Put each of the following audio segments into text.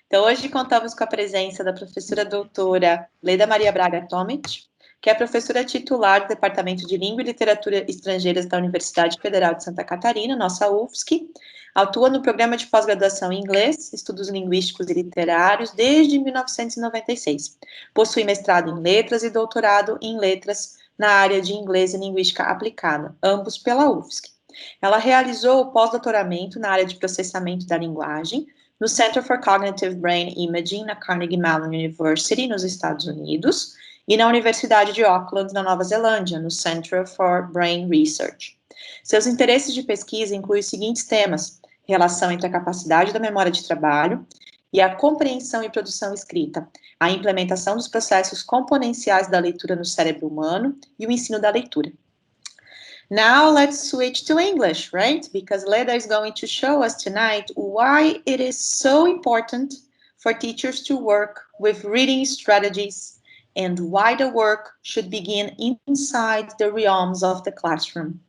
Então, hoje contamos com a presença da professora doutora Lêda Maria Braga Tomitch, que é professora titular do Departamento de Língua e Literatura Estrangeiras da Universidade Federal de Santa Catarina, nossa UFSC, atua no Programa de Pós-Graduação em Inglês, Estudos Linguísticos e Literários desde 1996. Possui mestrado em Letras e doutorado em Letras na área de Inglês e Linguística Aplicada, ambos pela UFSC. Ela realizou o pós-doutoramento na área de processamento da linguagem, no Centro for Cognitive Brain Imaging, na Carnegie Mellon University, nos Estados Unidos, e na Universidade de Auckland, na Nova Zelândia, no Centro for Brain Research. Seus interesses de pesquisa incluem os seguintes temas: relação entre a capacidade da memória de trabalho e a compreensão e produção escrita, a implementação dos processos componenciais da leitura no cérebro humano e o ensino da leitura. Now let's switch to English, right? Because Leda is going to show us tonight why it is so important for teachers to work with reading strategies and why the work should begin inside the realms of the classroom.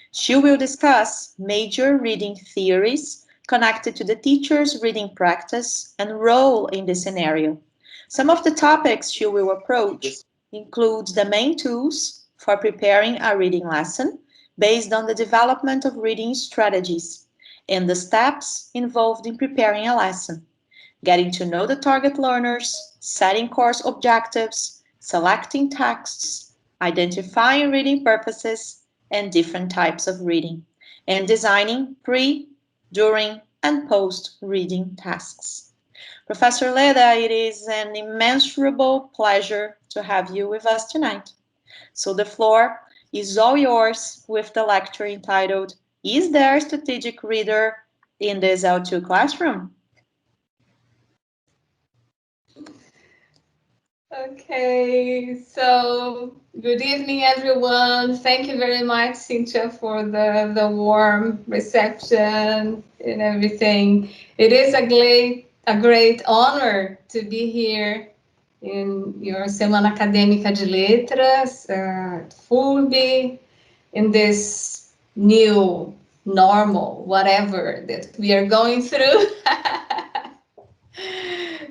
She will discuss major reading theories connected to the teacher's reading practice and role in this scenario. Some of the topics she will approach include the main tools for preparing a reading lesson based on the development of reading strategies and the steps involved in preparing a lesson, getting to know the target learners, setting course objectives, selecting texts, identifying reading purposes and different types of reading, and designing pre, during, and post-reading tasks. Professor Leda, it is an immeasurable pleasure to have you with us tonight. So the floor is all yours with the lecture entitled, Is There a Strategic Reader in this L2 Classroom? Okay, so good evening, everyone. Thank you very much, Cynthia, for the warm reception and everything. It is a great honor to be here in your Semana Acadêmica de Letras, FURB, in this new normal, whatever that we are going through.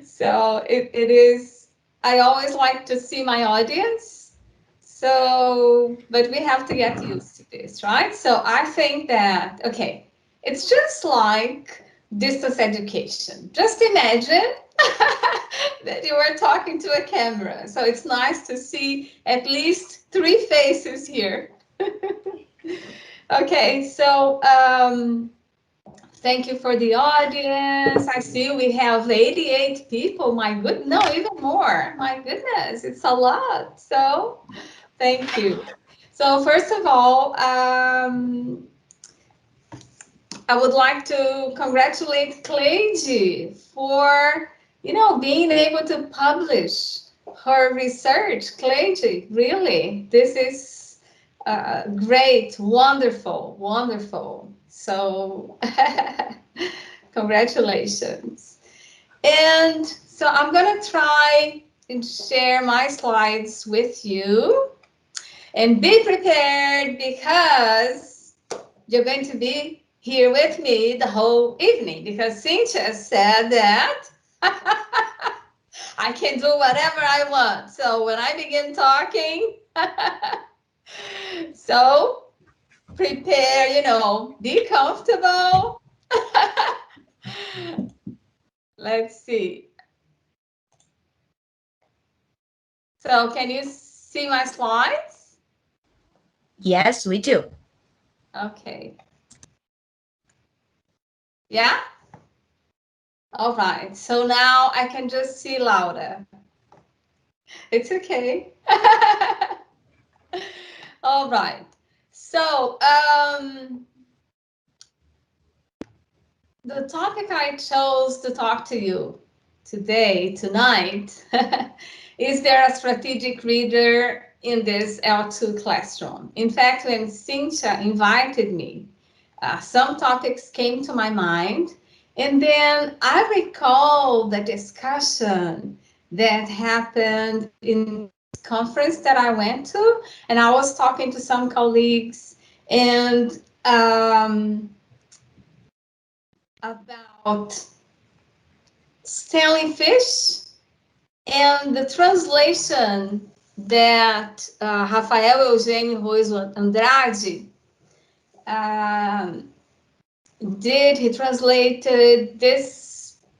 So it is, I always like to see my audience, so, but we have to get used to this, right? So I think that, okay, it's just like distance education. Just imagine that you are talking to a camera. So it's nice to see at least 3 faces here. Okay, so thank you for the audience. I see we have 88 people. My goodness, no, even more. My goodness, it's a lot. So thank you. So first of all, I would like to congratulate Cleide for, being able to publish her research. Cleide, really, this is great, wonderful, wonderful. So congratulations. And so I'm going to try and share my slides with you. And be prepared because you're going to be here with me the whole evening, because Cynthia said that I can do whatever I want. So when I begin talking, so prepare, be comfortable. Let's see. So can you see my slides? Yes, we do. Okay. Yeah? All right. So now I can just see louder. It's okay. All right. So the topic I chose to talk to you tonight, is there a strategic reader in this L2 classroom? In fact, when Cynthia invited me, some topics came to my mind, and then I recall the discussion that happened in the conference that I went to, and I was talking to some colleagues and about Stanley Fish, and the translation that Rafael Eugênio Roiso Andrade did. He translated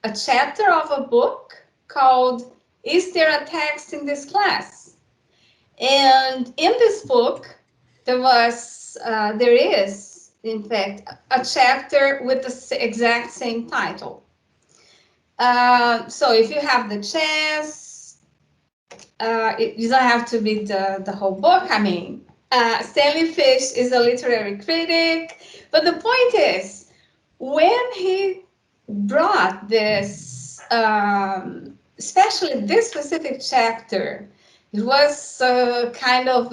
a chapter of a book called "Is There a Text in This Class?" And in this book, there is, in fact, a chapter with the exact same title. So if you have the chance, you don't have to read the whole book. I mean, Stanley Fish is a literary critic, but the point is, when he brought this, especially this specific chapter, it was kind of,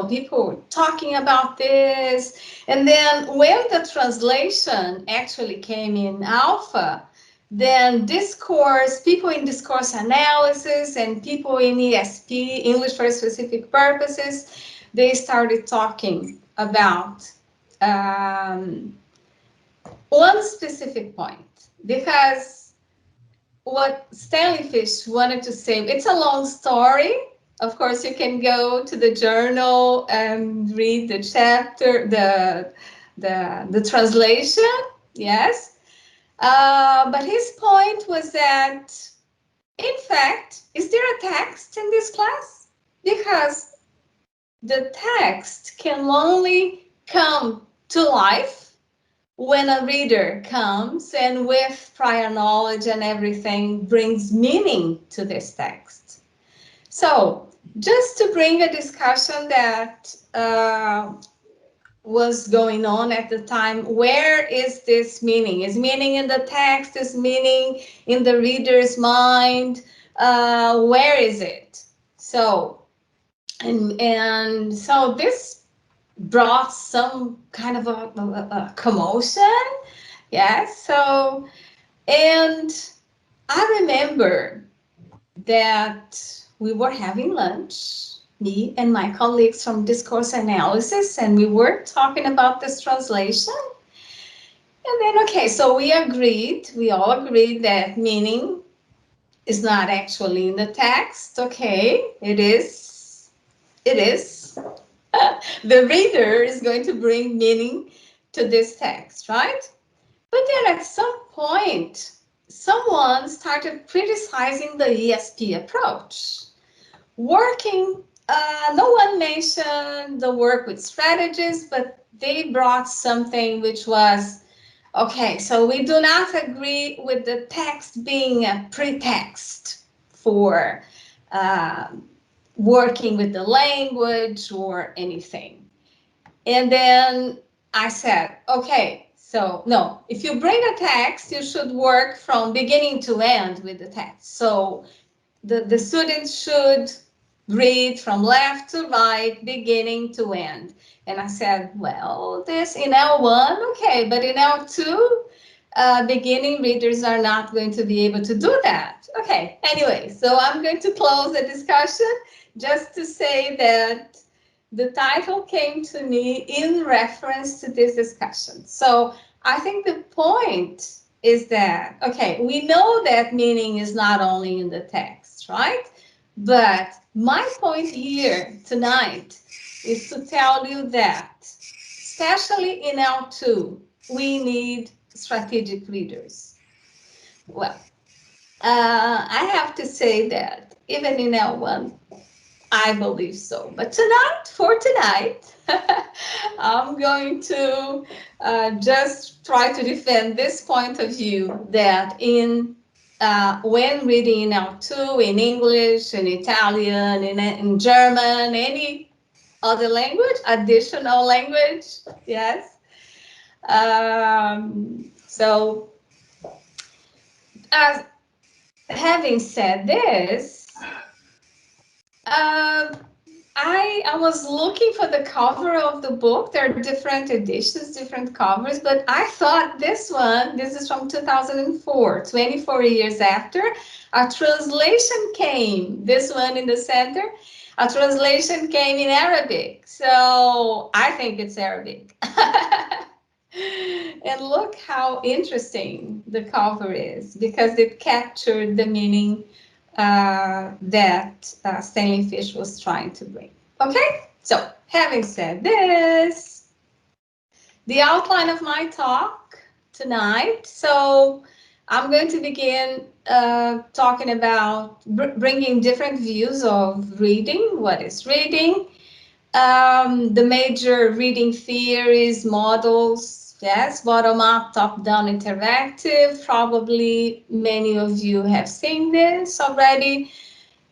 people talking about this. And then when the translation actually came in alpha, then people in discourse analysis and people in ESP, English for Specific Purposes, they started talking about one specific point, because what Stanley Fish wanted to say, it's a long story. Of course, you can go to the journal and read the chapter, the translation, yes. But his point was that, in fact, is there a text in this class? Because the text can only come to life when a reader comes and with prior knowledge and everything brings meaning to this text. So just to bring a discussion that was going on at the time, where is this meaning? Is meaning in the text? Is meaning in the reader's mind? Where is it? So, and so this brought some kind of a commotion. Yes. So, and I remember that we were having lunch, me and my colleagues from discourse analysis, and we were talking about this translation. And then, okay, so we all agreed that meaning is not actually in the text. Okay, it is. The reader is going to bring meaning to this text, right? But then at some point, someone started criticizing the ESP approach. No one mentioned the work with strategists, but they brought something which was, okay, so we do not agree with the text being a pretext for working with the language or anything. And then I said, okay, so no, if you bring a text, you should work from beginning to end with the text. So the students should read from left to right, beginning to end. And I said, well, this in L1, okay, but in L2, beginning readers are not going to be able to do that. Okay, anyway, so I'm going to close the discussion just to say that the title came to me in reference to this discussion. So I think the point is that, okay, we know that meaning is not only in the text, right? But my point here tonight is to tell you that, especially in L2, we need strategic readers. Well, I have to say that even in L1, I believe so. But for tonight, I'm going to just try to defend this point of view that when reading in L2, in English, in Italian, in German, any other language, additional language, yes. So, having said this, I was looking for the cover of the book. There are different editions, different covers, but I thought this is from 2004, 24 years after, a translation came, this one in the center, a translation came in Arabic. So I think it's Arabic. And look how interesting the cover is, because it captured the meaning that Stanley Fish was trying to bring. Okay, so having said this, the outline of my talk tonight. So I'm going to begin talking about bringing different views of reading. What is reading? The major reading theories, models, yes, bottom-up, top-down, interactive. Probably many of you have seen this already.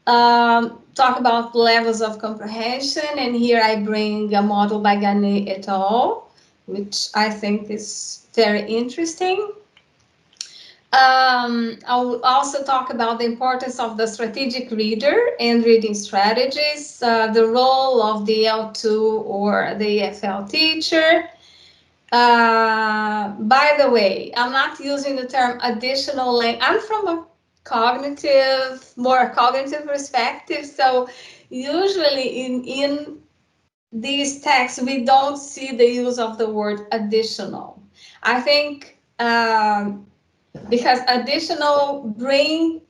Talk about levels of comprehension, and here I bring a model by Gane et al., which I think is very interesting. I will also talk about the importance of the strategic reader and reading strategies, the role of the L2 or the EFL teacher. By the way, I'm not using the term additional language. I'm from a more cognitive perspective, so usually in these texts, we don't see the use of the word additional. I think because additional brings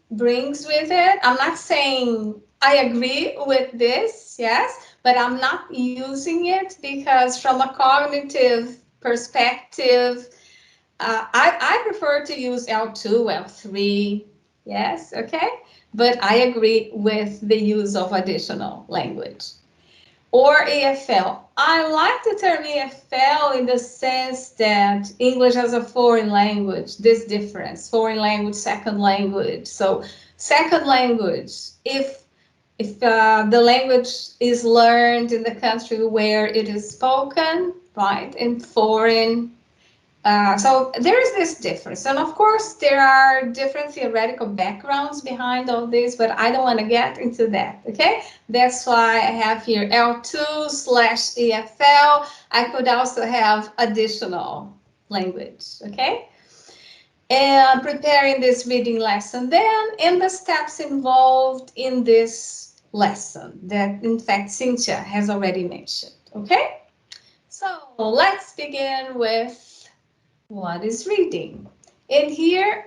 with it, I'm not saying I agree with this, yes, but I'm not using it because from a cognitive perspective, I prefer to use L2, L3, yes, okay, but I agree with the use of additional language. Or EFL. I like the term EFL in the sense that English as a foreign language, this difference, foreign language, second language. So second language, if the language is learned in the country where it is spoken, right, in foreign, so there is this difference. And of course, there are different theoretical backgrounds behind all this, but I don't want to get into that, okay? That's why I have here L2/EFL. I could also have additional language, okay? And preparing this reading lesson then, and the steps involved in this lesson that, in fact, Cynthia has already mentioned, okay? So let's begin with what is reading. And here,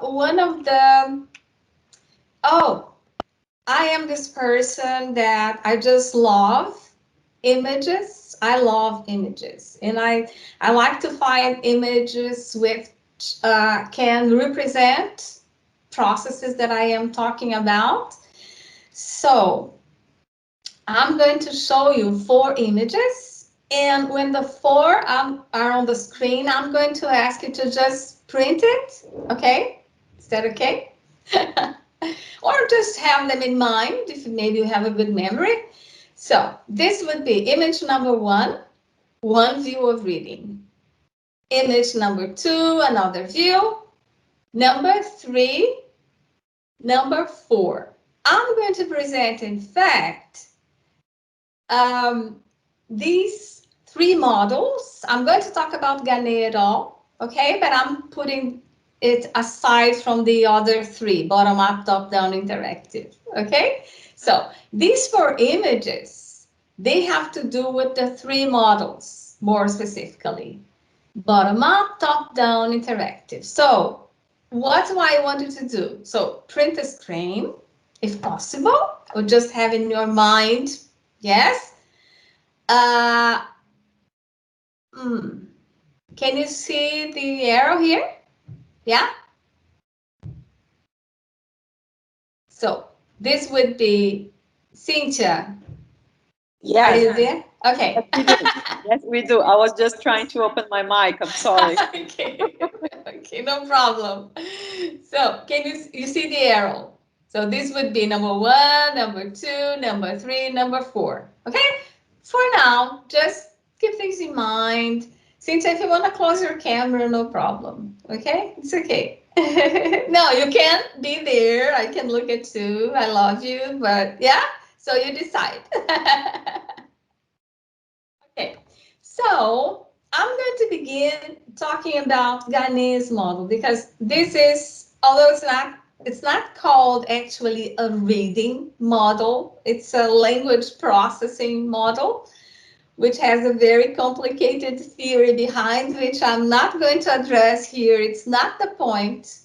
one of the, I am this person that I just love images. I love images. And I like to find images which can represent processes that I am talking about. So I'm going to show you 4 images. And when the 4 are on the screen, I'm going to ask you to just print it, okay? Is that okay? Or just have them in mind if maybe you have a good memory. So this would be image number 1, one view of reading. Image number 2, another view. Number 3, number 4. I'm going to present, in fact, these 3 models. I'm going to talk about Gane et al., okay, but I'm putting it aside from the other 3, bottom-up, top-down, interactive, okay? So these 4 images, they have to do with the 3 models, more specifically. Bottom-up, top-down, interactive. So what do I want you to do? So print a screen, if possible, or just have in your mind, yes? Can you see the arrow here? Yeah? So this would be Cynthia. Yes. Are you there? Okay. Yes, we do. I was just trying to open my mic. I'm sorry. Okay. Okay, no problem. So can you see the arrow? So this would be number 1, number 2, number 3, number 4. Okay? For now, just keep things in mind. Cynthia, if you want to close your camera, no problem. Okay? It's okay. No, you can't be there. I can look at you. I love you, but yeah, so you decide. Okay, so I'm going to begin talking about Gane's model because this is, although it's not called actually a reading model, it's a language processing model. which has a very complicated theory behind, which I'm not going to address here. It's not the point.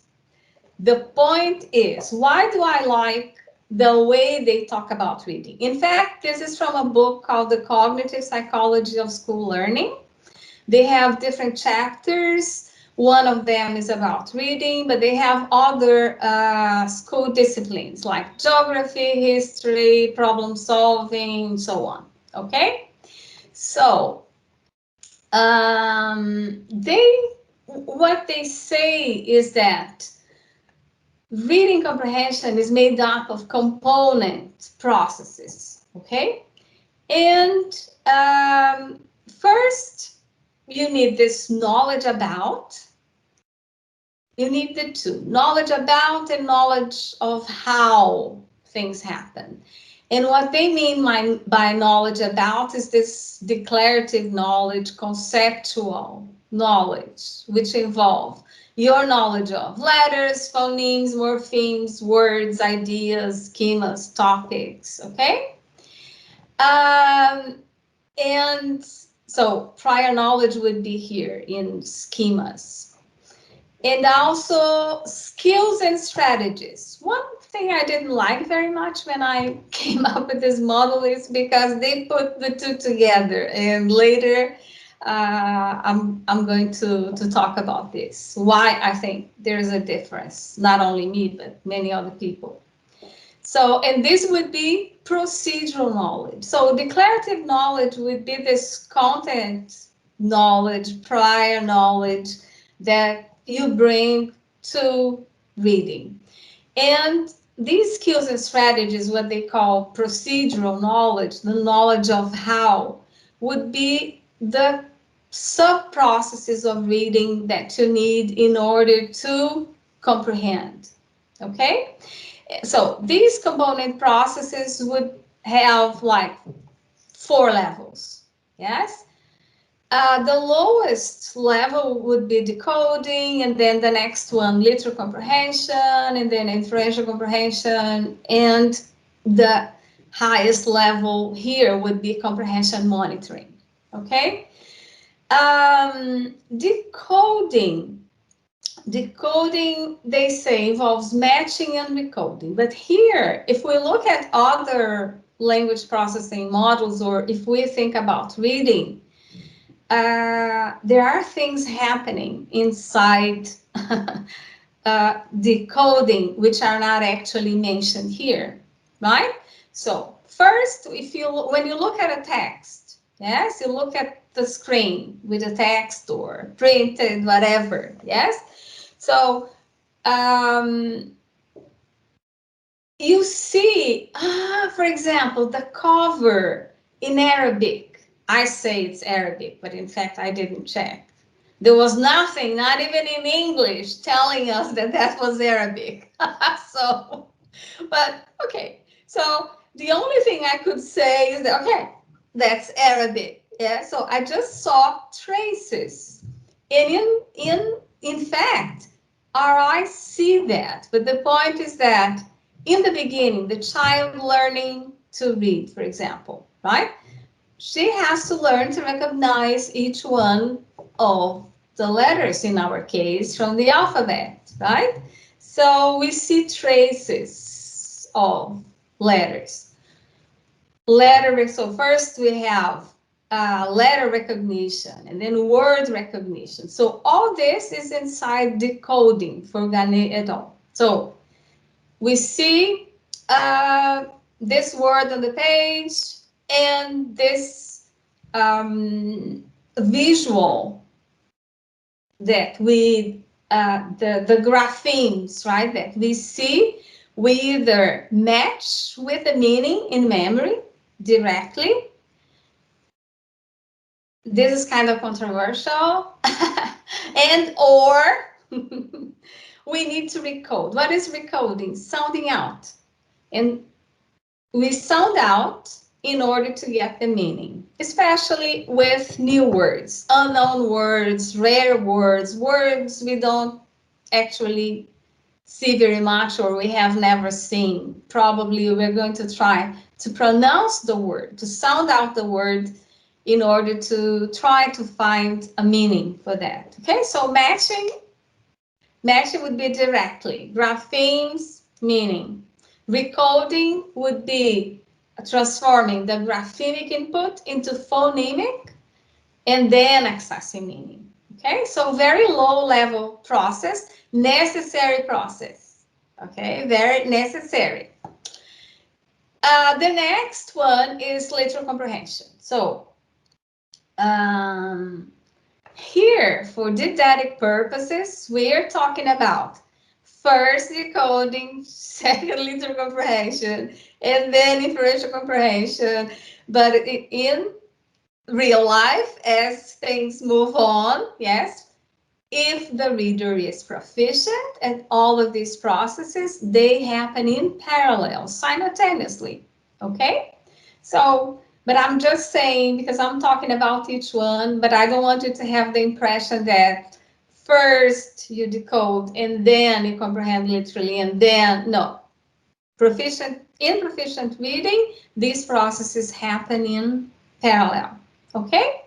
The point is, why do I like the way they talk about reading? In fact, this is from a book called The Cognitive Psychology of School Learning. They have different chapters. One of them is about reading, but they have other school disciplines like geography, history, problem solving, so on. Okay? So, what they say is that reading comprehension is made up of component processes, okay? And first, you need this knowledge about. You need the two, knowledge about and knowledge of how things happen. And what they mean by knowledge about is this declarative knowledge, conceptual knowledge, which involve your knowledge of letters, phonemes, morphemes, words, ideas, schemas, topics, okay? And so prior knowledge would be here in schemas. And also skills and strategies. One thing I didn't like very much when I came up with this model is because they put the two together, and later I'm going to talk about this, why I think there's a difference, not only me, but many other people. So, and this would be procedural knowledge. So declarative knowledge would be this content knowledge, prior knowledge that you bring to reading. And these skills and strategies, what they call procedural knowledge, the knowledge of how, would be the sub-processes of reading that you need in order to comprehend, okay? So these component processes would have like 4 levels, yes? The lowest level would be decoding, and then the next one, literal comprehension, and then inferential comprehension, and the highest level here would be comprehension monitoring, okay? Decoding, they say, involves matching and recoding, but here, if we look at other language processing models, or if we think about reading, there are things happening inside decoding which are not actually mentioned here, right? So first, when you look at a text, yes, you look at the screen with a text or printed, whatever, yes? So you see, for example, the cover in Arabic. I say it's Arabic, but in fact, I didn't check. There was nothing, not even in English, telling us that that was Arabic. So, but okay. So the only thing I could say is that, okay, that's Arabic. Yeah. So I just saw traces. And in fact, our eyes see that. But the point is that in the beginning, the child learning to read, for example, right? She has to learn to recognize each one of the letters, in our case, from the alphabet, right? So we see traces of letters. So first we have letter recognition, and then word recognition. So all this is inside decoding for Gane et al. So we see this word on the page, and this visual that we, the graphemes, right, that we see, we either match with the meaning in memory directly. This is kind of controversial, and or we need to recode. What is recoding? Sounding out. And we sound out in order to get the meaning, especially with new words, unknown words, rare words, words we don't actually see very much or we have never seen. Probably we're going to try to pronounce the word, to sound out the word in order to try to find a meaning for that. Okay, so matching would be directly. Graphemes, meaning. Recoding would be transforming the graphemic input into phonemic and then accessing meaning. Okay, so very low level process, necessary process. Okay, very necessary. The next one is literal comprehension. So here, for didactic purposes, we are talking about first decoding, second literal comprehension, and then inferential comprehension. But in real life, as things move on, yes, if the reader is proficient at all of these processes, they happen in parallel, simultaneously, okay? So, but I'm just saying, because I'm talking about each one, but I don't want you to have the impression that first you decode and then you comprehend literally, and then, no. In proficient reading, these processes happen in parallel, okay?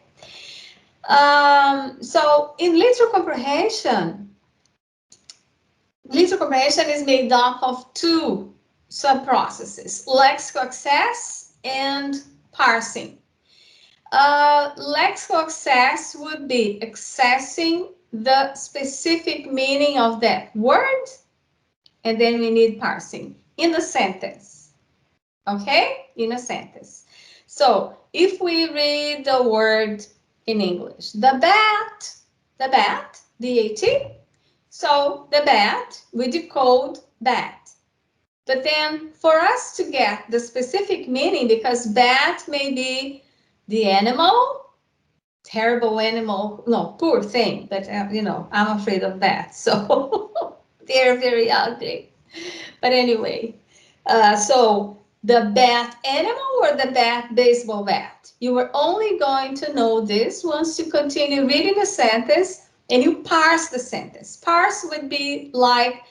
So in literal comprehension is made up of two sub-processes, lexical access and parsing. Lexical access would be accessing the specific meaning of that word, and then we need parsing in a sentence, okay? In a sentence. So if we read the word in English, the bat, B-A-T. So the bat, we decode bat. But then for us to get the specific meaning, because bat may be the animal, terrible animal, no, poor thing, but you know, I'm afraid of bats, so they're very ugly. But anyway, so the bat animal or the bat baseball bat? You are only going to know this once you continue reading the sentence and you parse the sentence. Parse would be like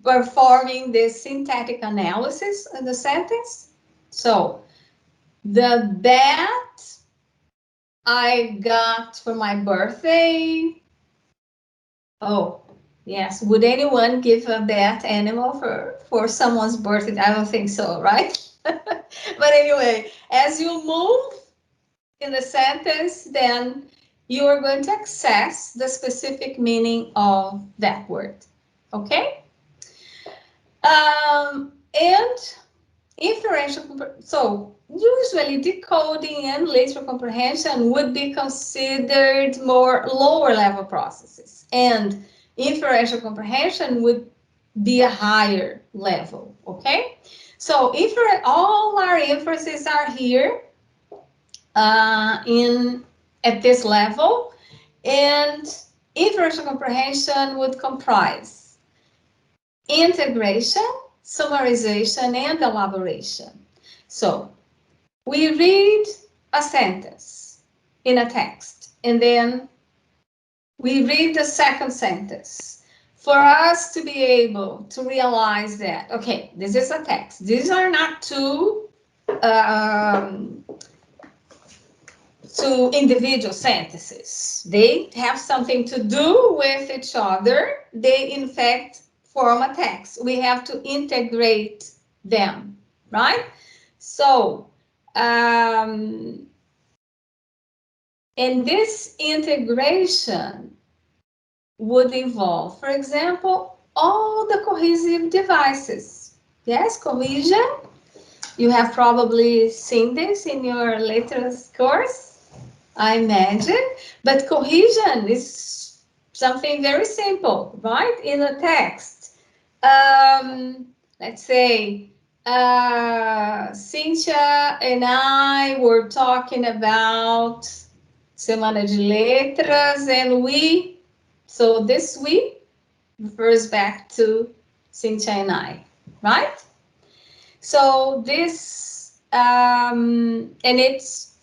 performing this syntactic analysis of the sentence. So, the bat I got for my birthday. Oh, yes. Would anyone give a bat animal for someone's birthday? I don't think so, right? But anyway, as you move in the sentence, then you are going to access the specific meaning of that word, okay? And inferential, so usually decoding and literal comprehension would be considered more lower level processes, and inferential comprehension would be a higher level, okay? So all our inferences are here at this level, and inferential comprehension would comprise integration, summarization, and elaboration. So we read a sentence in a text, and then we read the second sentence. For us to be able to realize that, okay, this is a text. These are not two individual sentences. They have something to do with each other. They, in fact, form a text. We have to integrate them, right? So, and this integration would involve, for example, all the cohesive devices. Yes, cohesion. You have probably seen this in your Letras course, I imagine. But cohesion is something very simple, right? In a text. Let's say Cynthia and I were talking about Semana de Letras, and so this we refers back to Cynthia and I, right? So this, and it's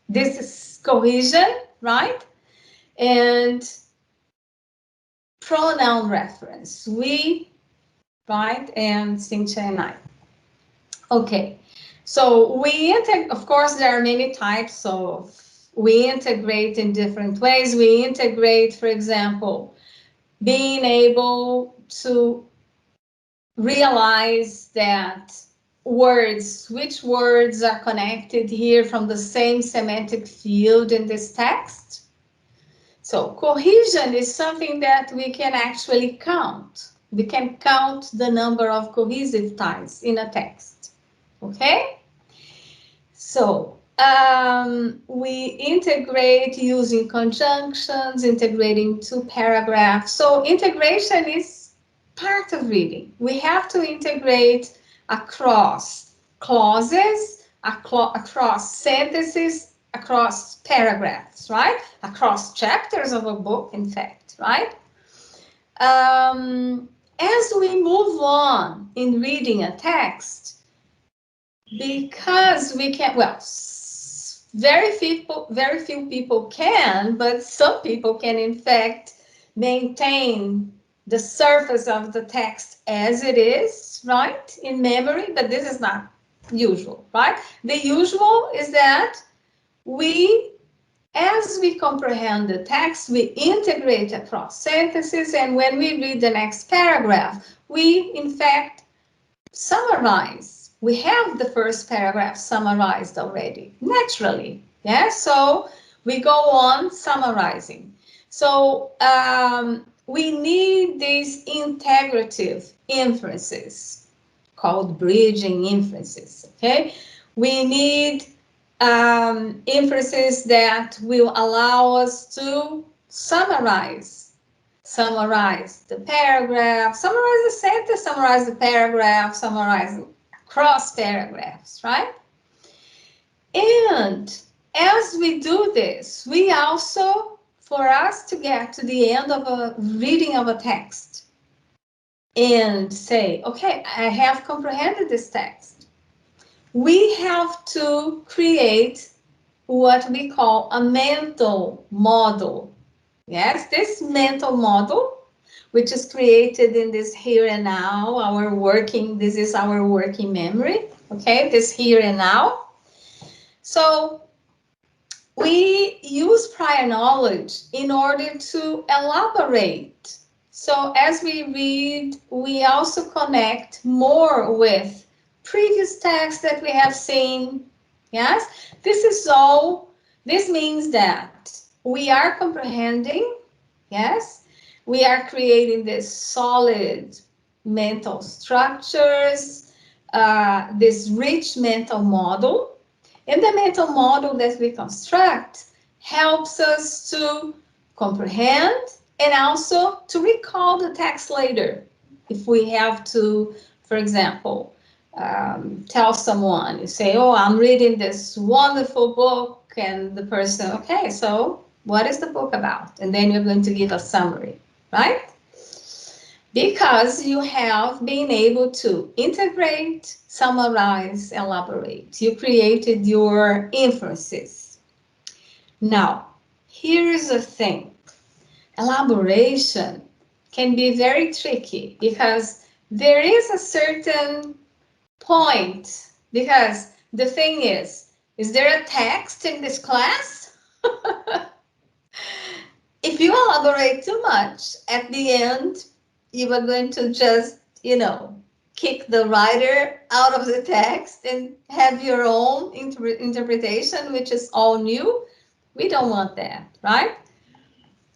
this is cohesion, right? And pronoun reference, we, right, and Cynthia and I. Okay, So of course, there are many types of, we integrate in different ways. We integrate, for example, being able to realize that which words are connected here from the same semantic field in this text. So cohesion is something that we can actually count. We can count the number of cohesive ties in a text, okay? So we integrate using conjunctions, integrating two paragraphs. So integration is part of reading. We have to integrate across clauses, across sentences, across paragraphs, right? Across chapters of a book, in fact, right? As we move on in reading a text, because we can, well, very few people can, but some people can, in fact, maintain the surface of the text as it is, right, in memory, but this is not usual, right? The usual is that as we comprehend the text, we integrate across sentences, and when we read the next paragraph, we, in fact, summarize. We have the first paragraph summarized already, naturally, yeah? So we go on summarizing. So we need these integrative inferences called bridging inferences, okay? We need inferences that will allow us to summarize the paragraph, summarize the sentence, summarize the paragraph, summarize cross paragraphs, right? And as we do this, we also, for us to get to the end of a reading of a text and say, okay, I have comprehended this text, we have to create what we call a mental model. Yes, this mental model, which is created in this here and now, this is our working memory, okay, this here and now. So we use prior knowledge in order to elaborate. So as we read, we also connect more with previous texts that we have seen. Yes, this means that we are comprehending, yes, we are creating this solid mental structures, this rich mental model. And the mental model that we construct helps us to comprehend and also to recall the text later. If we have to, for example, tell someone, you say, oh, I'm reading this wonderful book, and the person, okay, so what is the book about? And then you're going to give a summary, right? Because you have been able to integrate, summarize, elaborate. You created your inferences. Now, here's the thing. Elaboration can be very tricky because there is a certain point, because the thing is there a text in this class? If you elaborate too much, at the end, you are going to just, kick the writer out of the text and have your own interpretation, which is all new. We don't want that, right?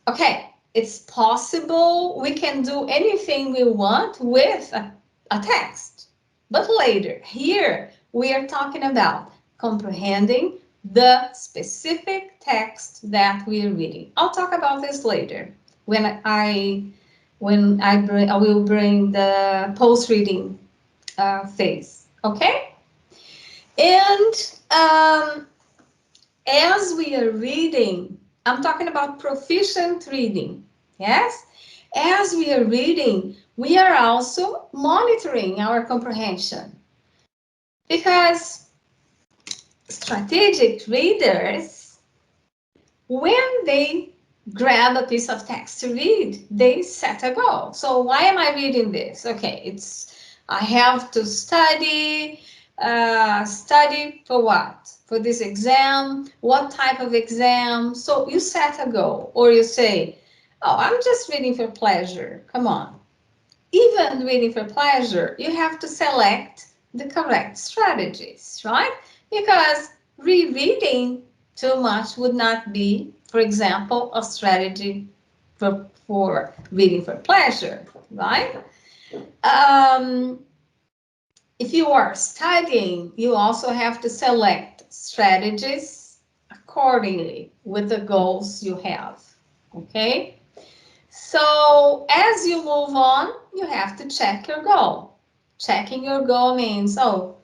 Okay, it's possible we can do anything we want with a text, but later, here, we are talking about comprehending the specific text that we are reading. I'll talk about this later when I will bring the post-reading phase, okay? And as we are reading, I'm talking about proficient reading, yes? As we are reading, we are also monitoring our comprehension, because strategic readers, when they grab a piece of text to read, they set a goal. So why am I reading this? Okay, I have to study study for what? For this exam? What type of exam? So you set a goal, or you say, oh, I'm just reading for pleasure. Come on. Even reading for pleasure, you have to select the correct strategies, right? Because rereading too much would not be, for example, a strategy for reading for pleasure, right? If you are studying, you also have to select strategies accordingly with the goals you have, okay? So as you move on, you have to check your goal. Checking your goal means, oh,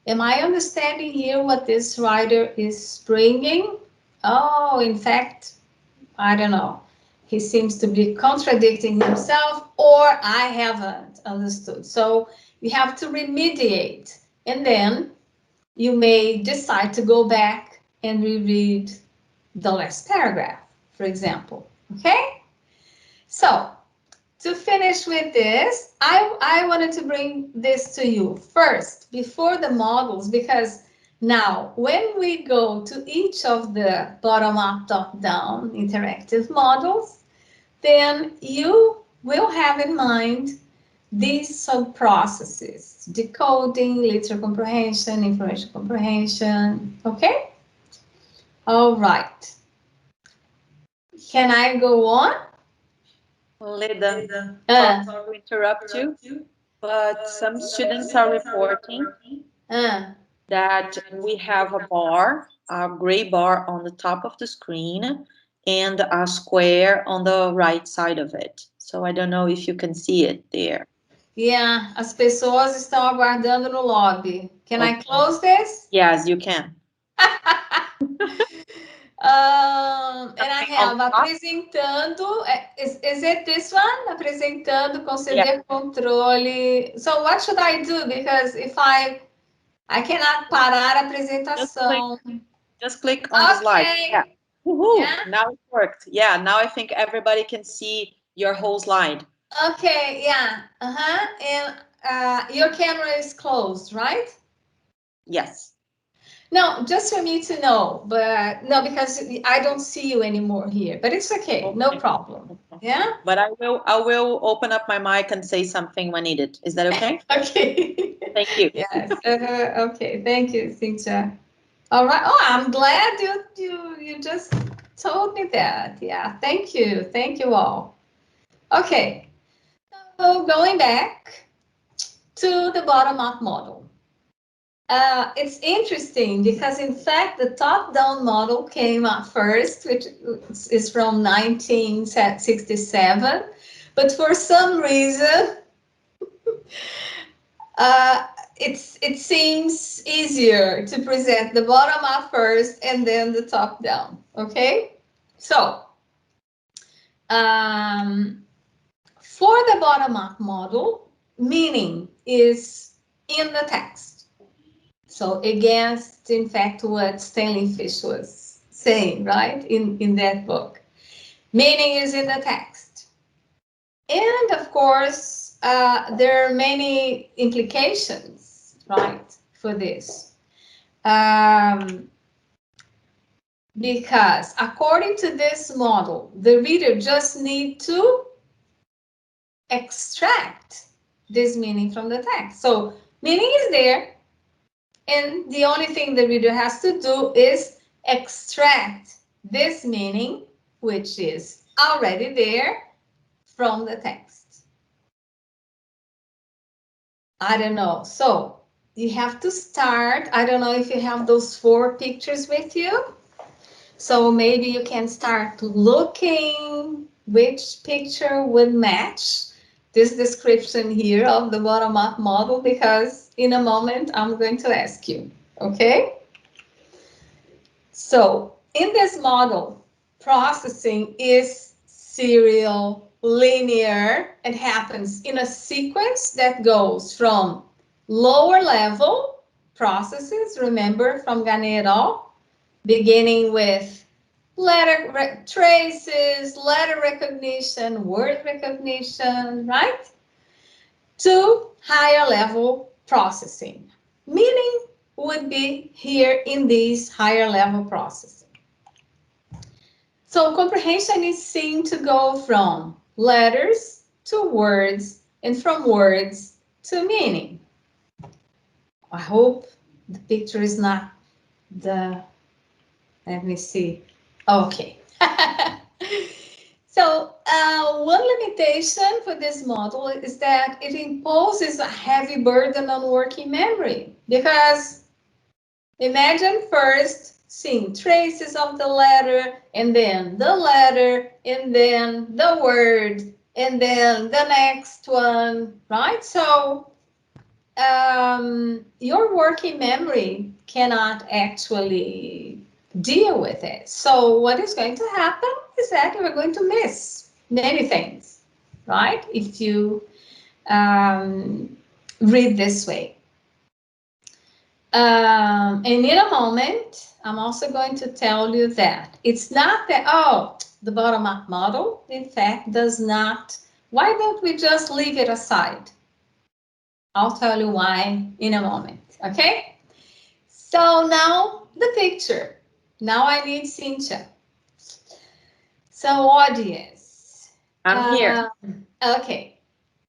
am I understanding here what this writer is bringing? Oh, in fact, I don't know. He seems to be contradicting himself, or I haven't understood. So you have to remediate, and then you may decide to go back and reread the last paragraph, for example, okay? So to finish with this, I wanted to bring this to you first, before the models, because now when we go to each of the bottom-up, top-down interactive models, then you will have in mind these sub-processes: decoding, literal comprehension, information comprehension, okay? All right. Can I go on? Lêda, sorry to interrupt you, but some students are reporting that we have a bar, a gray bar on the top of the screen, and a square on the right side of it. So I don't know if you can see it there. Yeah, as pessoas estão aguardando no lobby. Can I close this? Yes, you can. And I have apresentando. Is it this one? Apresentando, conceder controle. So what should I do? Because if I cannot parar a apresentação. Just click on the slide. Yeah. Yeah. Now it worked. Yeah, now I think everybody can see your whole slide. Okay, yeah. And your camera is closed, right? Yes. No, just for me to know, but no, because I don't see you anymore here, but it's okay, no problem. Yeah? But I will open up my mic and say something when needed. Is that okay? Okay. Thank you. Yes. Okay, thank you, Cynthia. All right. Oh, I'm glad you just told me that. Yeah, thank you all. Okay, so going back to the bottom-up model. It's interesting because, in fact, the top-down model came up first, which is from 1967. But for some reason, it seems easier to present the bottom-up first and then the top-down. Okay, so for the bottom-up model, meaning is in the text. So against, in fact, what Stanley Fish was saying, right, in that book. Meaning is in the text. And of course, there are many implications, right, for this. Because according to this model, the reader just needs to extract this meaning from the text. So meaning is there. And the only thing the reader has to do is extract this meaning, which is already there, from the text. I don't know. So you have to start. I don't know if you have those 4 pictures with you. So maybe you can start looking which picture would match this description here of the bottom-up model, because in a moment I'm going to ask you, okay? So in this model, processing is serial, linear. It happens in a sequence that goes from lower level processes, remember from Ganet et al., beginning with letter traces, letter recognition, word recognition, right? To higher level processing, meaning would be here in this higher level processing. So comprehension is seen to go from letters to words and from words to meaning. I hope the picture is not let me see. Okay. So one limitation for this model is that it imposes a heavy burden on working memory, because imagine first seeing traces of the letter, and then the letter, and then the word, and then the next one, right? So your working memory cannot actually deal with it. So what is going to happen is that you are going to miss many things, right? If you read this way. And in a moment, I'm also going to tell you that it's not that, oh, the bottom-up model, in fact, does not. Why don't we just leave it aside? I'll tell you why in a moment, okay? So now the picture. Now I need Cynthia. So audience. I'm here. Okay.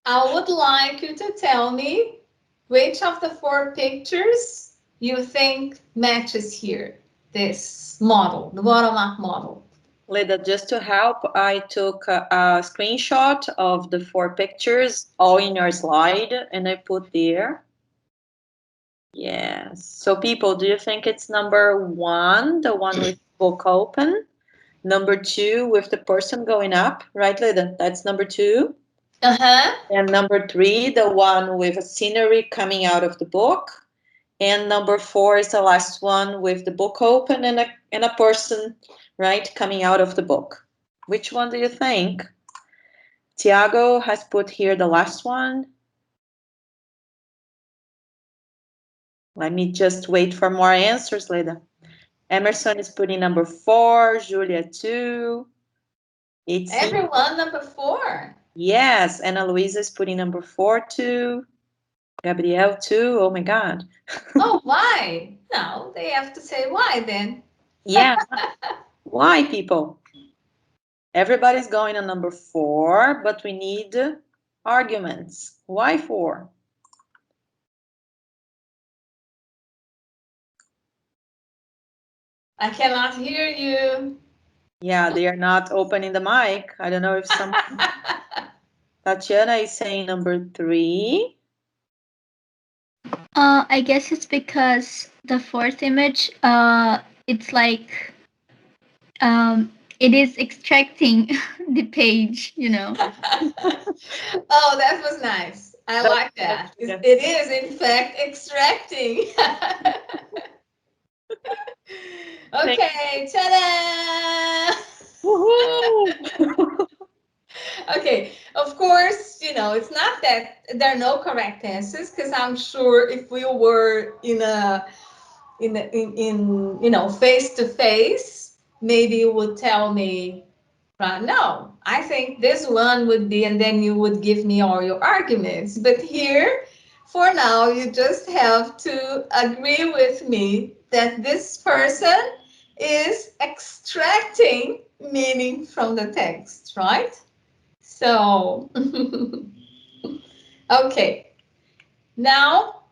I would like you to tell me which of the 4 pictures you think matches here, this model, the bottom-up model. Leda, just to help, I took a screenshot of the 4 pictures, all in your slide, and I put there. Yes. So people, do you think it's number 1, the one with book open? Number 2 with the person going up, right, Leda? That's number 2. Uh-huh. And number 3, the one with a scenery coming out of the book. And number 4 is the last one with the book open and a person, right, coming out of the book. Which one do you think? Tiago has put here the last one. Let me just wait for more answers, Leda. Emerson is putting number 4, Julia 2. Everyone number 4. Yes, Ana Luisa is putting number 4 too. Gabriel too. Oh my God. Oh, why? No, they have to say why then. Yeah. Why, people? Everybody's going on number 4, but we need arguments. Why 4? I cannot hear you. Yeah, they are not opening the mic. I don't know if some. Tatiana is saying number 3. I guess it's because the 4th image, it's like, it is extracting the page, you know. Oh, that was nice. I like that. Yeah. It is, in fact, extracting. Okay, ta-da! Woohoo! Okay, of course, you know, it's not that there are no correct answers, because I'm sure if we were in you know, face to face, maybe you would tell me, no, I think this one would be, and then you would give me all your arguments. But here, for now, you just have to agree with me that this person is extracting meaning from the text, right? So, okay. Now,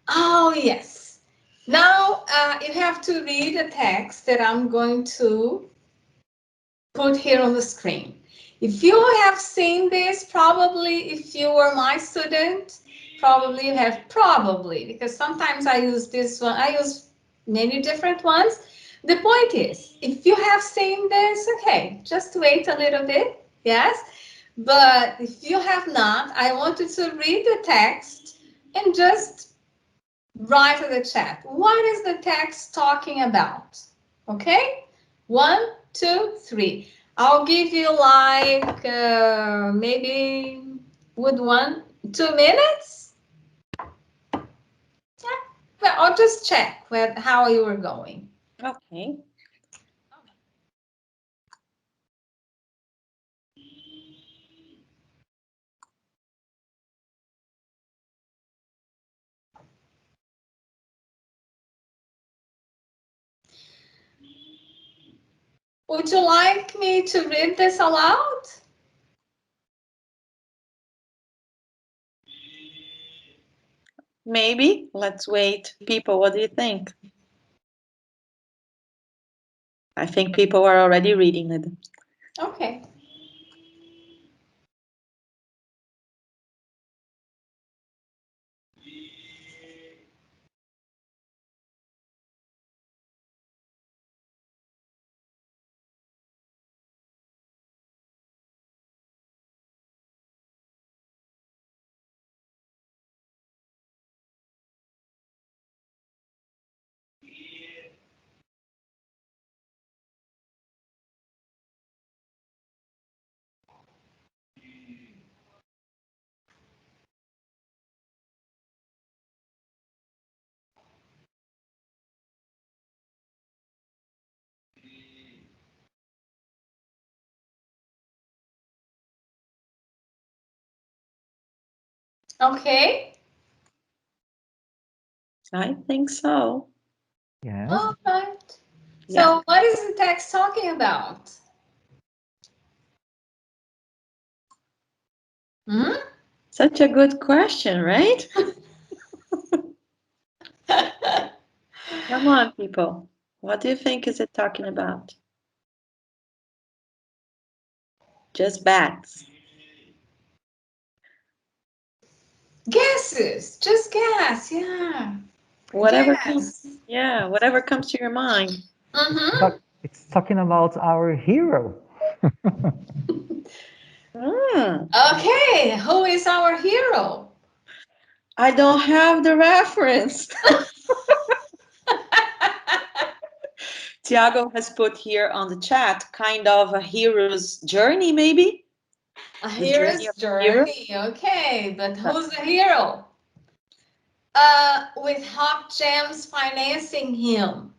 oh yes. Now you have to read a text that I'm going to put here on the screen. If you have seen this, probably if you were my student, probably you have, because sometimes I use this one, I use many different ones. The point is, if you have seen this, okay, just wait a little bit, yes? But if you have not, I want you to read the text and just write in the chat. What is the text talking about? Okay? 1, 2, 3. I'll give you like maybe would 2 minutes? Yeah. Well, I'll just check how you were going. Okay. Would you like me to read this aloud? Maybe. Let's wait. People, what do you think? I think people are already reading it. Okay. Okay. I think so. Yes. All right. Yeah. So what is the text talking about? Hmm? Such a good question, right? Come on, people. What do you think is it talking about? Just bats. Guesses. Just guess. Yeah. Whatever Yes. comes, yeah, whatever comes to your mind. Mm-hmm. But it's talking about our hero. Okay. Who is our hero? I don't have the reference. Tiago has put here on the chat kind of a hero's journey, maybe? A The hero's journey journey. Okay, but who's the hero? With hot gems financing him.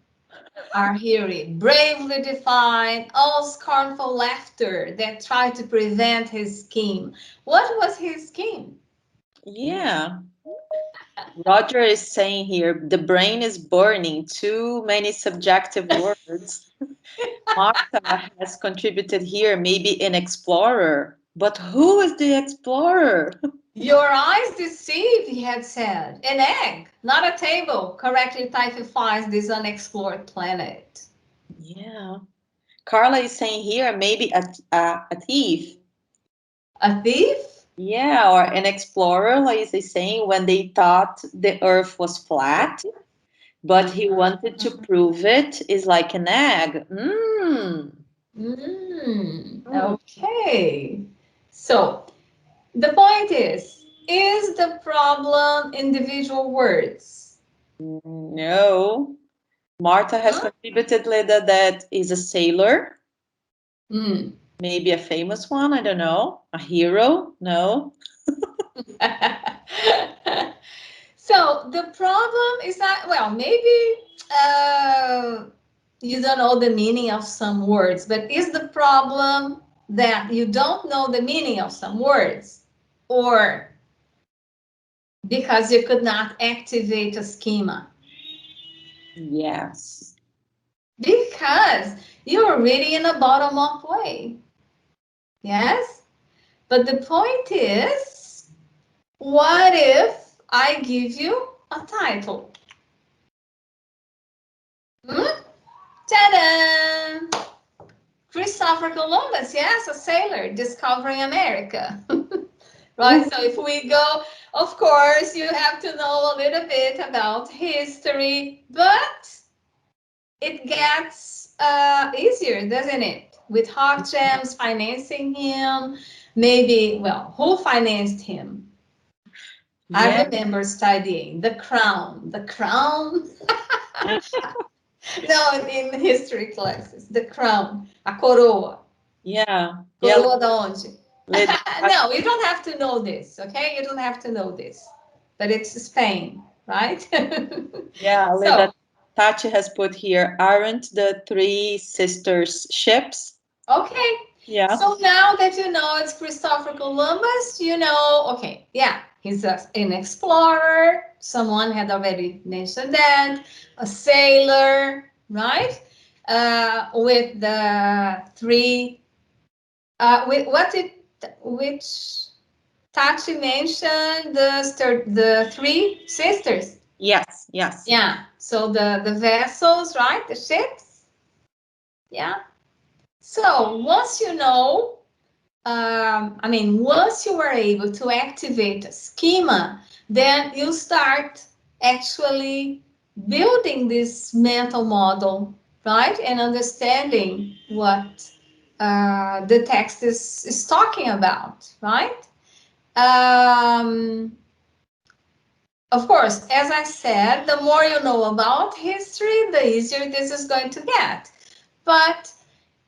Our hero bravely defied all scornful laughter that tried to prevent his scheme. What was his scheme? Yeah. Roger is saying here, the brain is burning, too many subjective words. Martha has contributed here, maybe an explorer. But who is the explorer? Your eyes deceived, he had said. An egg, not a table, correctly typifies this unexplored planet. Yeah. Carla is saying here, maybe a thief. A thief? Yeah, or an explorer, like they saying, when they thought the earth was flat, but he wanted to prove it, is like an egg. Okay. So the point is the problem individual words? No. Martha has contributed, Leda, that is a sailor. Maybe a famous one, I don't know. A hero? No. So the problem is that, well, maybe you don't know the meaning of some words, but is the problem that you don't know the meaning of some words, or because you could not activate a schema? Yes. Because you're reading in a bottom-up way. Yes? But the point is, what if I give you a title? Ta-da! Christopher Columbus, yes, a sailor discovering America. Right, so if we go, of course, you have to know a little bit about history, but it gets easier, doesn't it? With hot gems financing him, maybe, well, who financed him? Yeah. I remember studying the crown. The crown? No, in history classes, the crown, a coroa. Yeah. Coroa da onde? No, you don't have to know this, okay? You don't have to know this. But it's Spain, right? Yeah, So, Tati has put here, aren't the three sisters ships? okay. Yeah. So now that you know it's Christopher Columbus, you know, okay, yeah, he's an explorer. Someone had already mentioned that. A sailor, right? with the three, which Tachi mentioned, the three sisters. Yes, yes. Yeah, so the vessels, right, the ships. Yeah. So once you know, once you are able to activate a schema, then you start actually building this mental model, right? And understanding what the text is talking about, right? Of course, as I said, the more you know about history, the easier this is going to get. But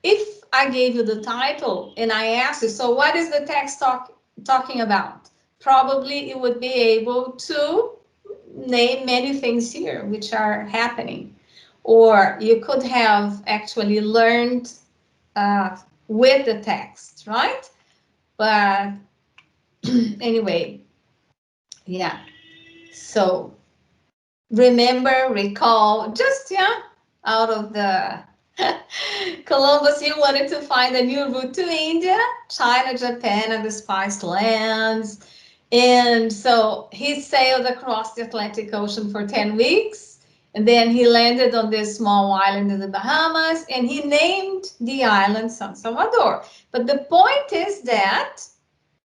if I gave you the title and I asked you, so what is the text talking about? Probably you would be able to name many things here which are happening. Or you could have actually learned with the text, right? But anyway, yeah. So remember, recall, just, yeah, out of the Columbus, he wanted to find a new route to India, China, Japan, and the Spice Lands. And so he sailed across the Atlantic Ocean for 10 weeks. And then he landed on this small island in the Bahamas, and he named the island San Salvador. But the point is that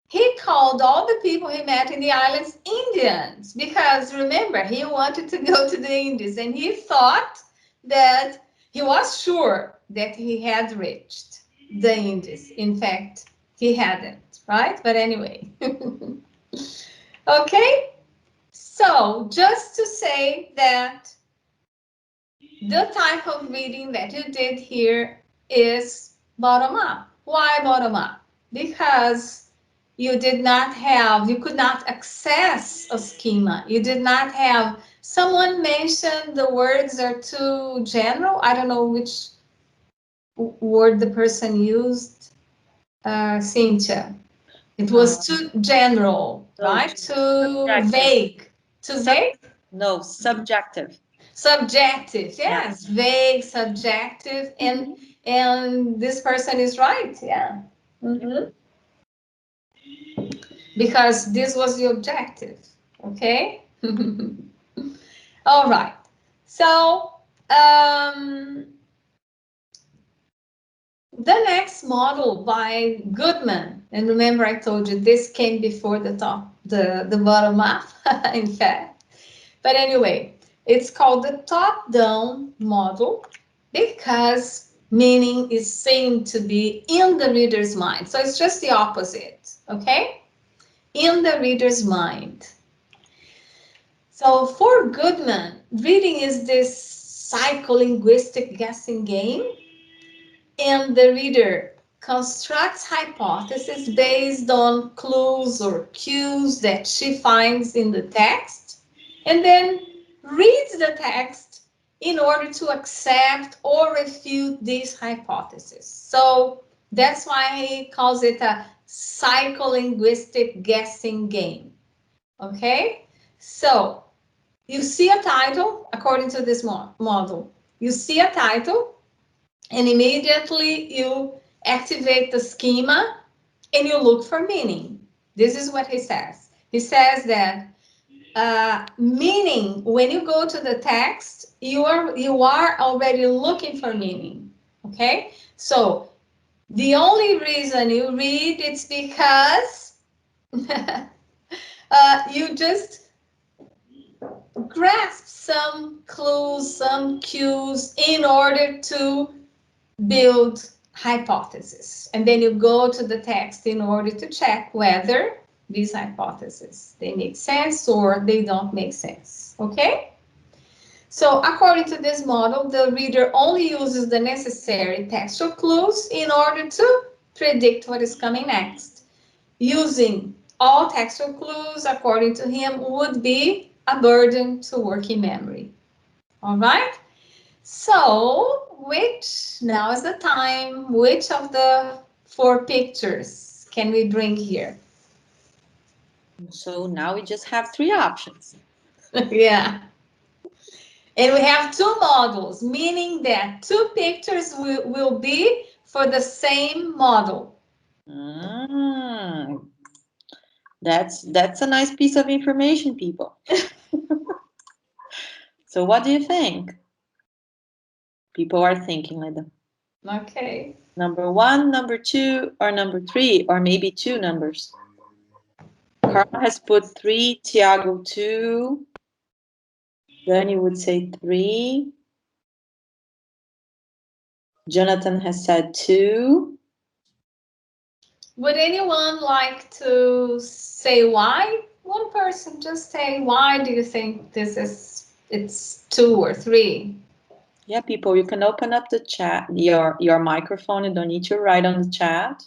he called all the people he met in the islands Indians, because remember, he wanted to go to the Indies, and he thought that he was sure that he had reached the Indies. In fact, he hadn't, right? But anyway. Okay, so just to say that the type of reading that you did here is bottom up. Why bottom up? Because you could not access a schema. You did not have, someone mentioned the words are too general. I don't know which word the person used, Cynthia. It was too general, right? Too vague. Too vague? No, subjective. Subjective, yes, yeah. Vague, subjective, and this person is right, yeah. Mm-hmm. Because this was the objective, okay? All right, so the next model by Goodman, and remember I told you this came before the bottom up, in fact. But anyway, it's called the top-down model because meaning is seen to be in the reader's mind. So it's just the opposite, okay? In the reader's mind. So for Goodman, reading is this psycholinguistic guessing game, and the reader constructs hypotheses based on clues or cues that she finds in the text, and then reads the text in order to accept or refute these hypotheses. So that's why he calls it a psycholinguistic guessing game. Okay, so you see a title according to this model. You see a title, and immediately you activate the schema and you look for meaning. This is what he says. He says that meaning, when you go to the text, you are already looking for meaning. Okay, so the only reason you read it's because you just grasp some clues, some cues in order to build hypotheses, and then you go to the text in order to check whether these hypotheses they make sense or they don't make sense. Okay, so according to this model, the reader only uses the necessary textual clues in order to predict what is coming next. Using all textual clues, according to him, would be a burden to working memory. All right, so now is the time, which of the 4 pictures can we bring here? So now we just have 3 options. Yeah. And we have two models, meaning that two pictures will be for the same model. That's a nice piece of information, people. So what do you think? People are thinking, Lêda. Okay. Number 1, number 2, or number 3, or maybe 2 numbers. Carla has put 3, Tiago 2, Dani would say 3. Jonathan has said 2. Would anyone like to say why? One person just say, why do you think it's 2 or 3? Yeah, people, you can open up the chat, your microphone. You don't need to write on the chat.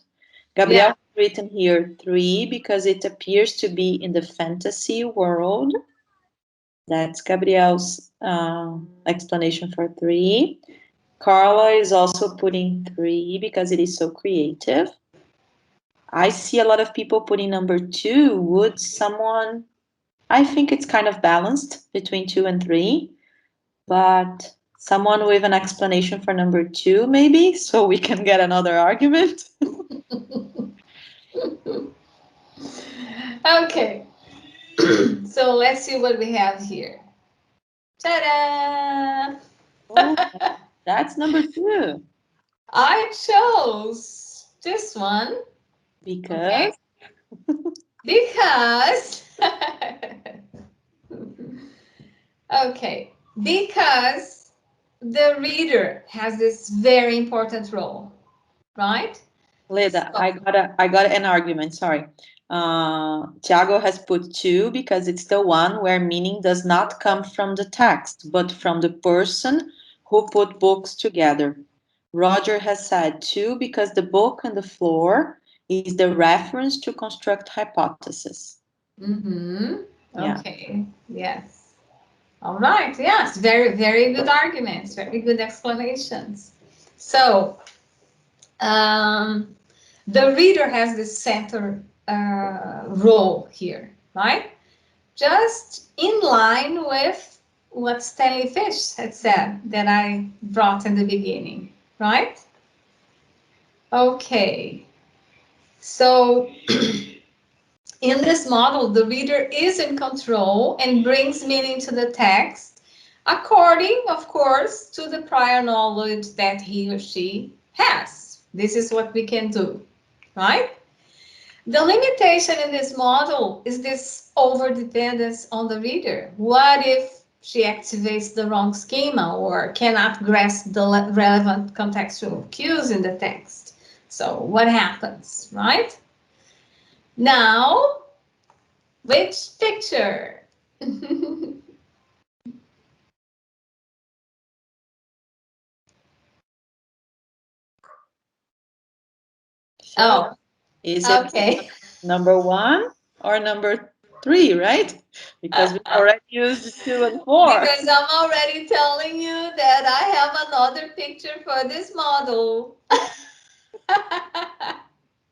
Gabriel has written here 3 because it appears to be in the fantasy world. That's Gabriel's explanation for 3. Carla is also putting 3 because it is so creative. I see a lot of people putting number 2. Would someone... I think it's kind of balanced between 2 and 3, but someone with an explanation for number 2, maybe, so we can get another argument. Okay. So let's see what we have here. Ta-da! Oh, that's number 2. I chose this one. Because? Okay. Because okay, because the reader has this very important role, right? Lêda, So, I got an argument, sorry. Tiago has put 2 because it's the one where meaning does not come from the text, but from the person who put books together. Roger has said 2 because the book on the floor is the reference to construct hypothesis. Yeah. Okay, yes. All right, yes, very, very good arguments, very good explanations. So, the reader has the center role here, right? Just in line with what Stanley Fish had said that I brought in the beginning, right? Okay, so in this model, the reader is in control and brings meaning to the text according, of course, to the prior knowledge that he or she has. This is what we can do, right? The limitation in this model is this overdependence on the reader. What if she activates the wrong schema or cannot grasp the relevant contextual cues in the text? So what happens, right? Now, which picture? Oh, Is it okay. number 1 or number 3, right? Because we already used 2 and 4. Because I'm already telling you that I have another picture for this model.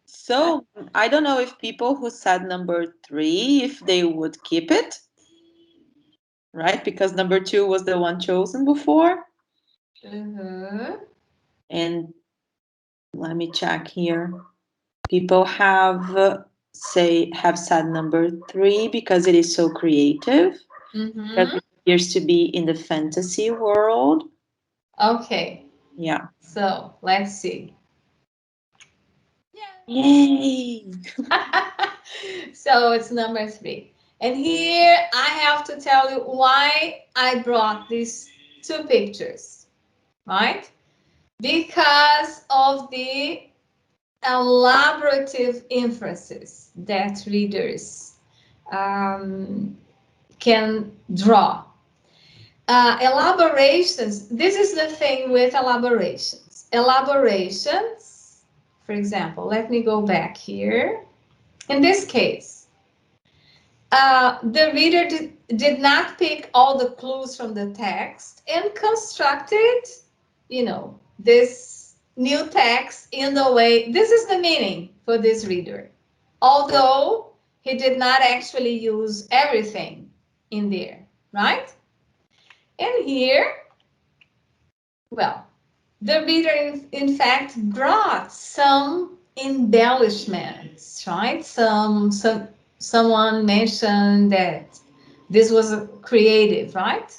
So I don't know if people who said number 3, if they would keep it, right? Because number 2 was the one chosen before. And let me check here. People have said number 3 because it is so creative. Because it appears to be in the fantasy world. Okay. Yeah. So let's see. Yay! So it's number 3. And here I have to tell you why I brought these 2 pictures, right? Because of the elaborative inferences that readers can draw. Elaborations, this is the thing with elaborations. Elaborations, for example, let me go back here. In this case, the reader did not pick all the clues from the text and constructed, this new text in the way, this is the meaning for this reader. Although he did not actually use everything in there, right? And here, well, the reader in fact brought some embellishments, right? Someone mentioned that this was creative, right?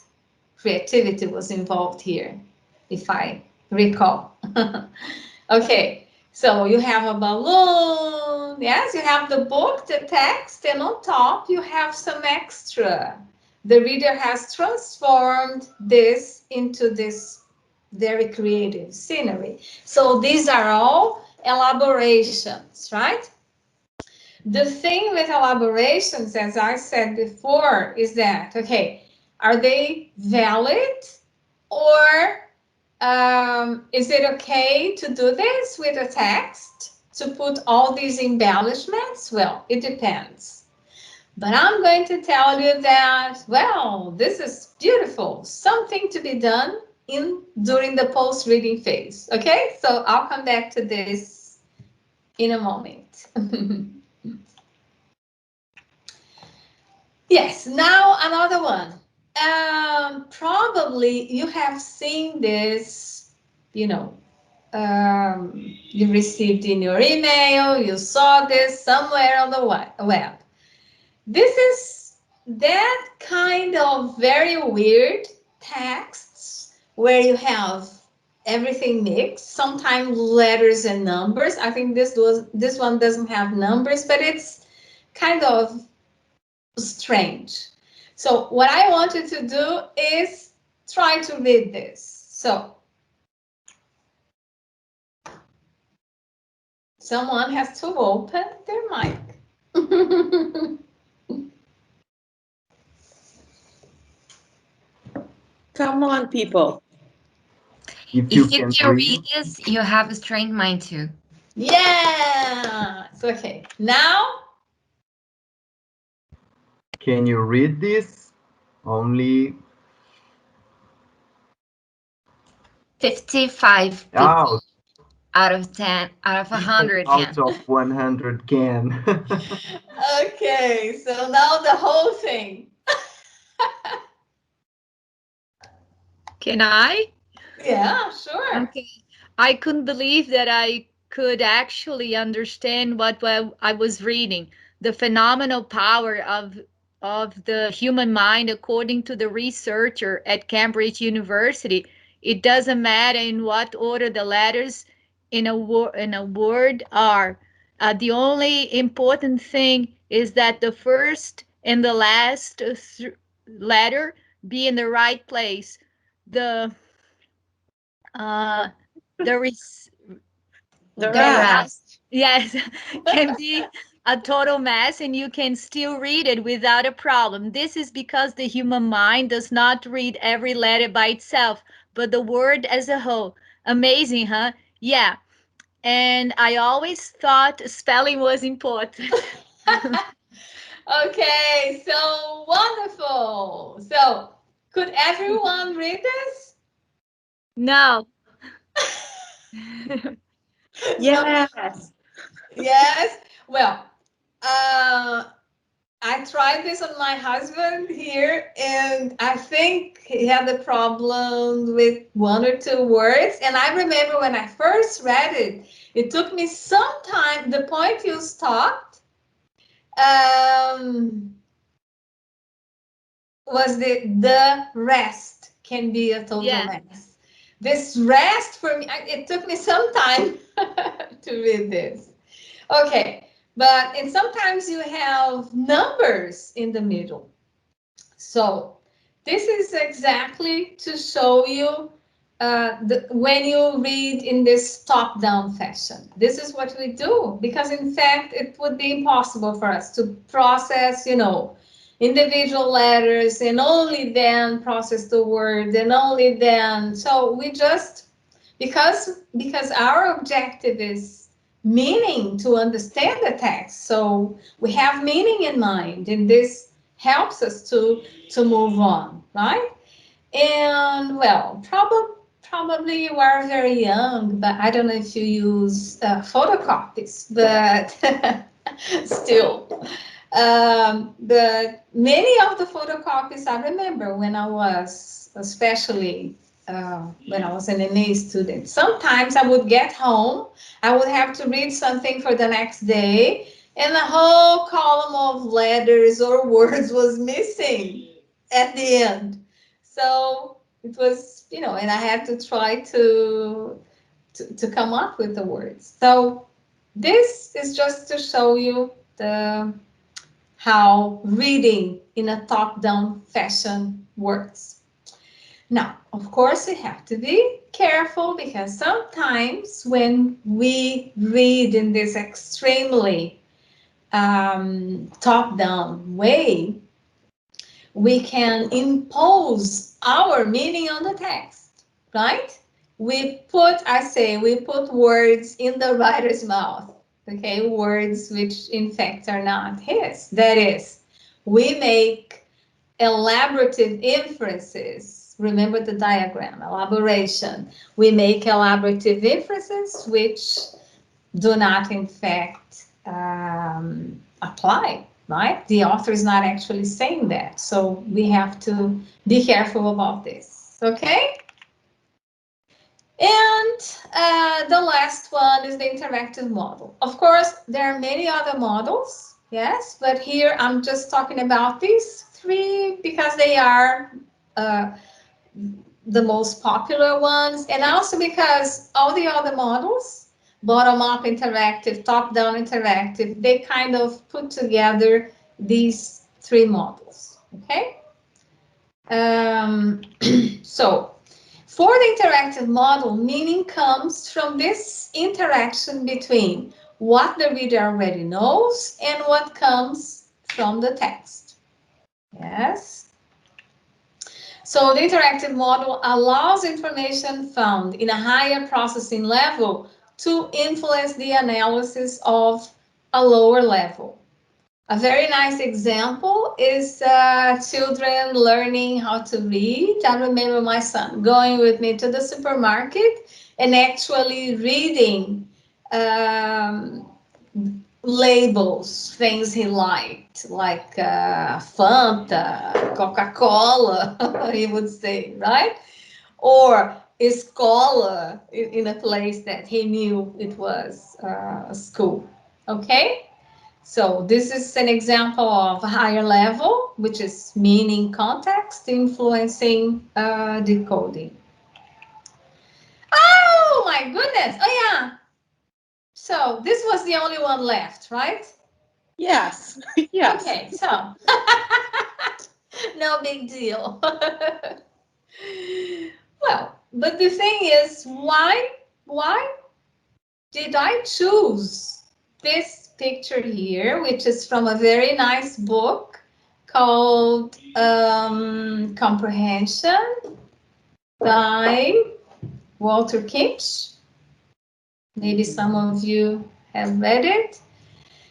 Creativity was involved here, if I recall. Okay, so you have a balloon, yes, you have the book, the text, and on top you have some extra. The reader has transformed this into this very creative scenery. So these are all elaborations, right? The thing with elaborations, as I said before, is that, okay, are they valid, or is it okay to do this with a text, to put all these embellishments? Well, it depends. But I'm going to tell you that, well, this is beautiful, something to be done during the post-reading phase. Okay, so I'll come back to this in a moment. Yes, now another one. Probably you have seen this, you know, you received in your email, you saw this somewhere on the web. This is that kind of very weird texts where you have everything mixed, sometimes letters and numbers. I think this one doesn't have numbers, but it's kind of strange. So what I wanted to do is try to read this. So someone has to open their mic. Come on, people. If you can read this, you have a strained mind too. Yeah, it's okay. Now, can you read this? Only 55 people out of 10, out of 100 out can. of 100 can. Okay, so now the whole thing. Can I? Yeah, sure. Okay. I couldn't believe that I could actually understand what I was reading. The phenomenal power of the human mind, according to the researcher at Cambridge University. It doesn't matter in what order the letters in a word are. The only important thing is that the first and the last letter be in the right place. The rest. Yes, can be a total mess and you can still read it without a problem. This is because the human mind does not read every letter by itself, but the word as a whole. Amazing, huh? Yeah. And I always thought spelling was important. Okay, so wonderful. So, could everyone read this? No. Yes. Yes. Well, I tried this on my husband here, and I think he had a problem with one or two words. And I remember when I first read it, it took me some time. The point you stopped was the rest can be a total mess. This rest for me, it took me some time to read this. Okay. And sometimes you have numbers in the middle. So this is exactly to show you when you read in this top-down fashion. This is what we do, because in fact, it would be impossible for us to process, individual letters and only then process the word and only then. So we just, because our objective is meaning, to understand the text. So we have meaning in mind, and this helps us to move on, right? And well, probably you are very young, but I don't know if you use photocopies, but still. But many of the photocopies I remember when I was was especially when I was an MA student. Sometimes I would get home, I would have to read something for the next day, and the whole column of letters or words was missing at the end. So it was, you know, and I had to try to come up with the words. So this is just to show you how reading in a top-down fashion works. Now, of course, we have to be careful because sometimes when we read in this extremely top-down way, we can impose our meaning on the text, right? We put words in the writer's mouth, okay? Words which in fact are not his. That is, we make elaborative inferences. Remember the diagram, elaboration. We make elaborative inferences which do not in fact apply, right? The author is not actually saying that. So we have to be careful about this, okay? And the last one is the interactive model. Of course, there are many other models, yes, but here I'm just talking about these three because they are the most popular ones, and also because all the other models, bottom-up interactive, top-down interactive, they kind of put together these three models, okay? So, for the interactive model, meaning comes from this interaction between what the reader already knows and what comes from the text. Yes? So the interactive model allows information found in a higher processing level to influence the analysis of a lower level. A very nice example is children learning how to read. I remember my son going with me to the supermarket and actually reading labels, things he liked, like Fanta, Coca-Cola, he would say, right? Or escola, in a place that he knew it was a school, okay? So this is an example of a higher level, which is meaning context influencing decoding. Oh my goodness, oh yeah. So this was the only one left, right? Yes, yes. Okay, so no big deal. Well, but the thing is, why did I choose this picture here, which is from a very nice book called Comprehension by Walter Kimch. Maybe some of you have read it.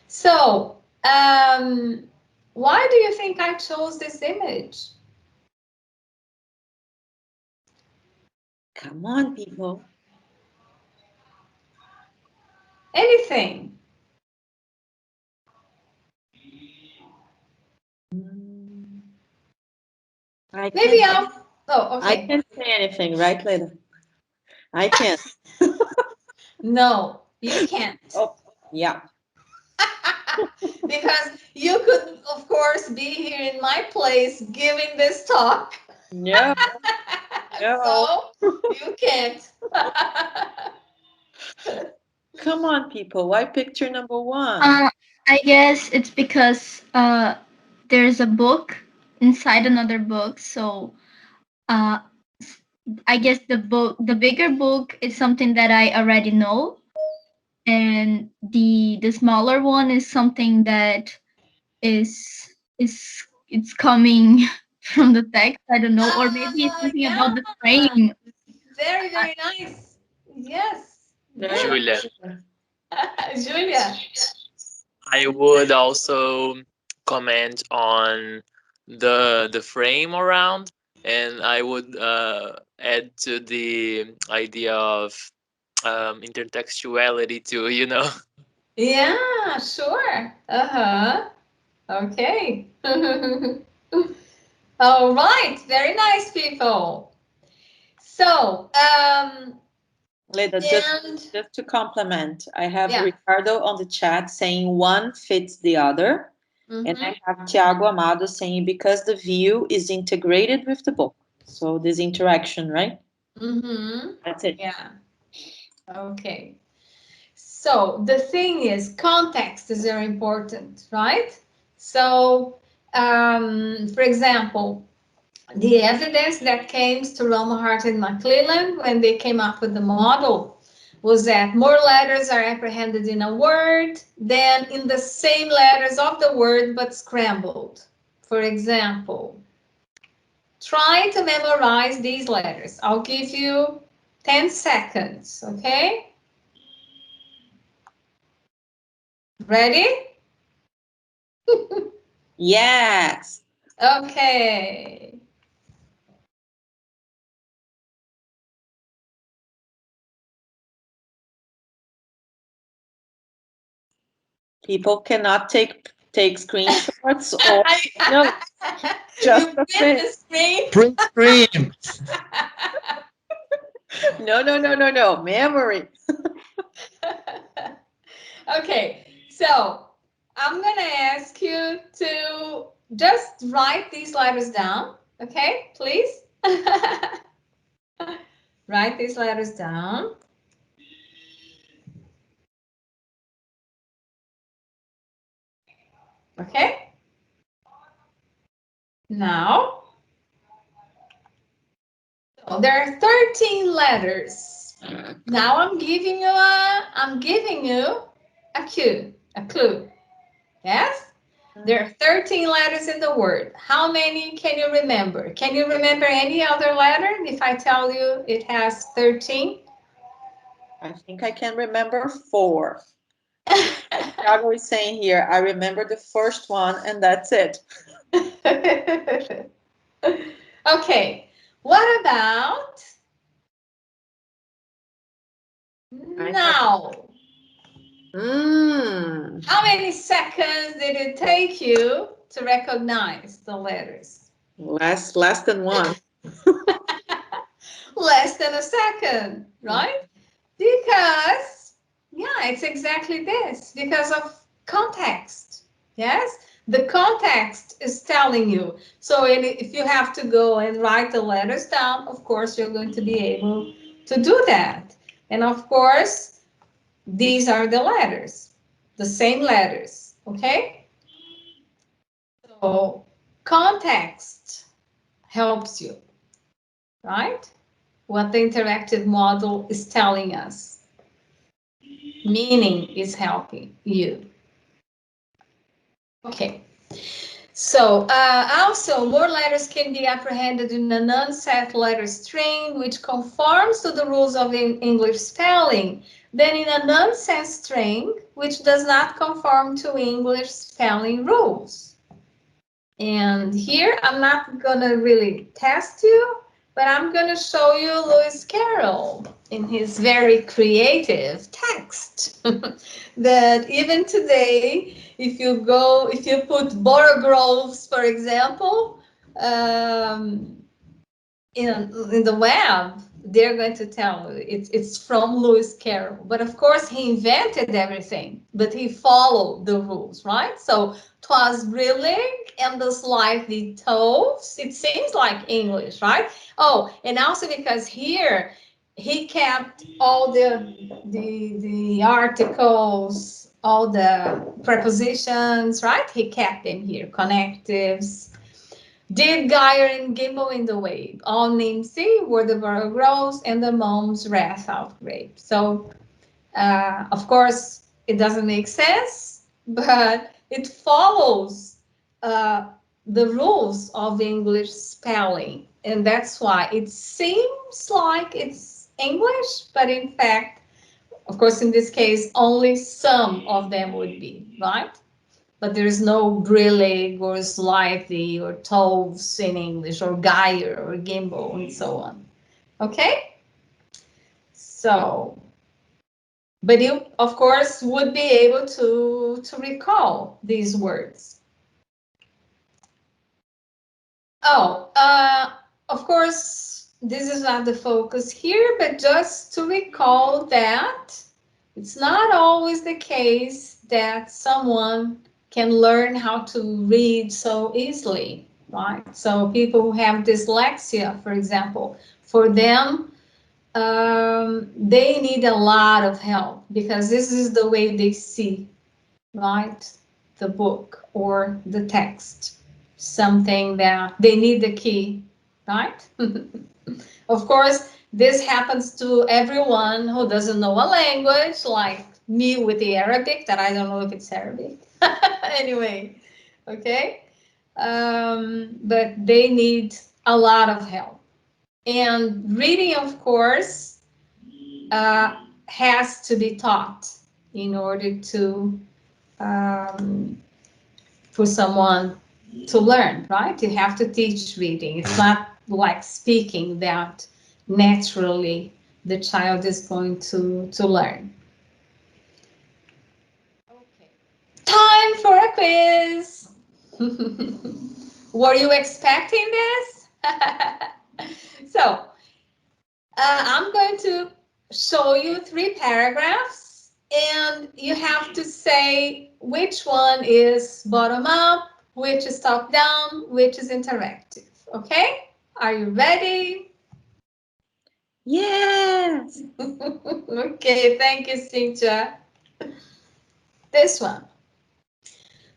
So, why do you think I chose this image? Come on, people. Anything? Maybe I'll. Oh, okay. I can't say anything, right, Lêda? I can't. No, you can't. Oh, yeah. Because you could, of course, be here in my place giving this talk. No. No. So you can't. Come on, people. Why picture number one? I guess it's because there's a book inside another book. So I guess the bigger book is something that I already know, and the smaller one is something that is it's coming from the text. I don't know, or maybe it's something about the frame. Very, very nice. Yes. Julia. Julia. I would also comment on the frame around, and I would add to the idea of intertextuality too, you know. Yeah, sure. Okay. All right, very nice, people. So, Leda, just to complement, I have Ricardo on the chat saying one fits the other. And I have Tiago Amado saying because the view is integrated with the book. So this interaction, right? That's it. Yeah. Okay. So the thing is, context is very important, right? So, for example, the evidence that came to Romahart and McClelland when they came up with the model was that more letters are apprehended in a word than in the same letters of the word but scrambled. For example, try to memorize these letters. I'll give you 10 seconds, okay? Ready? Yes. Okay. People cannot take screenshots or no, just the screen. Print screen. No. Memory. Okay, so I'm gonna ask you to just write these letters down, okay, please? Write these letters down. Okay. Now, so there are 13 letters. Now I'm giving you a clue. Yes? There are 13 letters in the word. How many can you remember? Can you remember any other letter if I tell you it has 13? I think I can remember 4. Tiago is saying here, I remember the first one and that's it. Okay, what about now? How many seconds did it take you to recognize the letters? Less than 1. Less than a second, right? Because, yeah, it's exactly this, because of context. Yes, the context is telling you. So if you have to go and write the letters down, of course, you're going to be able to do that. And of course, these are the letters, the same letters, okay? So context helps you, right? What the interactive model is telling us. Meaning is helping you. Okay. So also more letters can be apprehended in a non-set letter string, which conforms to the rules of English spelling, than in a non-set string, which does not conform to English spelling rules. And here I'm not gonna really test you, but I'm gonna show you Lewis Carroll in his very creative text that even today, if you put borogroves, for example, in the web, they're going to tell you it's from Lewis Carroll. But of course, he invented everything, but he followed the rules, right? So, 'twas brillig and the slightly toves. It seems like English, right? Oh, and also because here he kept all the articles, all the prepositions, right? He kept them here, connectives. Did Geyer and Gimble in the wave, all named C were the borogroves and the moms wrath out grape. So, of course, it doesn't make sense, but it follows the rules of English spelling. And that's why it seems like it's English, but in fact, of course, in this case, only some of them would be, right? But there is no brillig or slightly or toves in English or Geyer or Gimble and so on. Okay? So, but you, of course, would be able to recall these words. Oh, of course, this is not the focus here, but just to recall that it's not always the case that someone can learn how to read so easily, right? So people who have dyslexia, for example, for them, they need a lot of help because this is the way they see, right? The book or the text, something that they need the key, right? Of course, this happens to everyone who doesn't know a language, like me with the Arabic, that I don't know if it's Arabic. Anyway, okay? But they need a lot of help. And reading, of course, has to be taught in order to, for someone to learn, right? You have to teach reading. It's not like speaking that naturally the child is going to learn. Okay. Time for a quiz. Were you expecting this? So I'm going to show you 3 paragraphs and you have to say which one is bottom up, which is top down, which is interactive. Okay? Are you ready? Yes. Okay, thank you, Cynthia. This one.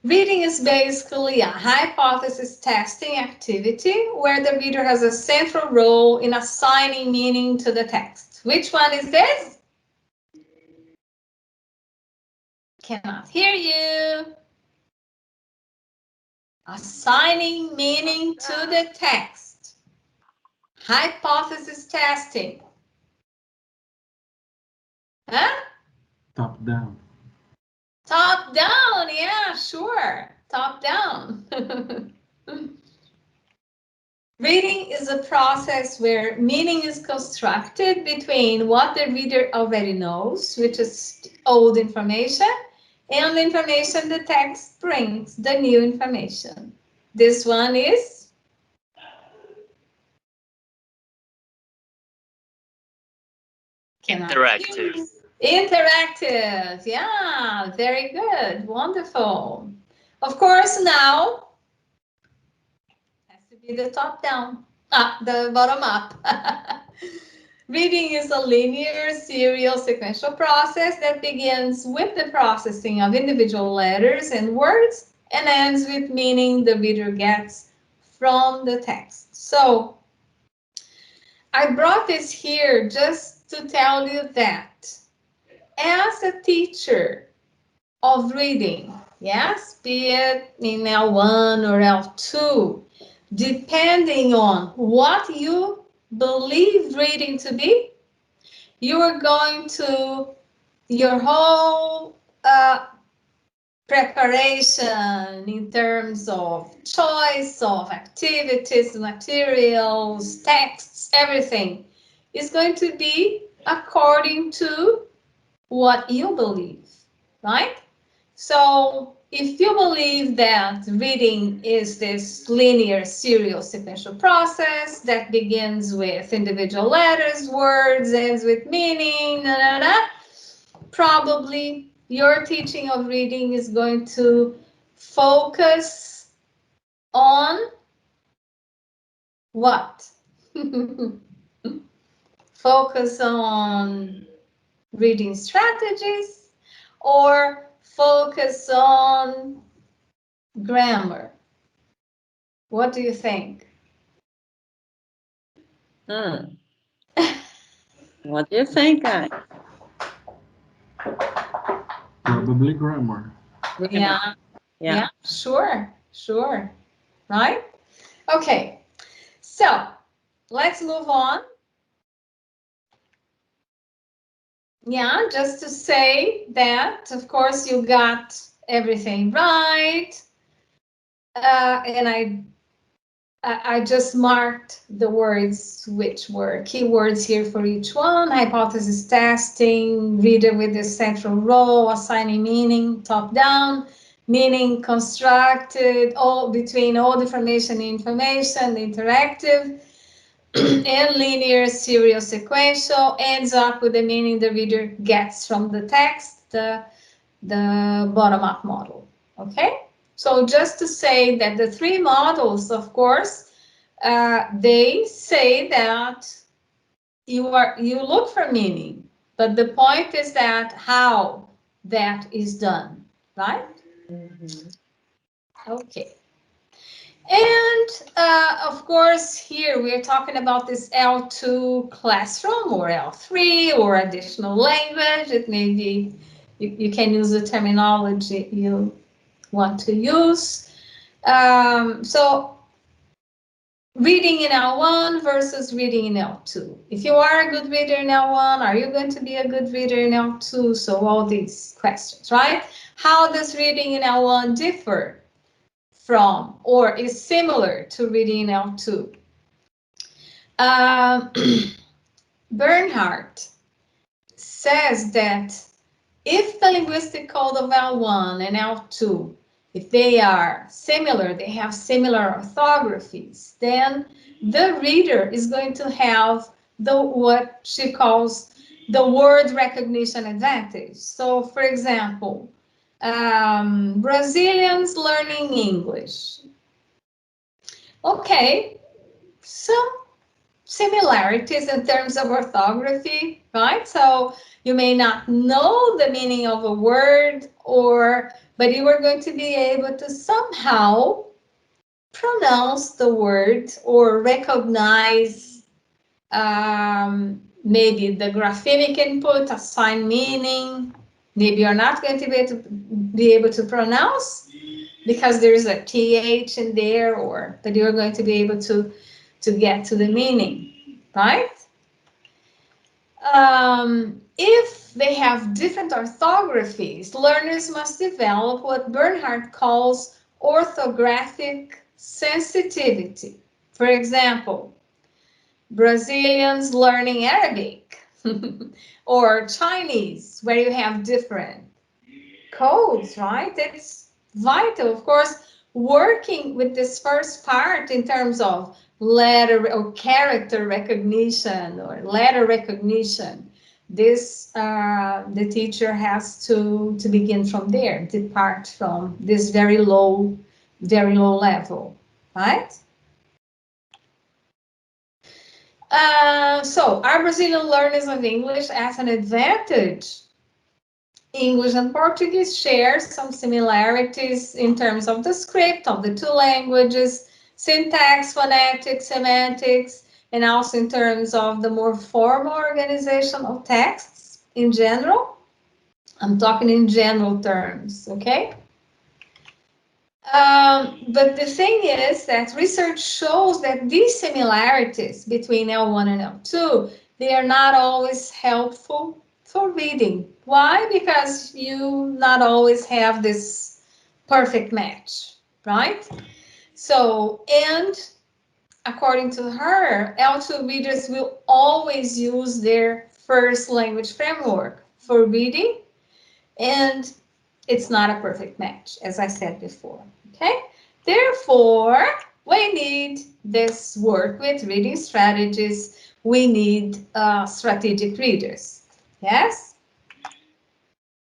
Reading is basically a hypothesis testing activity where the reader has a central role in assigning meaning to the text. Which one is this? Cannot hear you. Assigning meaning to the text. Hypothesis testing. Huh? Top down. Top down, yeah, sure. Top down. Reading is a process where meaning is constructed between what the reader already knows, which is old information, and the information the text brings, the new information. This one is interactive. Interactive, yeah, very good, wonderful. Of course, now has to be the top down, the bottom up. Reading is a linear, serial, sequential process that begins with the processing of individual letters and words and ends with meaning the reader gets from the text. So I brought this here just to tell you that as a teacher of reading, yes, be it in L1 or L2, depending on what you believe reading to be, you are going to, your whole preparation in terms of choice of activities, materials, texts, everything is going to be according to what you believe, right? So if you believe that reading is this linear, serial, sequential process that begins with individual letters, words, ends with meaning, probably your teaching of reading is going to focus on what? Focus on reading strategies or focus on grammar? What do you think? What do you think, guys? Probably grammar. Yeah, sure, right? Okay, so let's move on. Yeah, just to say that, of course, you got everything right. And I just marked the words which were keywords here for each one: hypothesis testing, reader with the central role, assigning meaning, top down, meaning constructed all between old information and information, interactive, and linear, serial, sequential, ends up with the meaning the reader gets from the text, the bottom-up model, okay? So just to say that the three models, of course, they say that you look for meaning, but the point is that how that is done, right? Okay. And of course, here we're talking about this L2 classroom or L3 or additional language. It may be, you can use the terminology you want to use. So reading in L1 versus reading in L2. If you are a good reader in L1, are you going to be a good reader in L2? So all these questions, right? How does reading in L1 differ from or is similar to reading in L2? Bernhardt says that if the linguistic code of L1 and L2, if they are similar, they have similar orthographies, then the reader is going to have what she calls the word recognition advantage. So, for example, Brazilians learning English. Okay, some similarities in terms of orthography, right? So you may not know the meaning of a word, but you are going to be able to somehow pronounce the word or recognize maybe the graphemic input, assign meaning. Maybe you're not going to be able to pronounce because there's a TH in there, but you're going to be able to get to the meaning, right? If they have different orthographies, learners must develop what Bernhardt calls orthographic sensitivity. For example, Brazilians learning Arabic or Chinese, where you have different codes, right? It's vital, of course, working with this first part in terms of letter or character recognition or letter recognition. This the teacher has to begin from there, depart from this very low level, right? So are Brazilian learners of English as an advantage? English and Portuguese share some similarities in terms of the script of the two languages, syntax, phonetics, semantics, and also in terms of the more formal organization of texts in general. I'm talking in general terms, okay? But the thing is that research shows that these similarities between L1 and L2, they are not always helpful for reading. Why? Because you not always have this perfect match, right? So, and according to her, L2 readers will always use their first language framework for reading, and it's not a perfect match, as I said before, okay? Therefore, we need this work with reading strategies. We need strategic readers. Yes?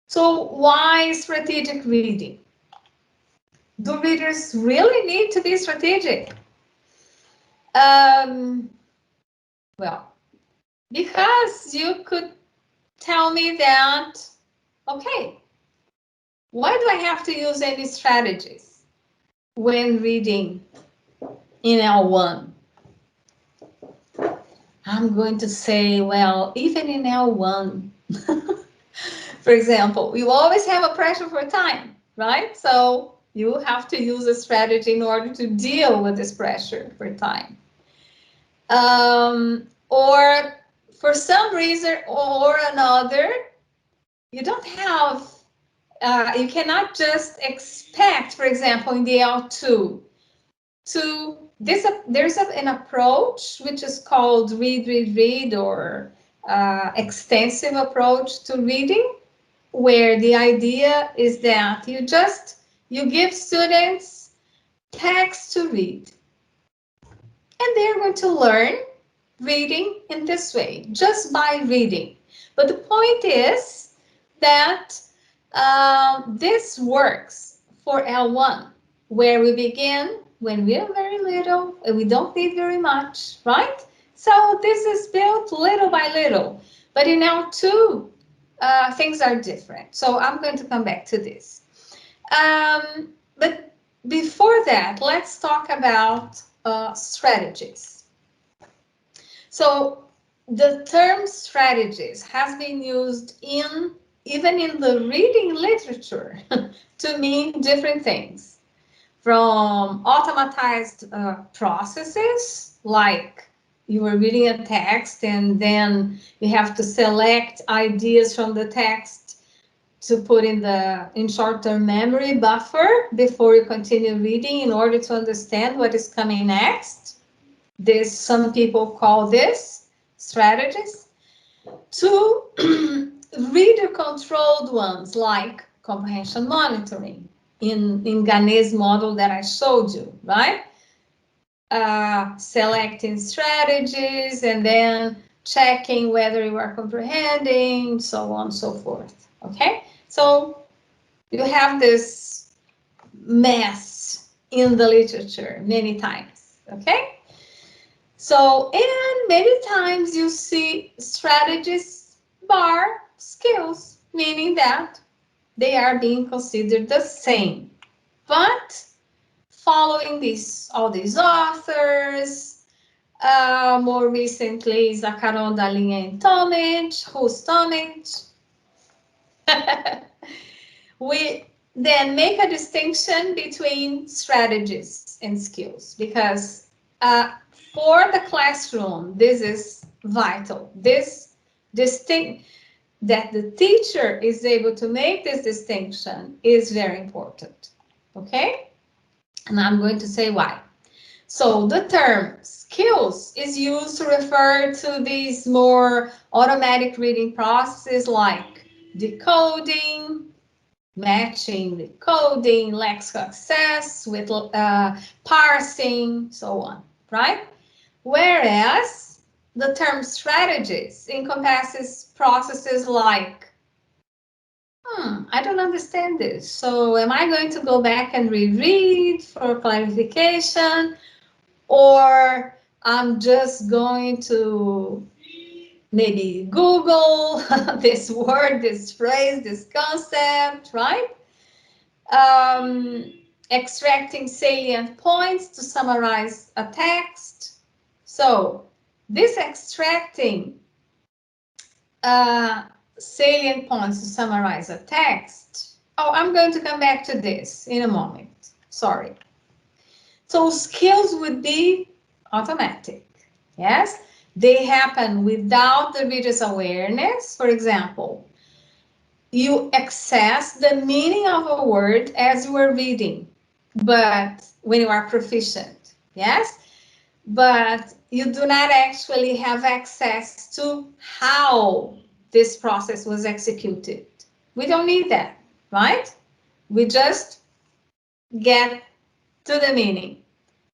So why strategic reading? Do readers really need to be strategic? Well, because you could tell me that, okay, why do I have to use any strategies when reading in L1? I'm going to say, well, even in L1, for example, you always have a pressure for time, right? So you have to use a strategy in order to deal with this pressure for time. Or for some reason or another, you don't have, you cannot just expect, for example, in the L2, there's an approach which is called read, or extensive approach to reading, where the idea is that you just you give students text to read. And they're going to learn reading in this way, just by reading. But the point is that this works for L1, where we begin when we are very little and we don't need very much, right? So this is built little by little. But in L2, things are different. So I'm going to come back to this. But before that, let's talk about strategies. So the term strategies has been used even in the reading literature to mean different things, from automatized processes, like you were reading a text and then you have to select ideas from the text to put in short-term memory buffer before you continue reading in order to understand what is coming next. Some people call this strategies. To reader-controlled ones like comprehension monitoring in Ghanese model that I showed you, right? Selecting strategies and then checking whether you are comprehending, so on and so forth, okay? So you have this mess in the literature many times, okay? So, and many times you see strategies bar skills, meaning that they are being considered the same. But following all these authors, more recently, Zacaron, Dalinha, and Tomitch. Who's Tomitch? We then make a distinction between strategies and skills, because for the classroom, this is vital. That the teacher is able to make this distinction is very important, okay? And I'm going to say why. So the term skills is used to refer to these more automatic reading processes like decoding, matching, decoding, lexical access with parsing, so on, right? Whereas the term strategies encompasses processes like, I don't understand this. So am I going to go back and reread for clarification? Or I'm just going to maybe Google this word, this phrase, this concept, right? Extracting salient points to summarize a text. So this extracting salient points to summarize a text. Oh, I'm going to come back to this in a moment. Sorry. So skills would be automatic. Yes, they happen without the reader's awareness. For example, you access the meaning of a word as you are reading, but when you are proficient, yes, but you do not actually have access to how this process was executed. We don't need that, right? We just get to the meaning.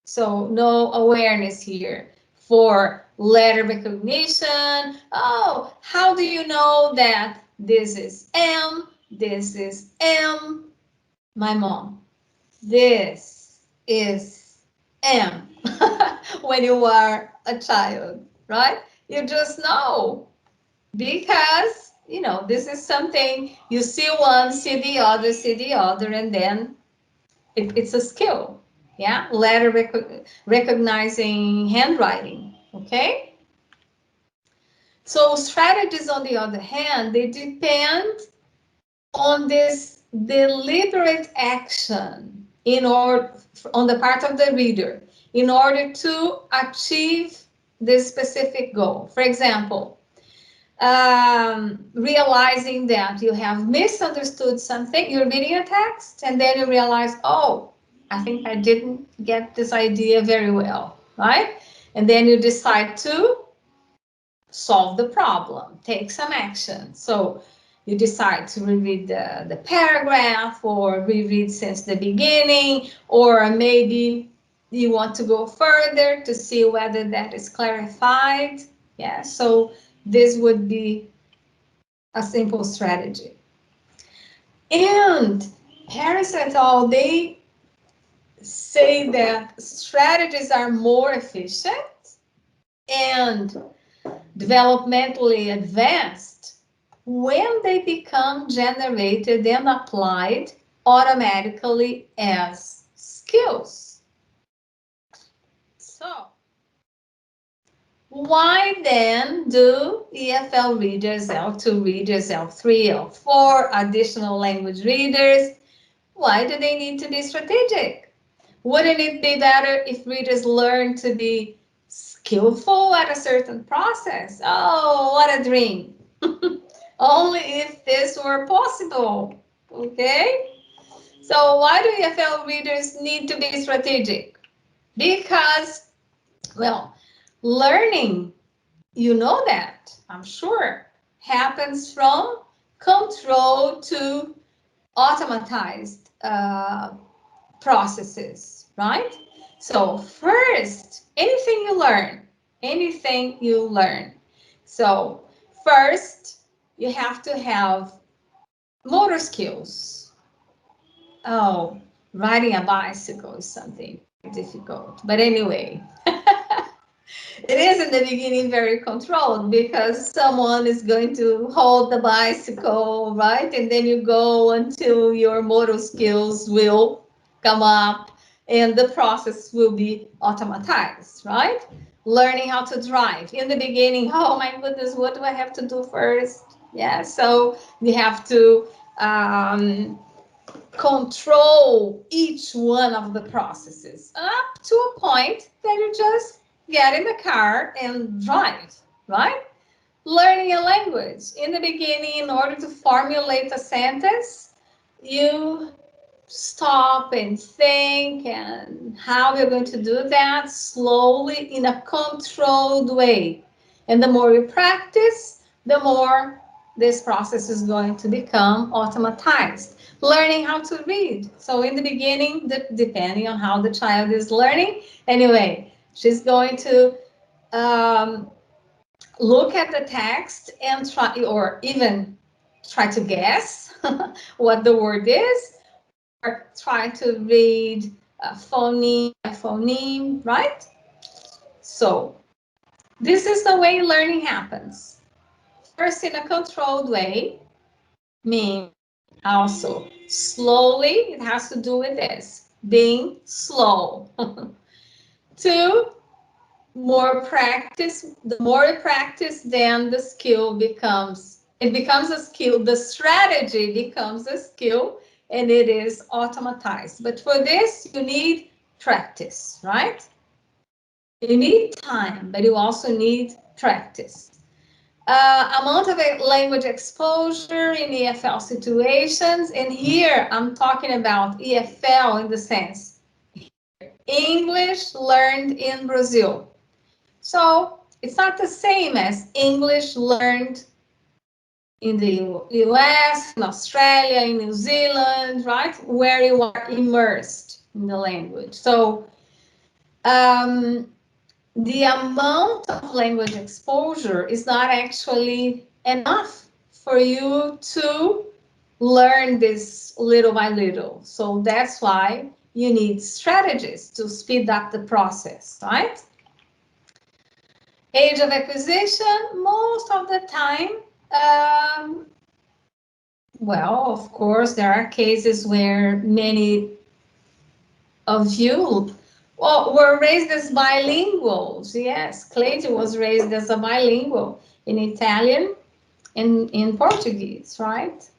So no awareness here for letter recognition. Oh, how do you know that this is M, this is M? My mom, this is M. When you are a child, right? You just know, because, you know, this is something you see one, see the other, and then it's a skill. Yeah, letter recognizing handwriting, okay? So strategies, on the other hand, they depend on this deliberate action on the part of the reader in order to achieve this specific goal. For example, realizing that you have misunderstood something, you're reading a text and then you realize, oh, I think I didn't get this idea very well, right? And then you decide to solve the problem, take some action. So you decide to reread the paragraph or reread since the beginning, or maybe you want to go further to see whether that is clarified. Yeah, so this would be a simple strategy. And Harris et al., they say that strategies are more efficient and developmentally advanced when they become generated and applied automatically as skills. So, why then do EFL readers, L2 readers, L3, L4, additional language readers, why do they need to be strategic? Wouldn't it be better if readers learn to be skillful at a certain process? Oh, what a dream. Only if this were possible, okay? So why do EFL readers need to be strategic? Because, well, learning, you know that, I'm sure, happens from controlled to automatized processes, right? So first, anything you learn. So first, you have to have motor skills. Oh, riding a bicycle is something difficult, but anyway, it is in the beginning very controlled because someone is going to hold the bicycle, right? And then you go until your motor skills will come up and the process will be automatized, right? Learning how to drive. In the beginning, oh my goodness, what do I have to do first? Yeah, so you have to control each one of the processes up to a point that you just get in the car and drive, right? Learning a language. In the beginning, in order to formulate a sentence, you stop and think and how you're going to do that slowly in a controlled way. And the more you practice, the more this process is going to become automatized. Learning how to read. So in the beginning, depending on how the child is learning, anyway, she's going to look at the text and try, or even try to guess what the word is, or try to read phoneme by phoneme, right? So this is the way learning happens. First, in a controlled way, meaning also slowly, it has to do with this, being slow. 2, more practice. The more you practice, then the skill becomes, it becomes a skill. The strategy becomes a skill and it is automatized. But for this, you need practice, right? You need time, but you also need practice. Amount of language exposure in EFL situations, and here I'm talking about EFL in the sense English learned in Brazil. So it's not the same as English learned in the US, in Australia, in New Zealand, right? Where you are immersed in the language. So the amount of language exposure is not actually enough for you to learn this little by little. So that's why you need strategies to speed up the process, right? Age of acquisition, most of the time, well, of course, there are cases where many of you were raised as bilinguals. Yes, Clayton was raised as a bilingual in Italian and in Portuguese, right?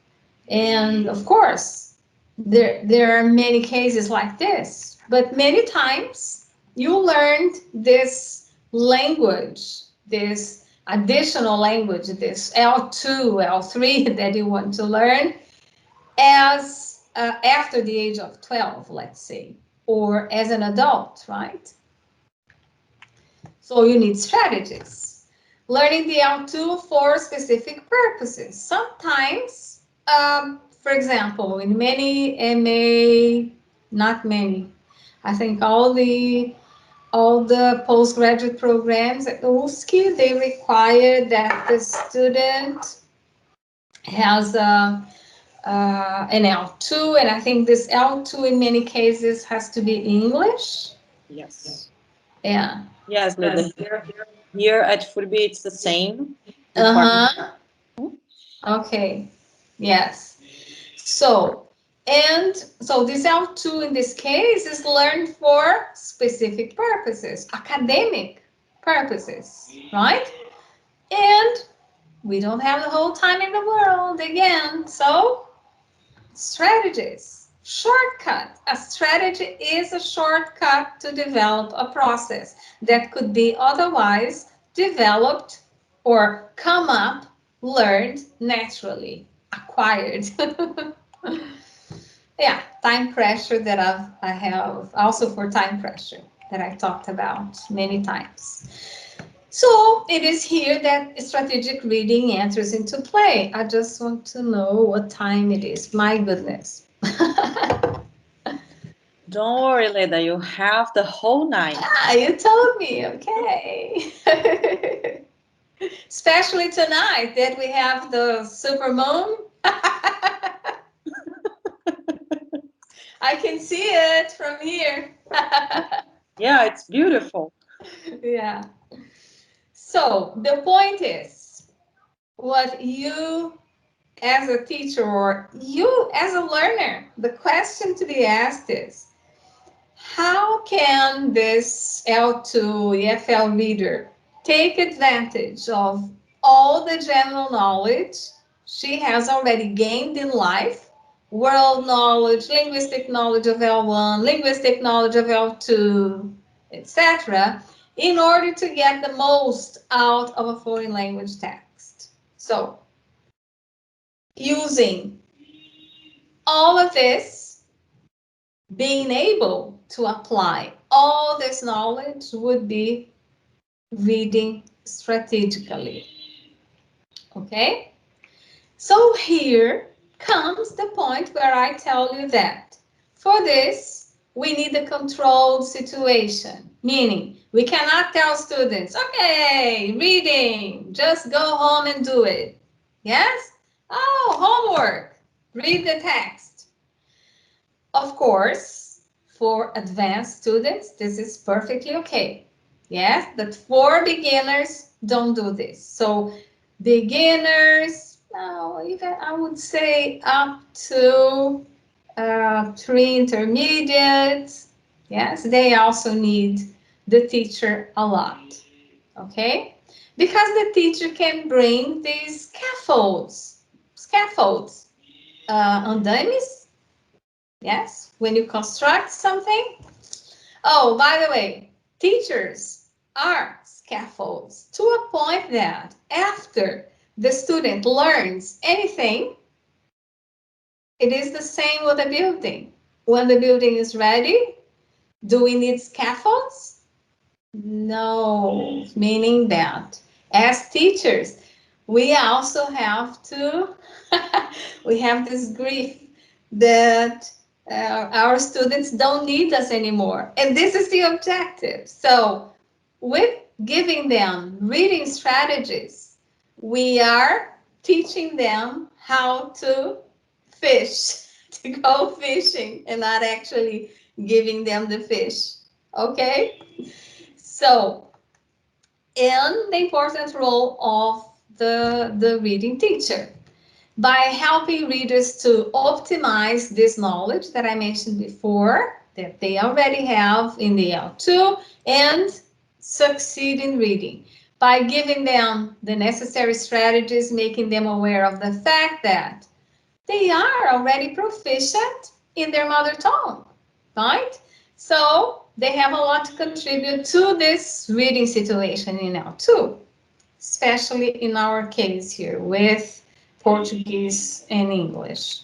And of course, there are many cases like this, but many times you learned this language, this additional language, this L2, L3 that you want to learn as after the age of 12, let's say, or as an adult, right? So you need strategies. learning the L2 for specific purposes. Sometimes, for example, in many MA, not many, I think all the postgraduate programs at UFSC, they require that the student has an L2, and I think this L2 in many cases has to be English. Yes. Yeah. Yes, Lêda. Here at FURB, it's the same. Okay. Yes. So this L2 in this case is learned for specific purposes, academic purposes, right? And we don't have the whole time in the world again, so strategies, shortcut. A strategy is a shortcut to develop a process that could be otherwise developed or come up, learned naturally, acquired. Yeah, time pressure that I have also for time pressure that I talked about many times. So it is here that strategic reading enters into play. I just want to know what time it is. My goodness. Don't worry, Lêda, you have the whole night. Ah, you told me, okay. Especially tonight that we have the super moon. I can see it from here. Yeah, it's beautiful. Yeah. So the point is, what you as a teacher or you as a learner, the question to be asked is, how can this L2 EFL reader take advantage of all the general knowledge she has already gained in life, world knowledge, linguistic knowledge of L1, linguistic knowledge of L2, etc., in order to get the most out of a foreign language text? So, using all of this, being able to apply all this knowledge would be reading strategically. Okay? So here comes the point where I tell you that for this, we need a controlled situation, meaning we cannot tell students, okay, reading, just go home and do it. Yes? Oh, homework, read the text. Of course, for advanced students, this is perfectly okay. Yes, but for beginners, don't do this. So beginners, even I would say up to 3 intermediates, yes, they also need the teacher a lot, okay? Because the teacher can bring these scaffolds, andames. Yes, when you construct something. Oh, by the way, teachers are scaffolds to a point that after the student learns anything, it is the same with the building. When the building is ready, do we need scaffolds? No, meaning that as teachers, we also have to, we have this grief that our students don't need us anymore. And this is the objective. So with giving them reading strategies, we are teaching them how to fish, to go fishing, and not actually giving them the fish. Okay? So, and the important role of the reading teacher. By helping readers to optimize this knowledge that I mentioned before, that they already have in the L2, and succeed in reading. By giving them the necessary strategies, making them aware of the fact that they are already proficient in their mother tongue, right? So they have a lot to contribute to this reading situation in L2, especially in our case here with Portuguese and English.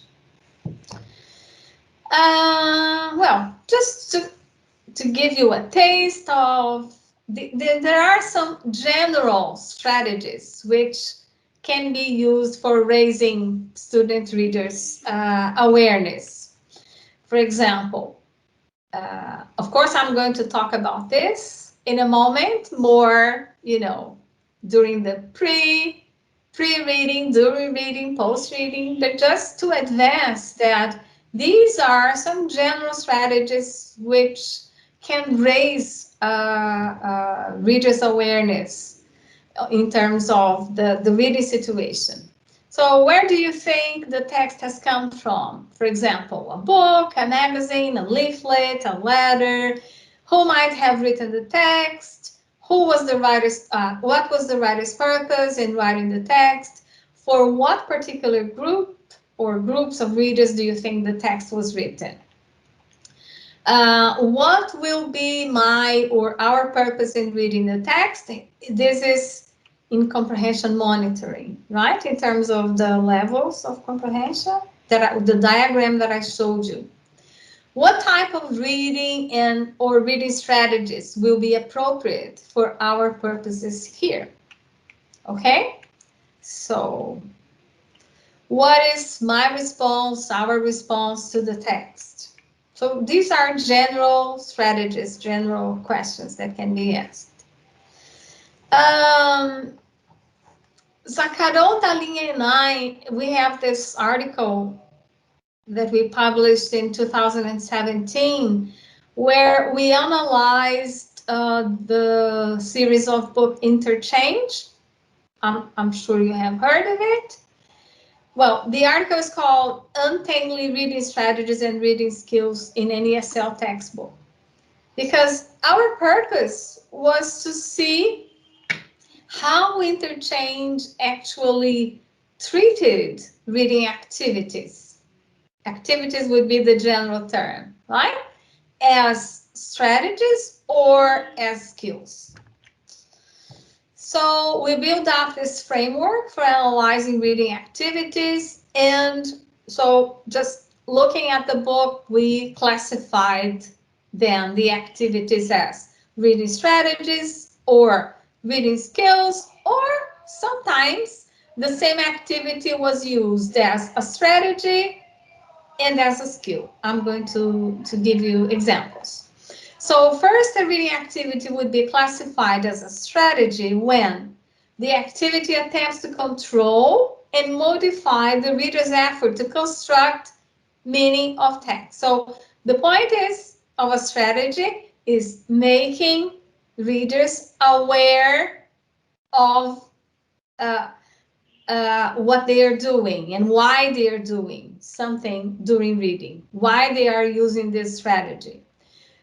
Well, just to give you a taste of there are some general strategies which can be used for raising student readers' awareness. For example, of course, I'm going to talk about this in a moment more, you know, during the pre-reading, during reading, post-reading, but just to advance that these are some general strategies which can raise readers' awareness in terms of the reading situation. So where do you think the text has come from? For example, a book, a magazine, a leaflet, a letter. Who might have written the text? Who was the writer's, what was the writer's purpose in writing the text? For what particular group or groups of readers do you think the text was written? What will be my or our purpose in reading the text? This is in comprehension monitoring, right? In terms of the levels of comprehension, the diagram that I showed you. What type of reading or reading strategies will be appropriate for our purposes here? Okay, so what is my response, our response to the text? So these are general strategies, general questions that can be asked. Zacarol da linha 9, we have this article that we published in 2017, where we analyzed the series of book Interchange. I'm sure you have heard of it. Well, the article is called Untamely Reading Strategies and Reading Skills in an ESL Textbook, because our purpose was to see how Interchange actually treated reading activities. Activities would be the general term, right? As strategies or as skills. So we built up this framework for analyzing reading activities, and so just looking at the book, we classified then the activities as reading strategies or reading skills, or sometimes the same activity was used as a strategy and as a skill. I'm going to give you examples. So first, the reading activity would be classified as a strategy when the activity attempts to control and modify the reader's effort to construct meaning of text. So the point of a strategy is making readers aware of what they are doing and why they are doing something during reading, why they are using this strategy.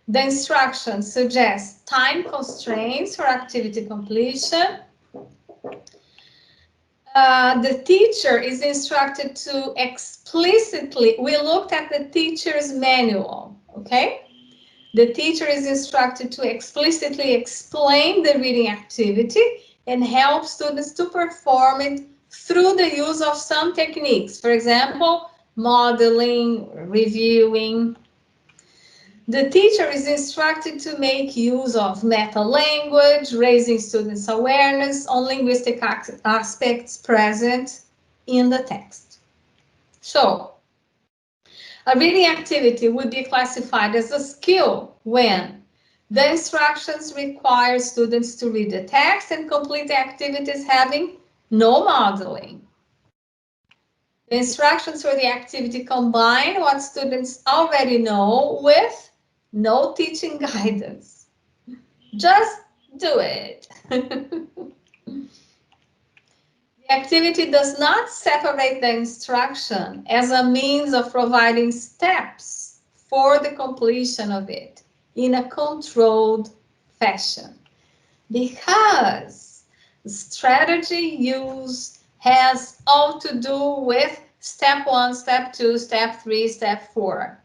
The instructions suggest time constraints for activity completion. The teacher is instructed to explicitly, we looked at the teacher's manual, okay? The teacher is instructed to explicitly explain the reading activity and help students to perform it through the use of some techniques. For example, modeling, reviewing. The teacher is instructed to make use of meta-language, raising students' awareness on linguistic aspects present in the text. So, a reading activity would be classified as a skill when the instructions require students to read the text and complete the activities having no modeling. The instructions for the activity combine what students already know with no teaching guidance. Just do it. The activity does not separate the instruction as a means of providing steps for the completion of it in a controlled fashion, because strategy use has all to do with step 1, step 2, step 3, step 4.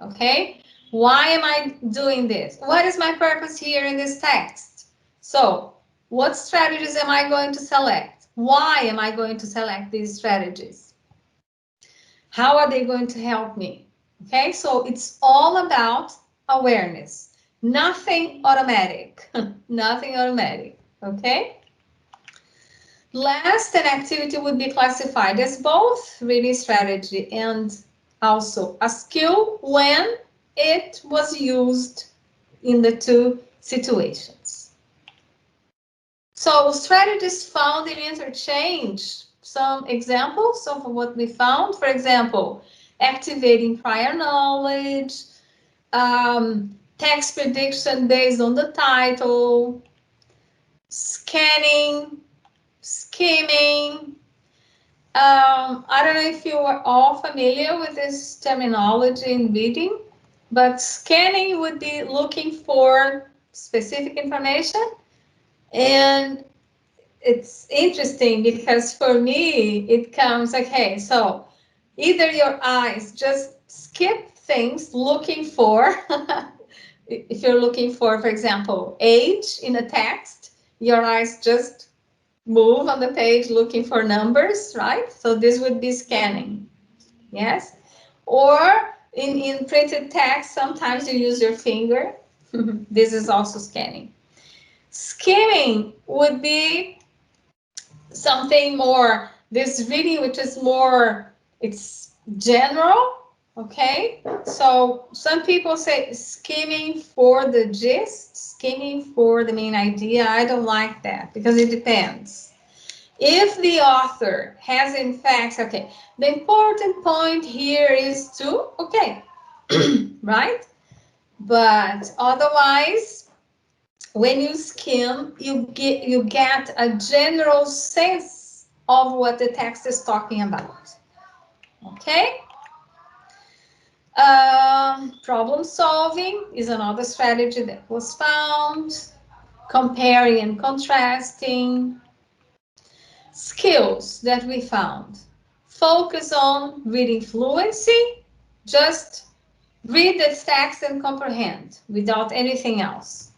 Okay? Why am I doing this? What is my purpose here in this text? So, what strategies am I going to select? Why am I going to select these strategies? How are they going to help me? Okay, so it's all about awareness. Nothing automatic. Nothing automatic. Okay? Last, an activity would be classified as both reading strategy and also a skill when it was used in the two situations. So strategies found in interchange. Some examples of what we found, for example, activating prior knowledge, text prediction based on the title, scanning, skimming. I don't know if you are all familiar with this terminology in reading, but scanning would be looking for specific information. And it's interesting because for me, it comes, okay, so either your eyes just skip things looking for, if you're looking for example, age in a text, your eyes just move on the page looking for numbers, right? So this would be scanning, yes? Or in printed text, sometimes you use your finger. This is also scanning. Skimming would be something more, this reading which is more, it's general, okay? So some people say skimming for the gist, skimming for the main idea. I don't like that because it depends. If the author has in fact, okay, the important point here is to, okay, right? But otherwise, when you skim, you get a general sense of what the text is talking about. Okay? Problem solving is another strategy that was found. Comparing and contrasting. Skills that we found. Focus on reading fluency. Just read the text and comprehend without anything else.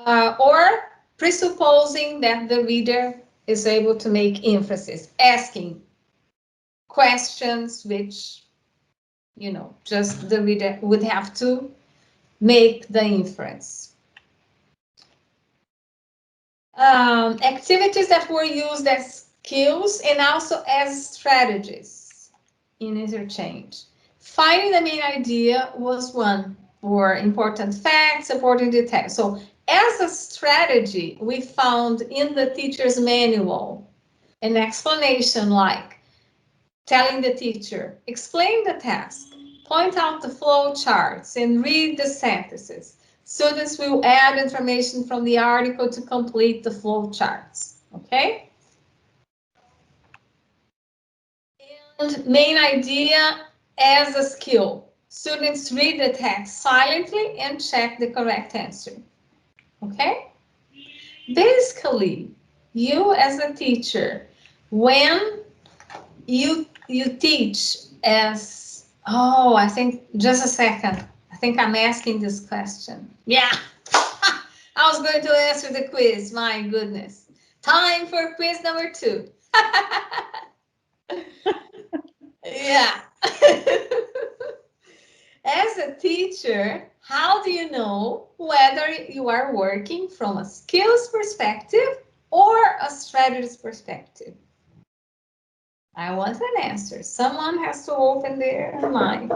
Or presupposing that the reader is able to make emphasis, asking questions which, you know, just the reader would have to make the inference. Activities that were used as skills and also as strategies in interchange. Finding the main idea was one, or important facts supporting the text. So as a strategy, we found in the teacher's manual an explanation like telling the teacher, explain the task, point out the flow charts, and read the sentences. Students will add information from the article to complete the flow charts, okay? And main idea as a skill. Students read the text silently and check the correct answer. Okay? Basically, you as a teacher, when you teach as, oh, I think, just a second. I think I'm asking this question. Yeah, I was going to answer the quiz, my goodness. Time for quiz number 2. Yeah. As a teacher, how do you know whether you are working from a skills perspective or a strategies perspective? I want an answer. Someone has to open their mic.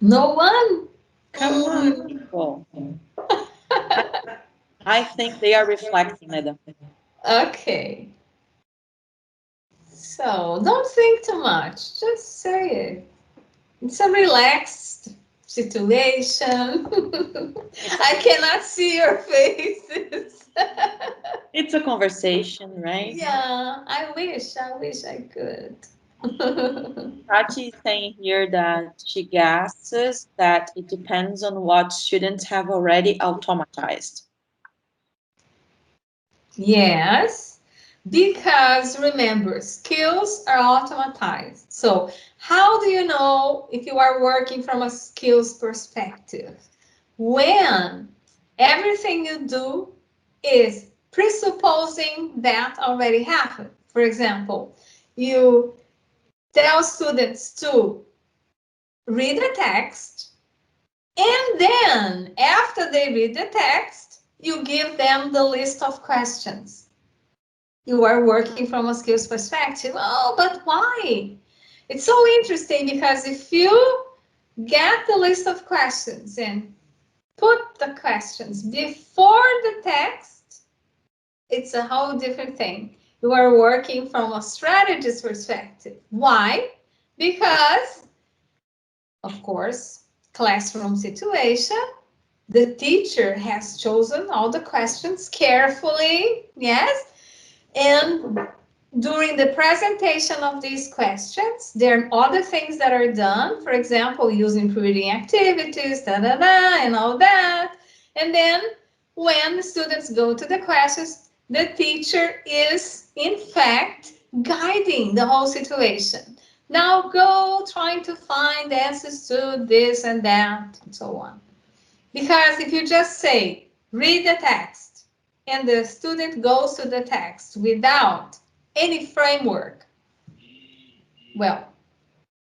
No one? Come on, people. I think they are reflecting, Lêda. Okay. So don't think too much. Just say it. It's a relaxed situation. I cannot see your faces. It's a conversation, right? Yeah, I wish I could. Tati is saying here that she guesses that it depends on what students have already automatized. Yes, because remember, skills are automatized. So how do you know if you are working from a skills perspective? When everything you do is presupposing that already happened. For example, you tell students to read a text, and then after they read the text, you give them the list of questions. You are working from a skills perspective. Oh, but why? It's so interesting because if you get the list of questions and put the questions before the text, it's a whole different thing. You are working from a strategist perspective. Why? Because, of course, classroom situation, the teacher has chosen all the questions carefully, yes? And during the presentation of these questions, there are other things that are done, for example, using reading activities, and all that. And then when the students go to the questions, the teacher is, in fact, guiding the whole situation. Now go trying to find answers to this and that, and so on. Because if you just say, read the text, and the student goes to the text without any framework, well,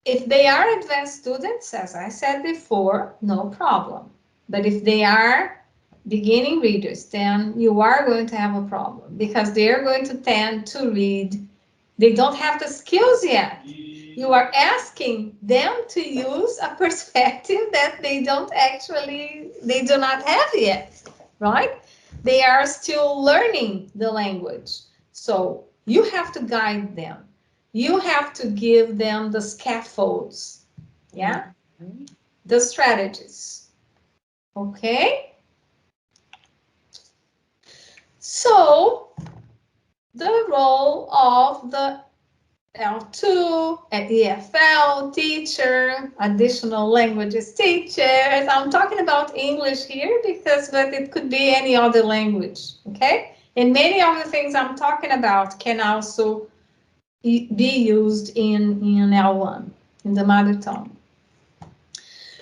if they are advanced students, as I said before, no problem. But if they are beginning readers, then you are going to have a problem because they're going to tend to read. They don't have the skills yet. You are asking them to use a perspective that they do not have yet, right? They are still learning the language. So you have to guide them. You have to give them the scaffolds, yeah? The strategies, okay? So the role of the L2, an EFL teacher, additional languages teachers. I'm talking about English here but it could be any other language, okay? And many of the things I'm talking about can also be used in L1, in the mother tongue.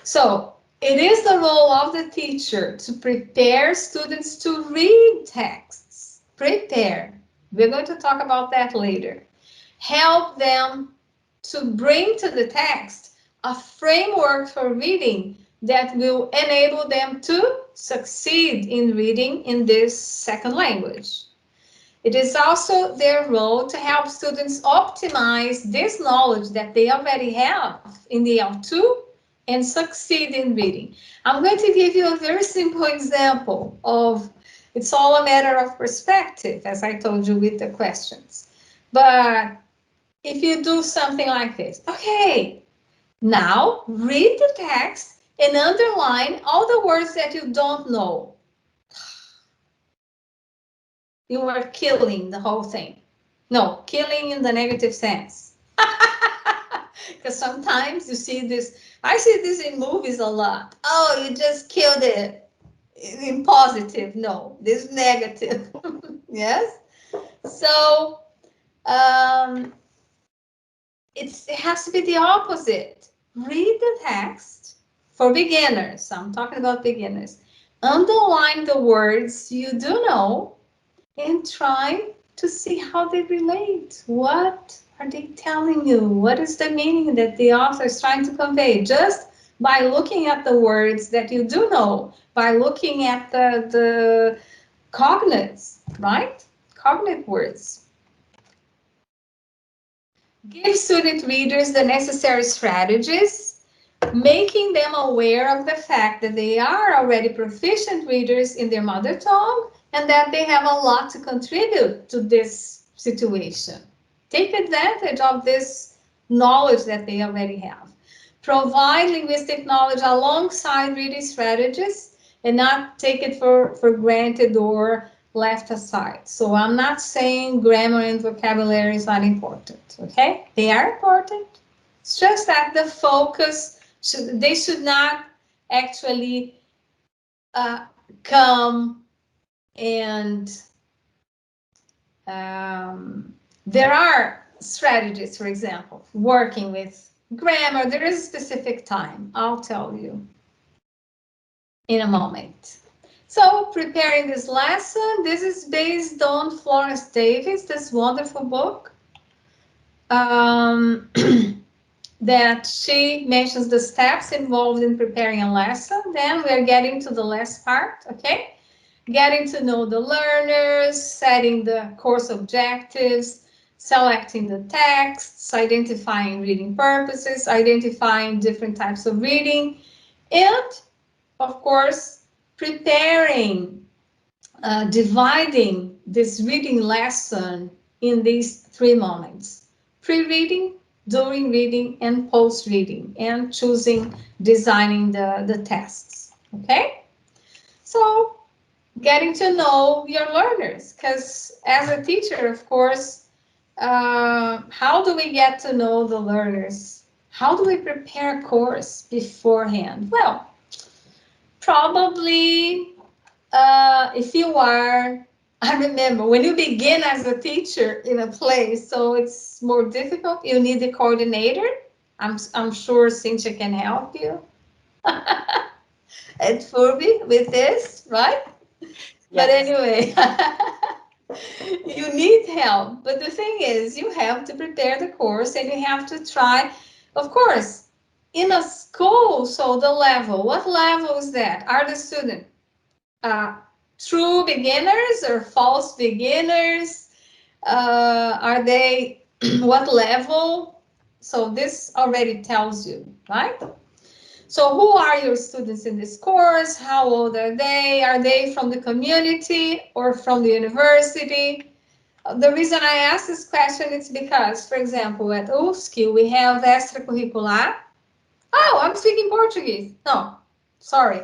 So it is the role of the teacher to prepare students to read texts. Prepare. We're going to talk about that later. Help them to bring to the text a framework for reading that will enable them to succeed in reading in this second language. It is also their role to help students optimize this knowledge that they already have in the L2 and succeed in reading. I'm going to give you a very simple example of, it's all a matter of perspective, as I told you with the questions. But if you do something like this, okay, now read the text and underline all the words that you don't know. You are killing the whole thing. No, killing in the negative sense. Because sometimes you see this, I see this in movies a lot. Oh, you just killed it in positive. No, this is negative. Yes? So, it has to be the opposite. Read the text for beginners. I'm talking about beginners. Underline the words you do know and try to see how they relate. What are they telling you? What is the meaning that the author is trying to convey? Just by looking at the words that you do know, by looking at the cognates, right? Cognate words. Give student readers the necessary strategies, making them aware of the fact that they are already proficient readers in their mother tongue and that they have a lot to contribute to this situation. Take advantage of this knowledge that they already have. Provide linguistic knowledge alongside reading strategies and not take it for granted or left aside. So I'm not saying grammar and vocabulary is not important, okay? They are important. It's just that the focus, they should not actually come and there are strategies, for example, working with grammar. There is a specific time, I'll tell you in a moment. So preparing this lesson, this is based on Florence Davis, this wonderful book. That she mentions the steps involved in preparing a lesson. Then we're getting to the last part, okay? Getting to know the learners, setting the course objectives, selecting the texts, identifying reading purposes, identifying different types of reading, and of course, preparing, dividing this reading lesson in these 3 moments: pre-reading, during reading, and post-reading, and choosing, designing the tests, okay? So getting to know your learners, because as a teacher, of course, how do we get to know the learners? How do we prepare a course beforehand? Well, probably if you are, I remember when you begin as a teacher in a place, so it's more difficult, you need a coordinator. I'm sure Cynthia can help you at FURB with this, right? Yes. But anyway, you need help. But the thing is, you have to prepare the course and you have to try, of course, in a school, so the level, what level is that? Are the students true beginners or false beginners? Are they what level? So this already tells you, right? So who are your students in this course? How old are they? Are they from the community or from the university? The reason I ask this question is because, for example, at UFSC, we have extracurricular. Oh, I'm speaking Portuguese. No, sorry.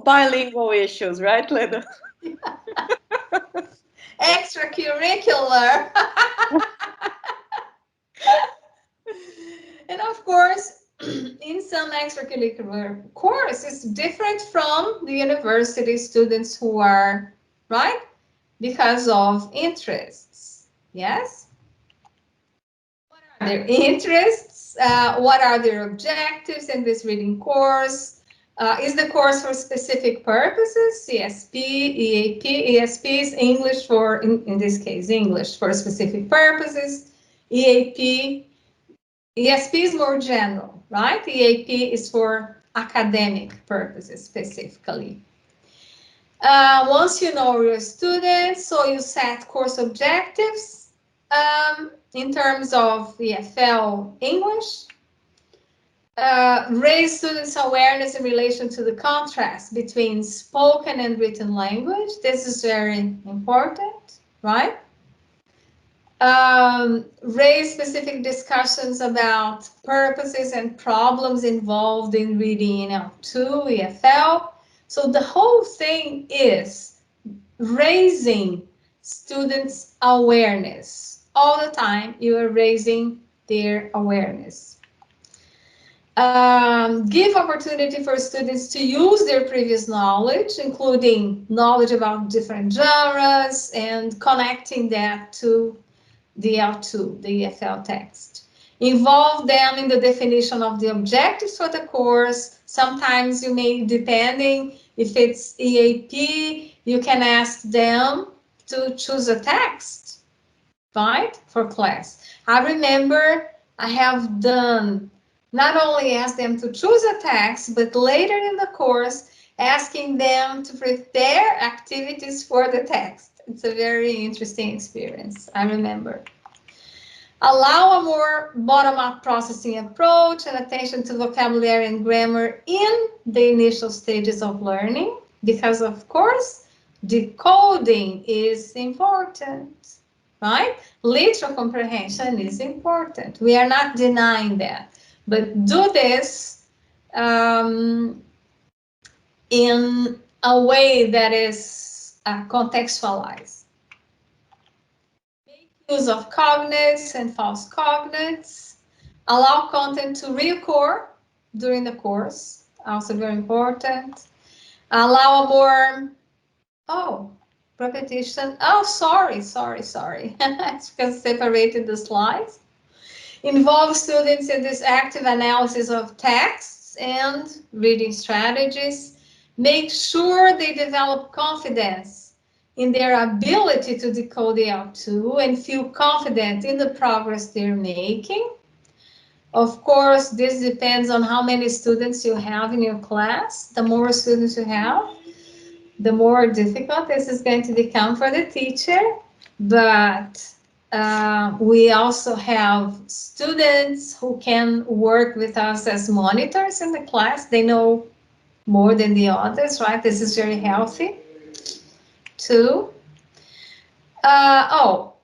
Bilingual issues, right, Lêda? Extracurricular. And of course, in some extracurricular course, it's different from the university students who are, right? Because of interests, yes? What are their interests? What are their objectives in this reading course? Is the course for specific purposes? CSP, EAP. ESP is English for, in this case, English for specific purposes. EAP, ESP is more general, right? EAP is for academic purposes specifically. Once you know your students, so you set course objectives in terms of EFL English. Raise students' awareness in relation to the contrast between spoken and written language. This is very important, right? Raise specific discussions about purposes and problems involved in reading L2, EFL. So the whole thing is raising students' awareness. All the time you are raising their awareness. Give opportunity for students to use their previous knowledge, including knowledge about different genres and connecting that to the L2, the EFL text. Involve them in the definition of the objectives for the course. Sometimes you may, depending if it's EAP, you can ask them to choose a text, right, for class. I remember I have done, not only ask them to choose a text, but later in the course, asking them to prepare activities for the text. It's a very interesting experience, I remember. Allow a more bottom-up processing approach and attention to vocabulary and grammar in the initial stages of learning, because of course, decoding is important, right? Literal comprehension is important. We are not denying that, but do this in a way that is contextualized. Use of cognates and false cognates. Allow content to reoccur during the course, also very important. Allow a more, repetition. Oh, sorry. I just separated the slides. Involve students in this active analysis of texts and reading strategies. Make sure they develop confidence in their ability to decode the L2 and feel confident in the progress they're making. Of course, this depends on how many students you have in your class. The more students you have, the more difficult this is going to become for the teacher. But we also have students who can work with us as monitors in the class. They know more than the others, right? This is very healthy too. All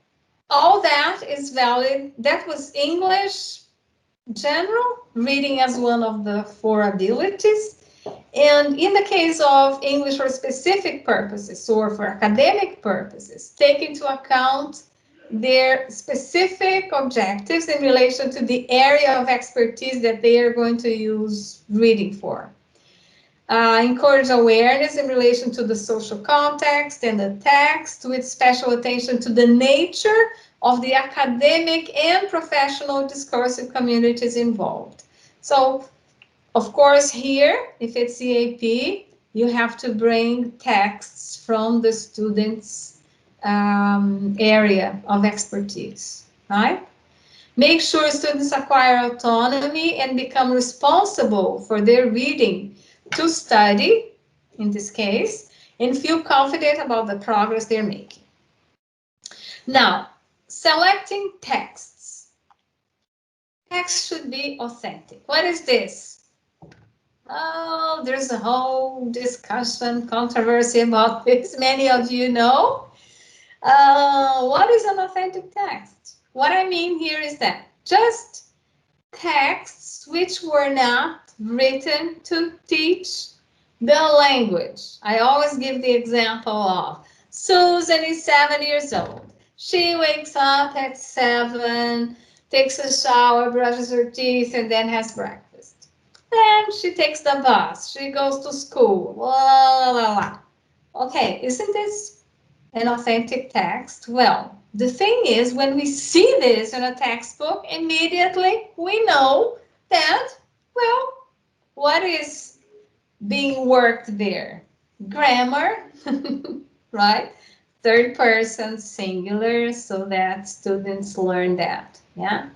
that is valid. That was English general, reading as one of the 4 abilities. And in the case of English for specific purposes or for academic purposes, take into account their specific objectives in relation to the area of expertise that they are going to use reading for. Encourage awareness in relation to the social context and the text, with special attention to the nature of the academic and professional discursive communities involved. So, of course, here, if it's CAP, you have to bring texts from the student's area of expertise, right? Make sure students acquire autonomy and become responsible for their reading to study, in this case, and feel confident about the progress they're making. Now, selecting texts. Text should be authentic. What is this? Oh, there's a whole discussion, controversy about this. Many of you know. What is an authentic text? What I mean here is that just texts which were not written to teach the language. I always give the example of Susan is 7 years old. She wakes up at 7, takes a shower, brushes her teeth, and then has breakfast. Then she takes the bus. She goes to school. La, la, la, la. Okay, isn't this an authentic text? Well, the thing is, when we see this in a textbook, immediately we know that, well, what is being worked there? Grammar, right? Third person singular, so that students learn that, yeah?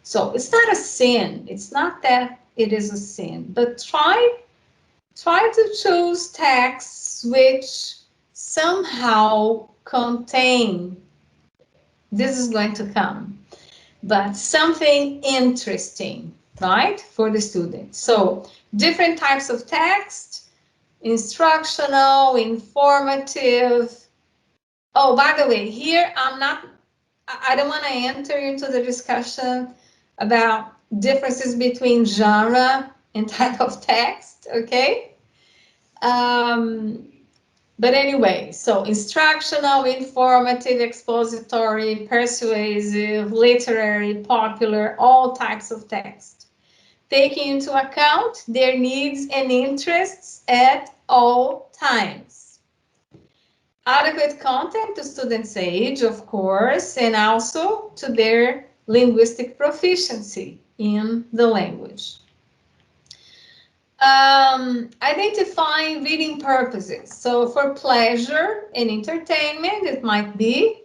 So it's not a sin. It's not that it is a sin, but try to choose texts which somehow contain, this is going to come, but something interesting, right, for the students. So different types of text, instructional, informative. Oh, by the way, here I don't want to enter into the discussion about differences between genre and type of text, okay? But anyway, so instructional, informative, expository, persuasive, literary, popular, all types of text, taking into account their needs and interests at all times. Adequate content to students' age, of course, and also to their linguistic proficiency in the language. Identifying reading purposes. So for pleasure and entertainment, it might be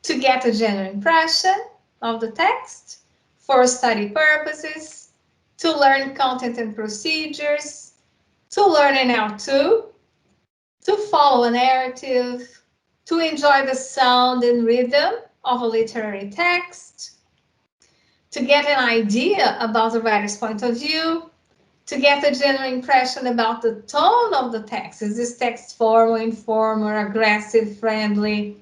to get a general impression of the text. For study purposes, to learn content and procedures, to learn an L2, to follow a narrative, to enjoy the sound and rhythm of a literary text, to get an idea about the writer's point of view, to get a general impression about the tone of the text. Is this text formal, informal, aggressive, friendly?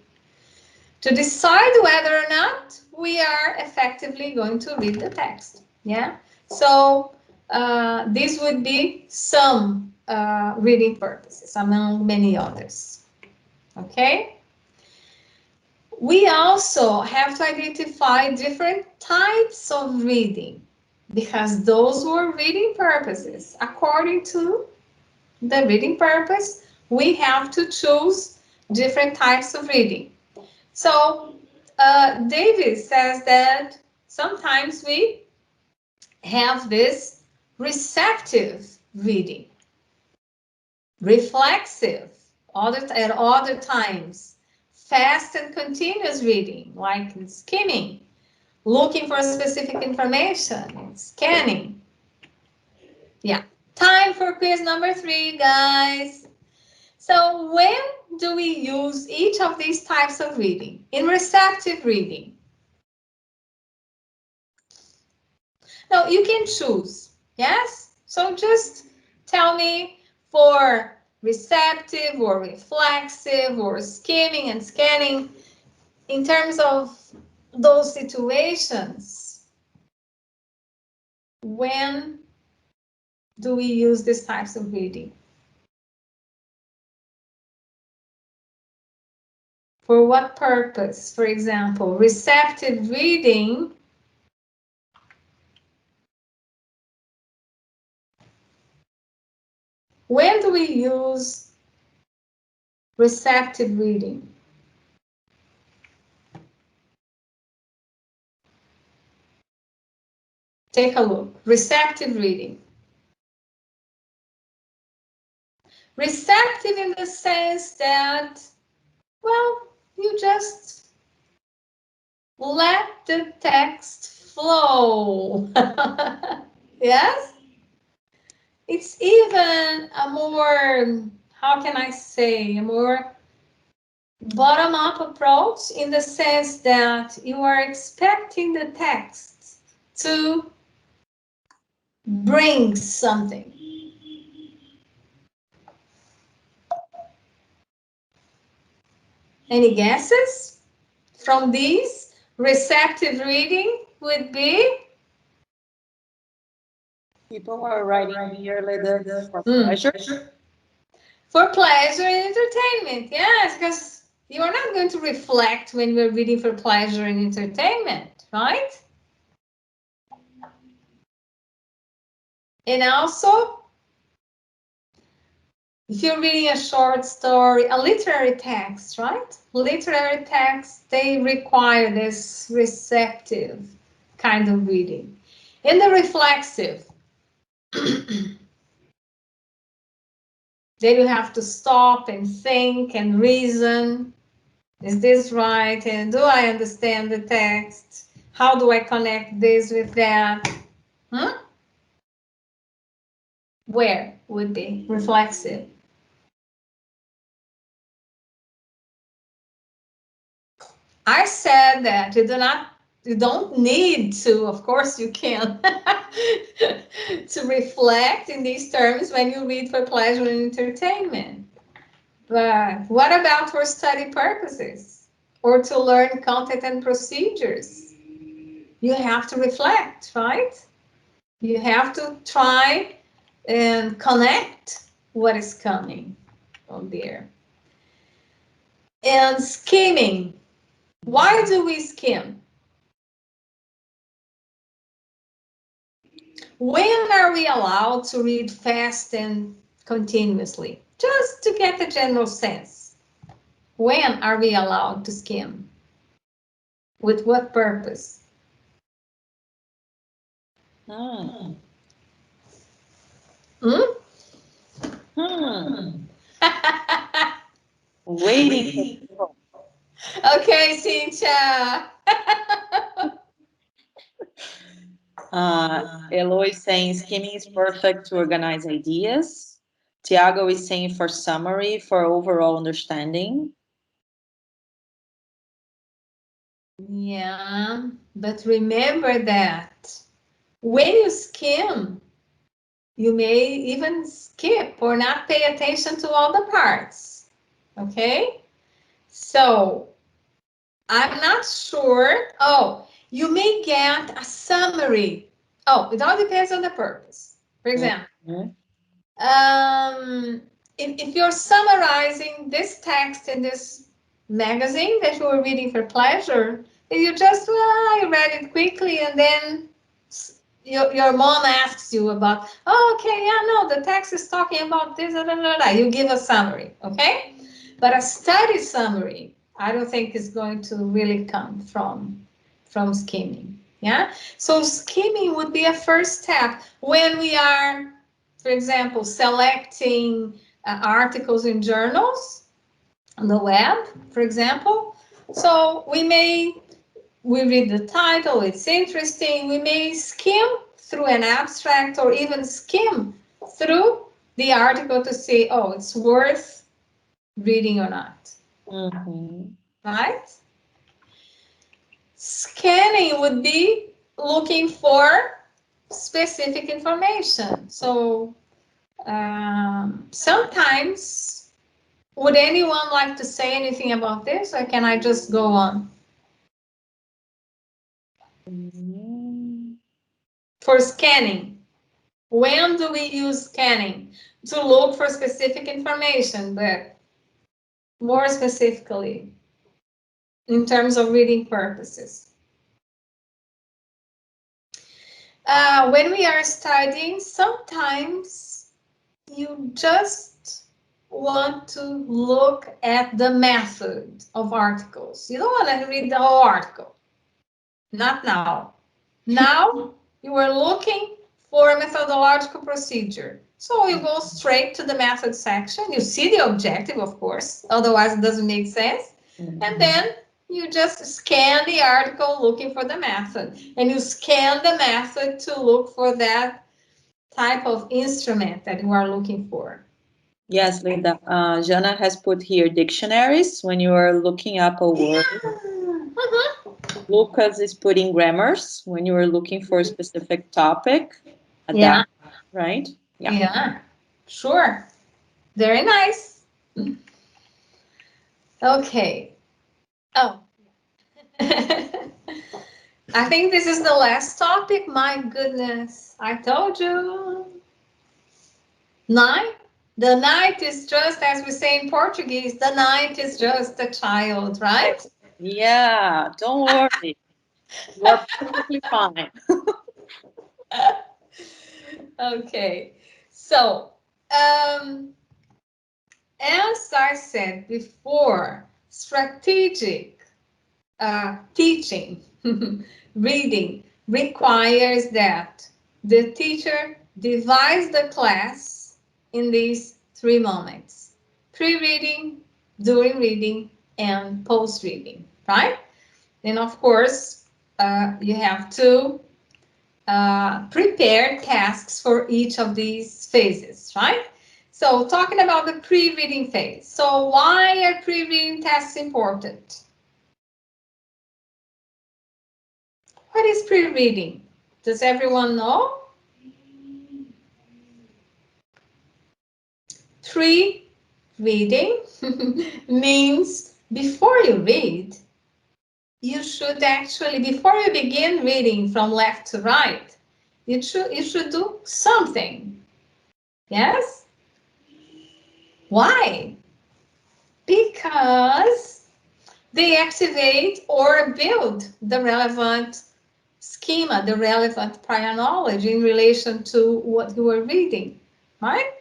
To decide whether or not we are effectively going to read the text. Yeah. So these would be some reading purposes among many others. Okay. We also have to identify different types of reading, because those were reading purposes. According to the reading purpose, we have to choose different types of reading. So Davis says that sometimes we have this receptive reading. reflexive, at other times, fast and continuous reading, like skimming, looking for specific information, scanning. Yeah, time for quiz number 3, guys. So when do we use each of these types of reading? In receptive reading. Now you can choose, yes? So just tell me for receptive or reflexive or skimming and scanning, in terms of those situations, when do we use these types of reading? For what purpose? For example, receptive reading . When do we use receptive reading? Take a look. Receptive reading. Receptive in the sense that, well, you just let the text flow. Yes? It's even a more, how can I say, a more bottom-up approach, in the sense that you are expecting the text to bring something. Any guesses from these? Receptive reading would be? People are writing here, Lêda, for pleasure. For pleasure and entertainment, yes, because you are not going to reflect when you're reading for pleasure and entertainment, right? And also, if you're reading a short story, a literary text, right? Literary texts, they require this receptive kind of reading. In the reflexive, then you have to stop and think and reason. Is this right? And do I understand the text? How do I connect this with that? Where would be reflexive? I said that you don't need to, of course you can, to reflect in these terms when you read for pleasure and entertainment. But what about for study purposes or to learn content and procedures? You have to reflect, right? You have to try and connect what is coming on there. And skimming. Why do we skim? When are we allowed to read fast and continuously? Just to get a general sense. When are we allowed to skim? With what purpose? Waiting. Okay, Cynthia. Eloy is saying skimming is perfect to organize ideas. Tiago is saying for summary, for overall understanding. Yeah, but remember that when you skim, you may even skip or not pay attention to all the parts, okay? So, I'm not sure. Oh, you may get a summary. Oh, it all depends on the purpose. For example, if you're summarizing this text in this magazine that you were reading for pleasure, you just, you read it quickly and then your mom asks you about, oh, okay, yeah, no, the text is talking about this, blah, blah, blah. You give a summary, okay? But a study summary, I don't think is going to really come from skimming, yeah? So skimming would be a first step when we are, for example, selecting articles in journals on the web, for example. So we read the title, it's interesting. We may skim through an abstract or even skim through the article to see, oh, it's worth reading or not. Right? Scanning would be looking for specific information. So sometimes, would anyone like to say anything about this, or can I just go on? For scanning, when do we use scanning? To look for specific information, but more specifically, in terms of reading purposes. When we are studying, sometimes you just want to look at the method of articles. You don't want to read the whole article. Not now. Now you are looking for a methodological procedure. So you go straight to the method section. You see the objective, of course, otherwise it doesn't make sense. And then you just scan the article looking for the method. And you scan the method to look for that type of instrument that you are looking for. Yes, Linda. Jana has put here dictionaries when you are looking up a word. Lucas is putting grammars when you are looking for a specific topic. Yeah. Right? Yeah, sure. Very nice. Okay. Oh. I think this is the last topic. My goodness, I told you. 9. The night is just, as we say in Portuguese, the night is just a child, right? Yeah, don't worry. You are perfectly fine. Okay, so as I said before, strategic teaching, reading, requires that the teacher divides the class in these 3 moments: pre-reading, during reading, and post-reading, right? And of course, you have to prepare tasks for each of these phases, right? So talking about the pre-reading phase. So why are pre-reading tasks important? What is pre-reading? Does everyone know? Pre-reading means before you read, you should actually, before you begin reading from left to right, you should do something. Yes? Why? Because they activate or build the relevant schema, the relevant prior knowledge in relation to what you are reading, right?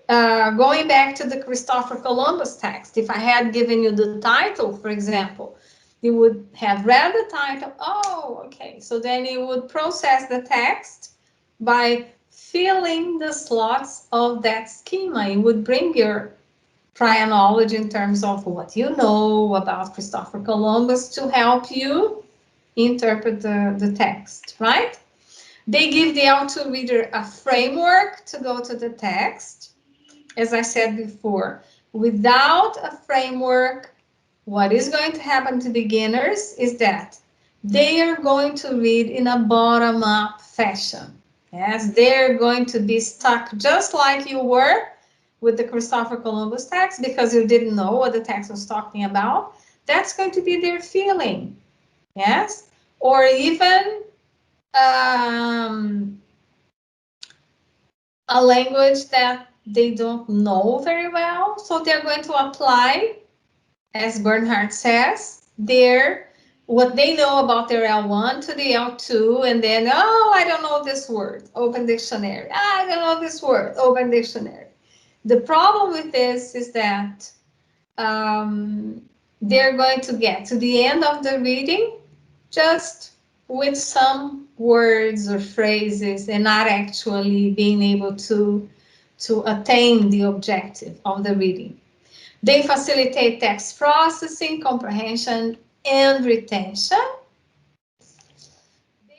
Going back to the Christopher Columbus text, if I had given you the title, for example, you would have read the title. Oh, okay. So then you would process the text by filling the slots of that schema. You would bring your prior knowledge in terms of what you know about Christopher Columbus to help you interpret the text, right? They give the auto reader a framework to go to the text. As I said before, without a framework, what is going to happen to beginners is that they are going to read in a bottom-up fashion. Yes, they're going to be stuck just like you were with the Christopher Columbus text because you didn't know what the text was talking about. That's going to be their feeling. Yes, or even a language that they don't know very well, so they're going to apply, as Bernhard says, what they know about their L1 to the L2, and then, oh, I don't know this word, open dictionary. I don't know this word, open dictionary. The problem with this is that they're going to get to the end of the reading just with some words or phrases and not actually being able to to attain the objective of the reading. They facilitate text processing, comprehension, and retention.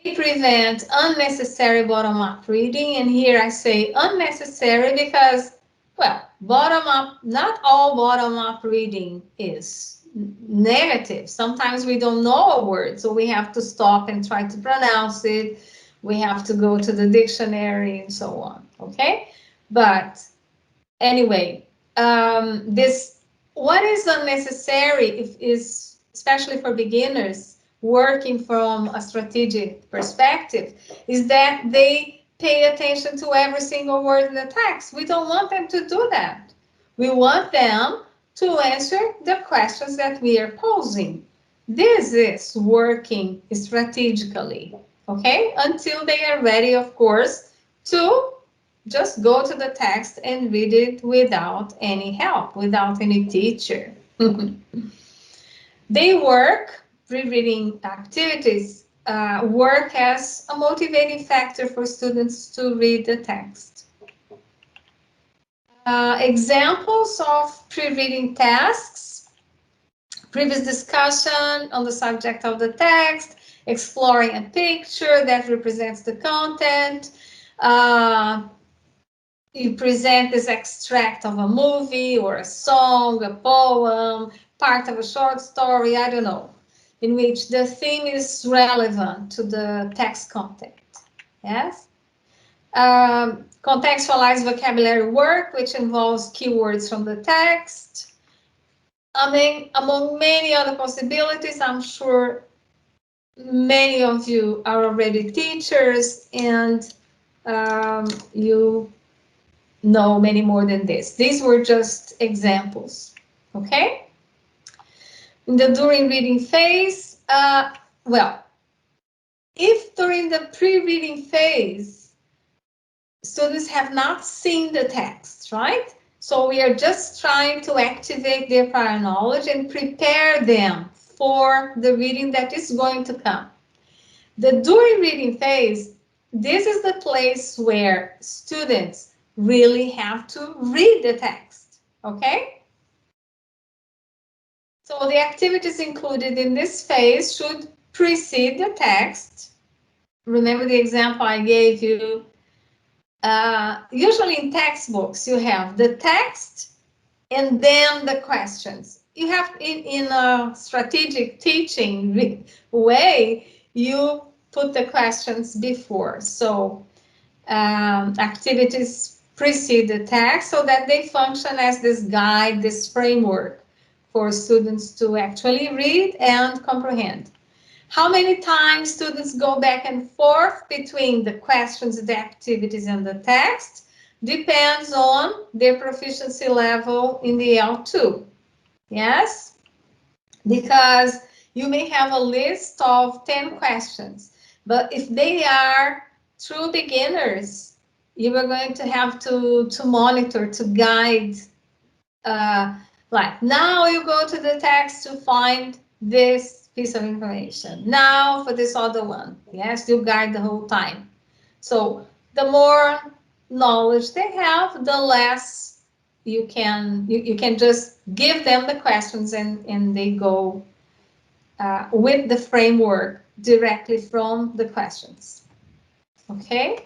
They prevent unnecessary bottom-up reading, and here I say unnecessary because, well, bottom-up, not all bottom-up reading is negative. Sometimes we don't know a word, so we have to stop and try to pronounce it. We have to go to the dictionary and so on, okay? But anyway, what is unnecessary is, especially for beginners, working from a strategic perspective, is that they pay attention to every single word in the text. We don't want them to do that. We want them to answer the questions that we are posing. This is working strategically, okay? Until they are ready, of course, to just go to the text and read it without any help, without any teacher. They work, pre-reading activities work as a motivating factor for students to read the text. Examples of pre-reading tasks: previous discussion on the subject of the text, exploring a picture that represents the content. You present this extract of a movie or a song, a poem, part of a short story, I don't know, in which the theme is relevant to the text content. Yes? Contextualized vocabulary work, which involves keywords from the text. I mean, among many other possibilities, I'm sure many of you are already teachers and you know many more than this. These were just examples, okay? In the during reading phase, well, if during the pre-reading phase, students have not seen the text, right? So we are just trying to activate their prior knowledge and prepare them for the reading that is going to come. The during reading phase, this is the place where students really have to read the text, okay? So the activities included in this phase should precede the text. Remember the example I gave you. Usually in textbooks, you have the text and then the questions. You have in a strategic teaching way, you put the questions before. So activities precede the text so that they function as this guide, this framework for students to actually read and comprehend. How many times students go back and forth between the questions, the activities, and the text depends on their proficiency level in the L2. Yes? Because you may have a list of 10 questions, but if they are true beginners, you are going to have to monitor, to guide. Like now you go to the text to find this piece of information. Now for this other one. Yes, you guide the whole time. So the more knowledge they have, the less you can just give them the questions and they go with the framework directly from the questions. Okay.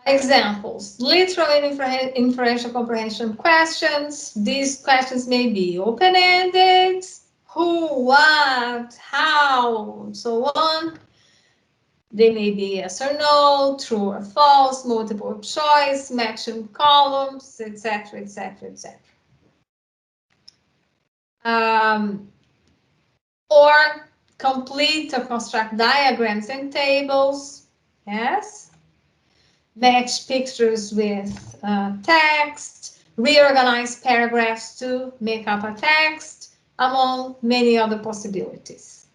Examples: literal and inferential comprehension questions. These questions may be open-ended, who, what, how, and so on. They may be yes or no, true or false, multiple choice, matching columns, etc., etc., etc. Or complete or construct diagrams and tables. Yes. Match pictures with text, reorganize paragraphs to make up a text, among many other possibilities.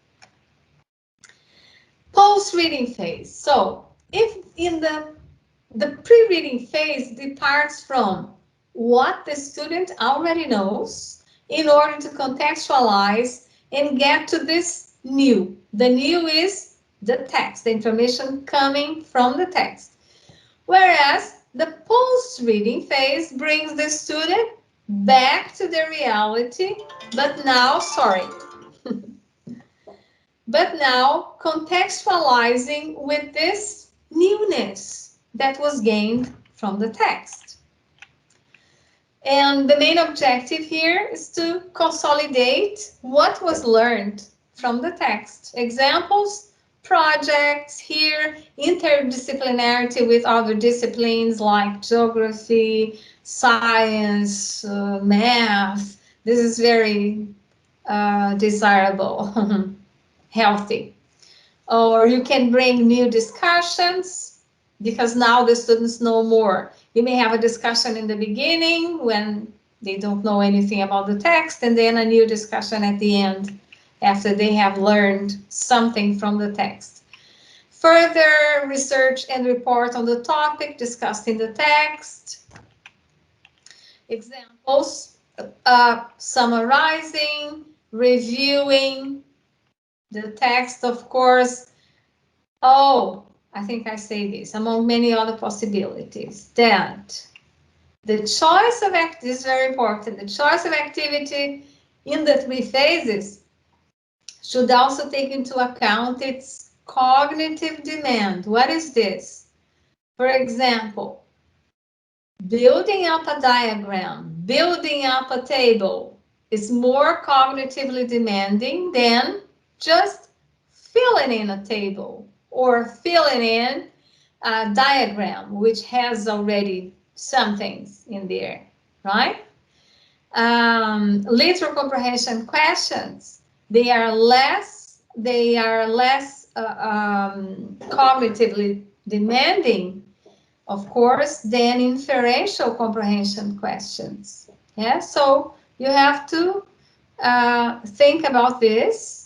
Post-reading phase. So if in the pre-reading phase departs from what the student already knows in order to contextualize and get to this new. The new is the text, the information coming from the text. Whereas the post-reading phase brings the student back to the reality, but now, but now contextualizing with this newness that was gained from the text. And the main objective here is to consolidate what was learned from the text. Examples, projects here, interdisciplinarity with other disciplines like geography, science, math. This is very desirable, healthy. Or you can bring new discussions because now the students know more. You may have a discussion in the beginning when they don't know anything about the text, and then a new discussion at the end after they have learned something from the text. Further research and report on the topic discussed in the text. Examples, summarizing, reviewing the text, of course. Oh, I think I say this, among many other possibilities, that the choice of activity is very important. The choice of activity in the 3 phases should also take into account its cognitive demand. What is this? For example, building up a diagram, building up a table is more cognitively demanding than just filling in a table or filling in a diagram, which has already some things in there, right? Literal comprehension questions, they are less cognitively demanding, of course, than inferential comprehension questions. Yeah, so you have to think about this,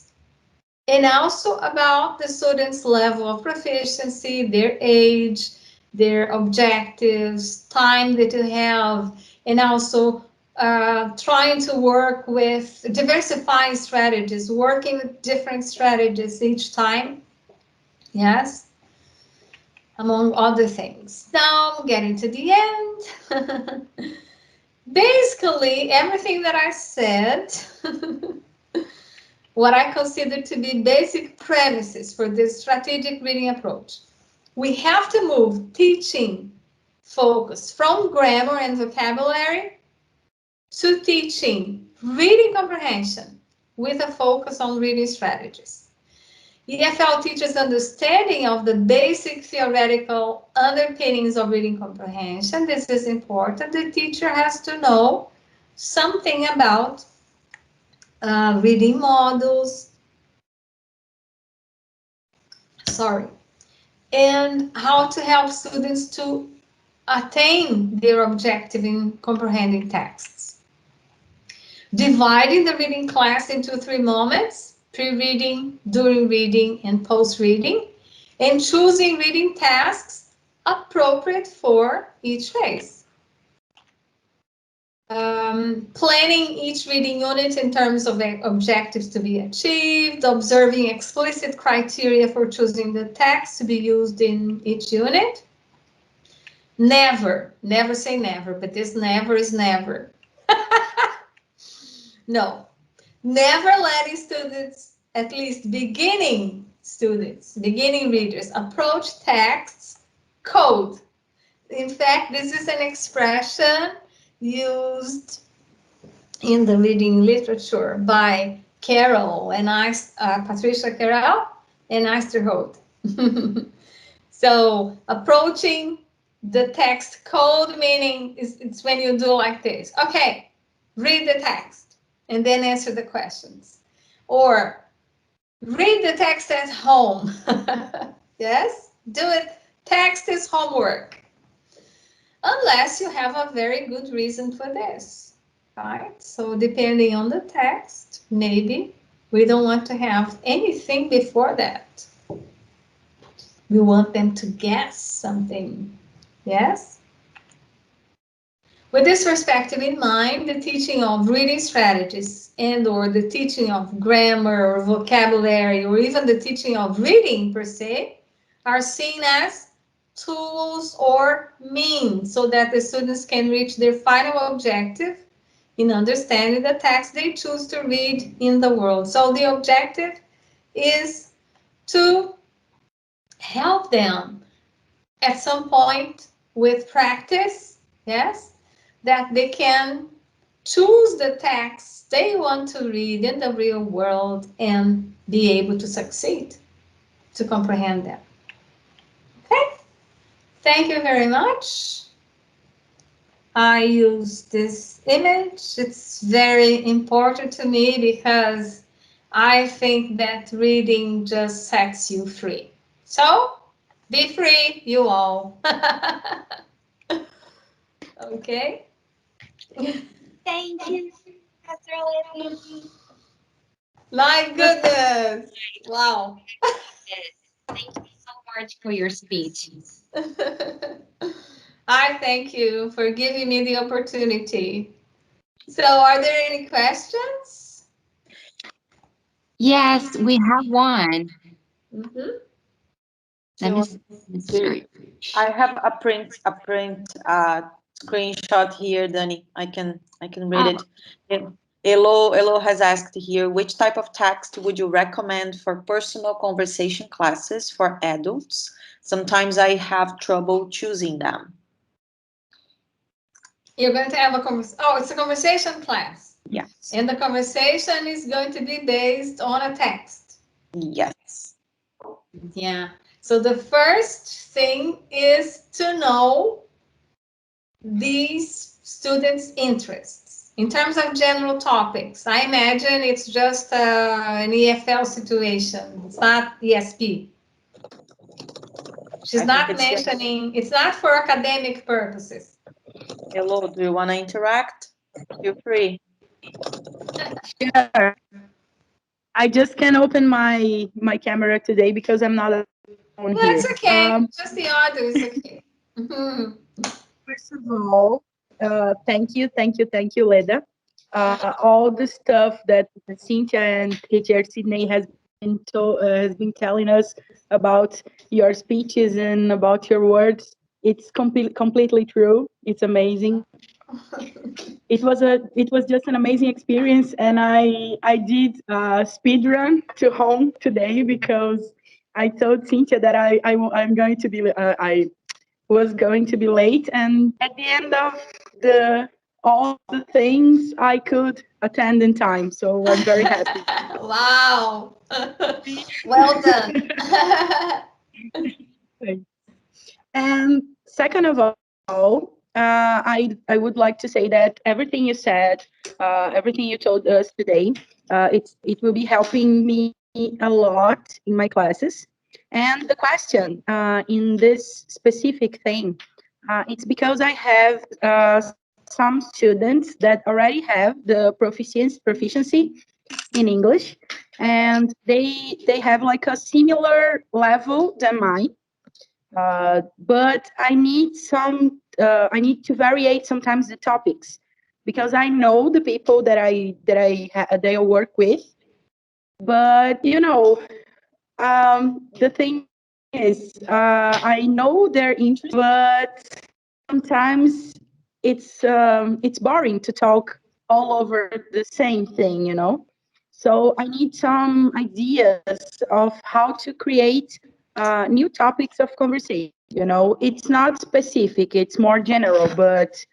and also about the students' level of proficiency, their age, their objectives, time that you have, and also trying to work with diversifying strategies, working with different strategies each time. Yes, among other things. Now I'm getting to the end. Basically, everything that I said, what I consider to be basic premises for this strategic reading approach. We have to move teaching focus from grammar and vocabulary to teaching reading comprehension with a focus on reading strategies. EFL teaches understanding of the basic theoretical underpinnings of reading comprehension. This is important. The teacher has to know something about reading models, and how to help students to attain their objective in comprehending texts. Dividing the reading class into 3 moments: pre-reading, during reading, and post-reading, and choosing reading tasks appropriate for each phase. Planning each reading unit in terms of objectives to be achieved, observing explicit criteria for choosing the text to be used in each unit. Never say never, but this never is never. No, never letting students, at least beginning students, beginning readers, approach texts cold. In fact, this is an expression used in the reading literature by Carroll and Patricia Carroll and Eysterhout. So approaching the text cold, meaning it's when you do like this. Okay, read the text and then answer the questions. Or read the text at home. Yes, do it. Text is homework. Unless you have a very good reason for this, right? So depending on the text, maybe we don't want to have anything before that. We want them to guess something, yes? With this perspective in mind, the teaching of reading strategies and/or the teaching of grammar or vocabulary or even the teaching of reading per se are seen as tools or means so that the students can reach their final objective in understanding the text they choose to read in the world. So the objective is to help them at some point with practice, yes, that they can choose the texts they want to read in the real world and be able to succeed, to comprehend them. Okay, thank you very much. I use this image. It's very important to me because I think that reading just sets you free. So be free, you all. Okay. Thank you, Professor Lêda. My goodness. Wow. Thank you so much for your speech. I thank you for giving me the opportunity. So are there any questions? Yes, we have one. Mm-hmm. Let me see. I have a print screenshot here, Dani. I can read it. Elo has asked here, which type of text would you recommend for personal conversation classes for adults? Sometimes I have trouble choosing them. You're going to have a conversation. Oh, it's a conversation class. Yes. And the conversation is going to be based on a text. Yes. Yeah. So the first thing is to know these students' interests. In terms of general topics, I imagine it's just an EFL situation. It's not ESP. She's not mentioning, it's not for academic purposes. Hello, do you want to interact? Feel free. Sure. I just can't open my camera today because I'm not on Well, here. it's okay. Just the audio is okay. First of all, thank you, Lêda. All the stuff that Cynthia and HR Sydney has been telling us about your speeches and about your words, it's completely true. It's amazing. It was just an amazing experience, and I did a speed run to home today because I told Cynthia that I'm going to be I was going to be late, and at the end of all the things I could attend in time, so I'm very happy. Wow. Well done. And second of all, I would like to say that everything you said, everything you told us today, it will be helping me a lot in my classes. And the question in this specific thing, it's because I have some students that already have the proficiency in English, and they have like a similar level than mine. But I need to variate sometimes the topics because I know the people that I work with, but the thing is, I know their interest, but sometimes it's boring to talk all over the same thing, So I need some ideas of how to create new topics of conversation. It's not specific; it's more general. But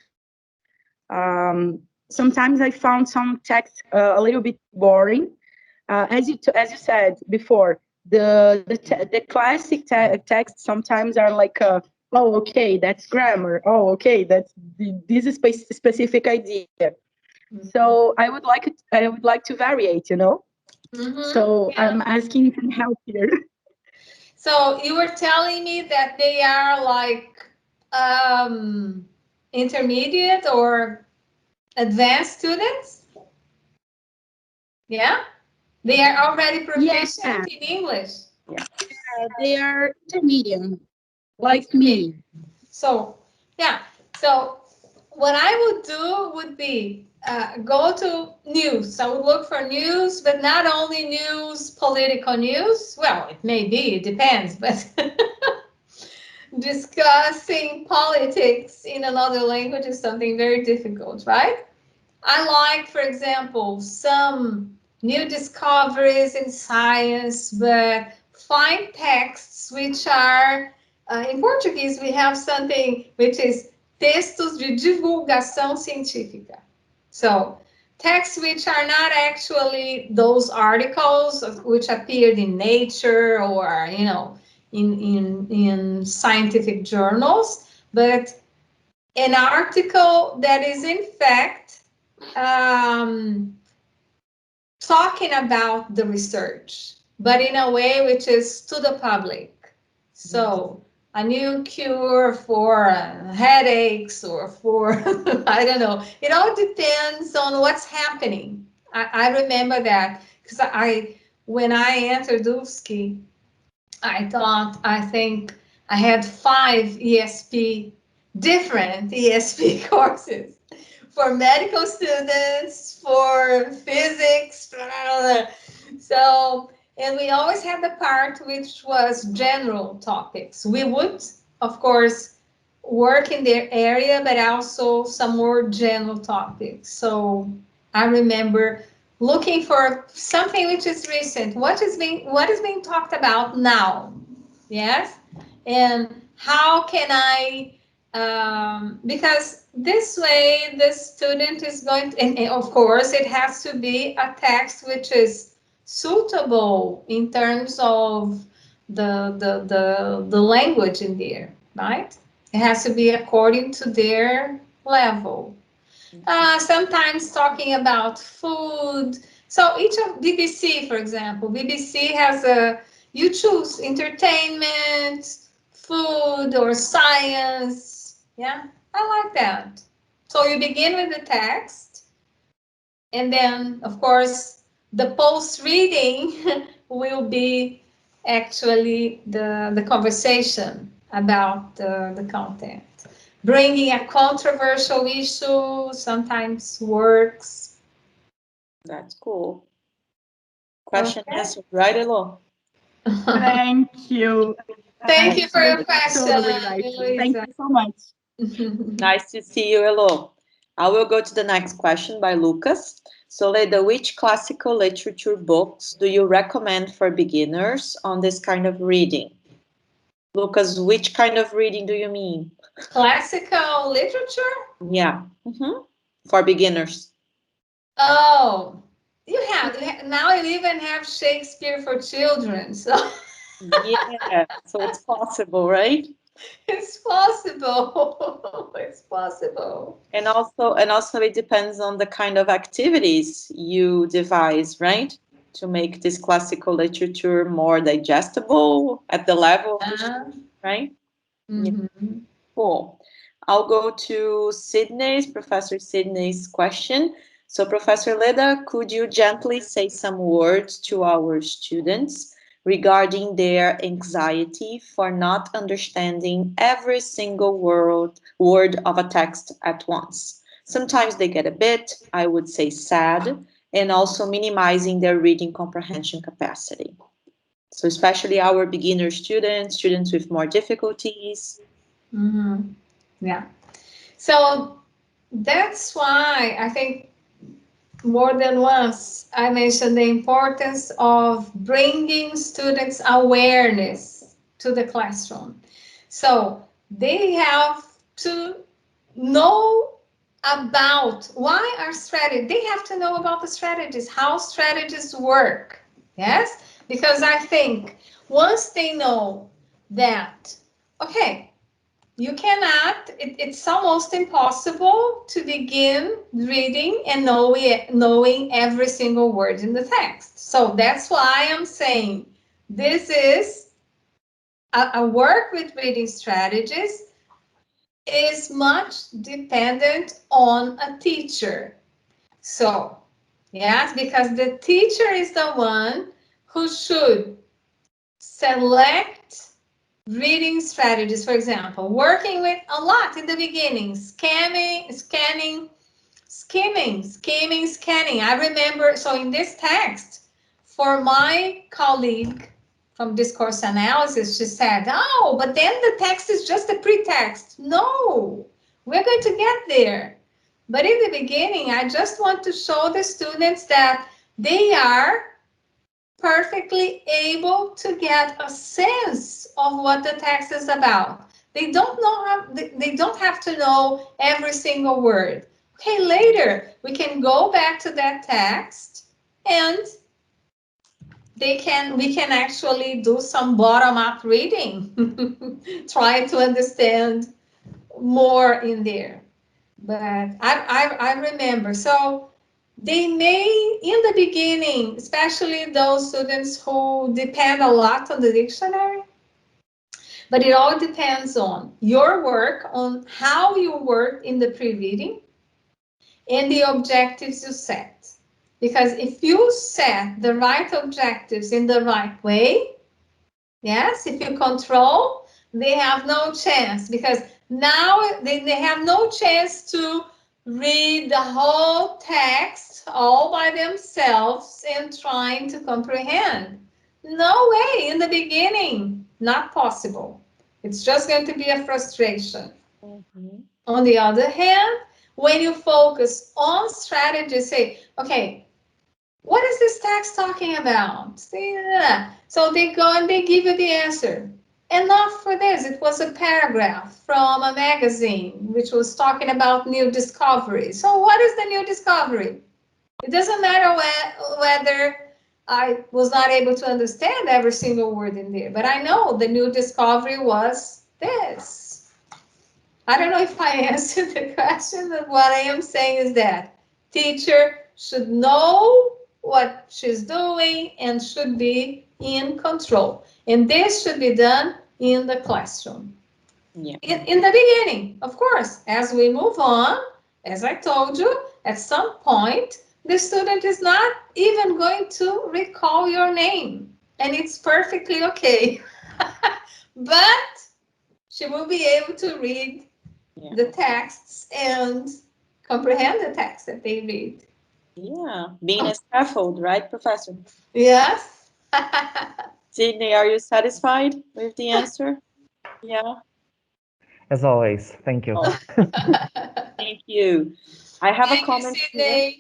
sometimes I found some text a little bit boring. As you said before, the classic texts sometimes are like, oh, okay, that's grammar. Oh, okay, this is specific idea. So I would like to variate, So yeah. I'm asking for help here. So you were telling me that they are like intermediate or advanced students? Yeah? They are already proficient in English? Yeah, they are intermediate, like me. So, yeah. So what I would do would be go to news. I would look for news, but not only news, political news. Well, it may be, it depends, but discussing politics in another language is something very difficult, right? I like, for example, some new discoveries in science, but find texts which are, in Portuguese, we have something which is textos de divulgação científica. So, texts which are not actually those articles which appeared in Nature or, you know, in scientific journals, but an article that is in fact talking about the research, but in a way which is to the public. So a new cure for headaches or for, I don't know, it all depends on what's happening. I remember that because when I entered UFSC, I think I had 5 ESP, different ESP courses for medical students, for physics, so, and we always had the part which was general topics. We would, of course, work in their area, but also some more general topics. So I remember looking for something which is recent. What is being talked about now? Yes, and how can I? Because this way the student is going to, and of course it has to be a text which is suitable in terms of the language in there, right? It has to be according to their level. Sometimes talking about food. So each of BBC, for example, BBC has you choose entertainment, food, or science. Yeah, I like that. So you begin with the text, and then, of course, the post-reading will be actually the conversation about the content. Bringing a controversial issue sometimes works. That's cool. Question answered, right, Elo? Thank you. Thank you for your question. Totally right. Thank you so much. Nice to see you, Elo. I will go to the next question by Lucas. So, Lêda, which classical literature books do you recommend for beginners on this kind of reading? Lucas, which kind of reading do you mean? Classical literature? Yeah, for beginners. Oh, you have now you even have Shakespeare for children. So yeah, so it's possible, right? It's possible. It's possible. And also it depends on the kind of activities you devise, right? To make this classical literature more digestible at the level of the student, right? Mm-hmm. Yeah. Cool. I'll go to Professor Sydney's question. So, Professor Lêda, could you gently say some words to our students regarding their anxiety for not understanding every single word of a text at once? Sometimes they get a bit, I would say, sad, and also minimizing their reading comprehension capacity. So especially our beginner students with more difficulties. Mm-hmm. Yeah. So that's why I think more than once I mentioned the importance of bringing students awareness to the classroom. So they have to know about why our strategy, they have to know about the strategies, how strategies work. Yes, because I think once they know that, okay, you cannot, it's almost impossible to begin reading and knowing every single word in the text. So that's why I'm saying this is a work with reading strategies is much dependent on a teacher. So, yes, because the teacher is the one who should select reading strategies, for example, working with a lot in the beginning, skimming. I remember, so in this text, for my colleague, from discourse analysis, she said, oh, but then the text is just a pretext. No, we're going to get there. But in the beginning, I just want to show the students that they are perfectly able to get a sense of what the text is about. They don't know how, they don't have to know every single word. Okay, later we can go back to that text and we can actually do some bottom-up reading, try to understand more in there. But I remember, so they may, in the beginning, especially those students who depend a lot on the dictionary, but it all depends on your work, on how you work in the pre-reading and the objectives you set. Because if you set the right objectives in the right way, yes, if you control, they have no chance, because now they have no chance to read the whole text all by themselves and trying to comprehend. No way, in the beginning, not possible. It's just going to be a frustration. Mm-hmm. On the other hand, when you focus on strategy, say, okay, what is this text talking about? So they go and they give you the answer. Enough for this. It was a paragraph from a magazine which was talking about new discovery. So what is the new discovery? It doesn't matter whether I was not able to understand every single word in there, but I know the new discovery was this. I don't know if I answered the question, but what I am saying is that teacher should know what she's doing and should be in control. And this should be done in the classroom. Yeah. In the beginning, of course, as we move on, as I told you, at some point, the student is not even going to recall your name, and it's perfectly okay. But she will be able to read the texts and comprehend the text that they read. Yeah, being a scaffold, right, Professor? Yes. Sydney, are you satisfied with the answer? Yeah. As always, thank you. Oh. Thank you. I have a comment here.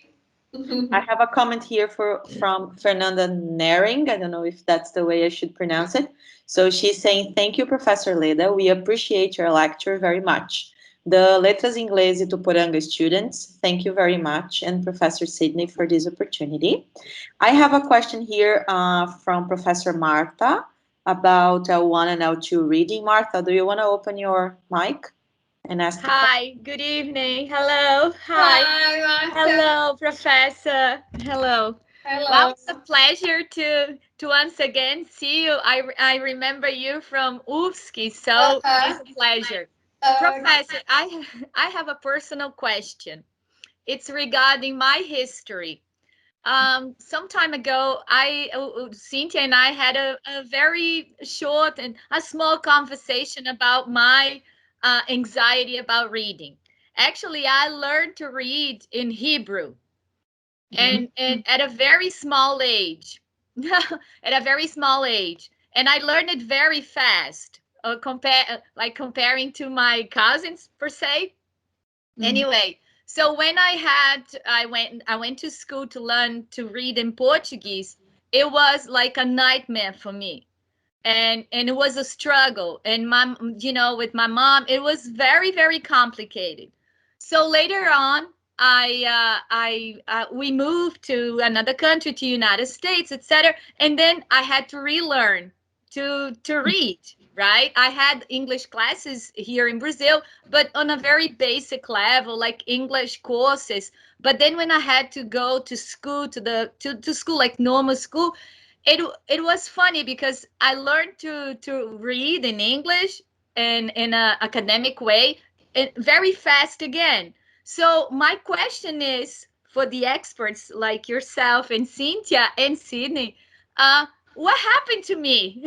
I have a comment here from Fernanda Nering. I don't know if that's the way I should pronounce it. So she's saying, thank you, Professor Lêda. We appreciate your lecture very much. The Letras Inglês e Tuporanga students, thank you very much, and Professor Sydney for this opportunity. I have a question here from Professor Martha about L1 and L2 reading. Martha, do you want to open your mic and ask? Hi, good evening. Hello. Hi, Martha. Hello, Professor. Hello. Hello. Well, it's a pleasure to once again see you. I remember you from UFSC, so it's a pleasure. Professor, I have a personal question. It's regarding my history. Some time ago, Cynthia and I had a very short and a small conversation about my anxiety about reading. Actually, I learned to read in Hebrew, and at a very small age, at a very small age, and I learned it very fast. Comparing to my cousins per se. Anyway, so when I went to school to learn to read in Portuguese, it was like a nightmare for me, and it was a struggle. And with my mom, it was very, very complicated. So later on, we moved to another country, to United States, etc. And then I had to relearn to read, right? I had English classes here in Brazil, but on a very basic level, like English courses. But then when I had to go to school, to school, like normal school, it was funny because I learned to read in English and in an academic way, and very fast again. So my question is for the experts like yourself and Cynthia and Sydney, what happened to me?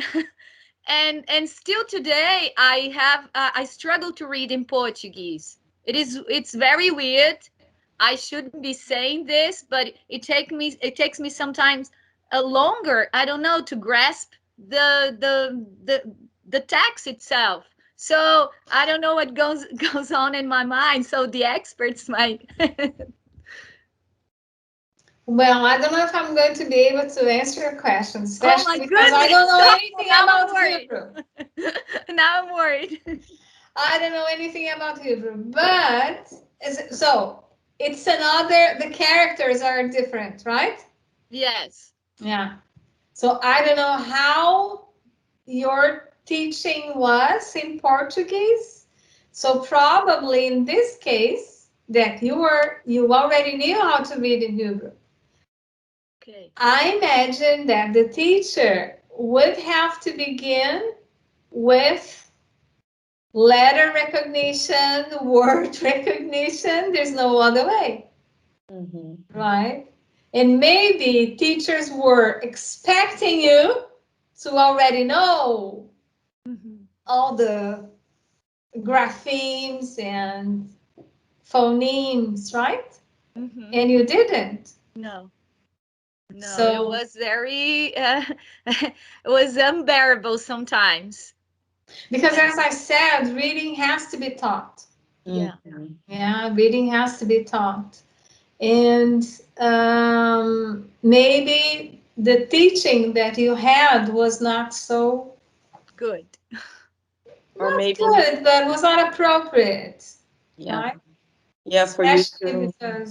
And still today I struggle to read in Portuguese. It's very weird. I shouldn't be saying this, but it takes me sometimes longer, I don't know, to grasp the text itself. So I don't know what goes on in my mind. So the experts might. Well, I don't know if I'm going to be able to answer your question, especially because goodness. I don't know anything about Hebrew. Now I'm worried. I don't know anything about Hebrew, but so it's another. The characters are different, right? Yes. Yeah. So I don't know how your teaching was in Portuguese. So probably in this case that you already knew how to read in Hebrew. Okay. I imagine that the teacher would have to begin with letter recognition, word recognition. There's no other way, right? And maybe teachers were expecting you to already know all the graphemes and phonemes, right? And you didn't. No. No, So it was very, it was unbearable sometimes. Because as I said, reading has to be taught. Yeah. Yeah, reading has to be taught. And maybe the teaching that you had was not so good. Or not maybe good, but was not appropriate. yeah. Right? Yeah, for you Especially to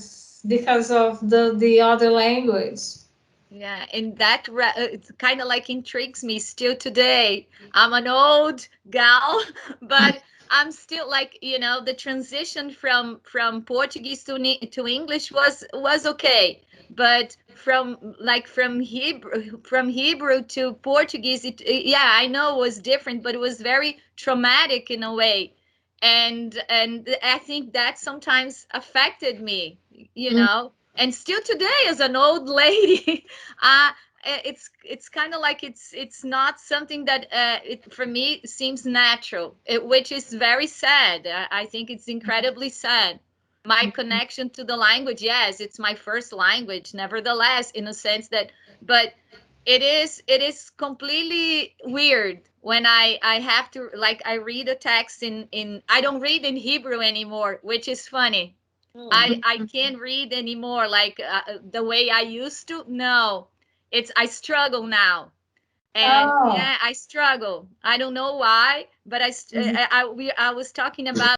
because of the other language. Yeah, and that it kind of like intrigues me still today. I'm an old gal, but I'm still like, you know, the transition from Portuguese to English was okay, but from Hebrew to Portuguese, yeah, I know it was different, but it was very traumatic in a way, and I think that sometimes affected me, you know. And still today, as an old lady, it's kind of like it's not something that for me seems natural, which is very sad. I think it's incredibly sad. My connection to the language, yes, it's my first language, nevertheless, in a sense that, but it is completely weird when I have to, like, I read a text in I don't read in Hebrew anymore, which is funny. I can't read anymore like the way I used to. No, I struggle now, and yeah, I struggle. I don't know why, but I was talking about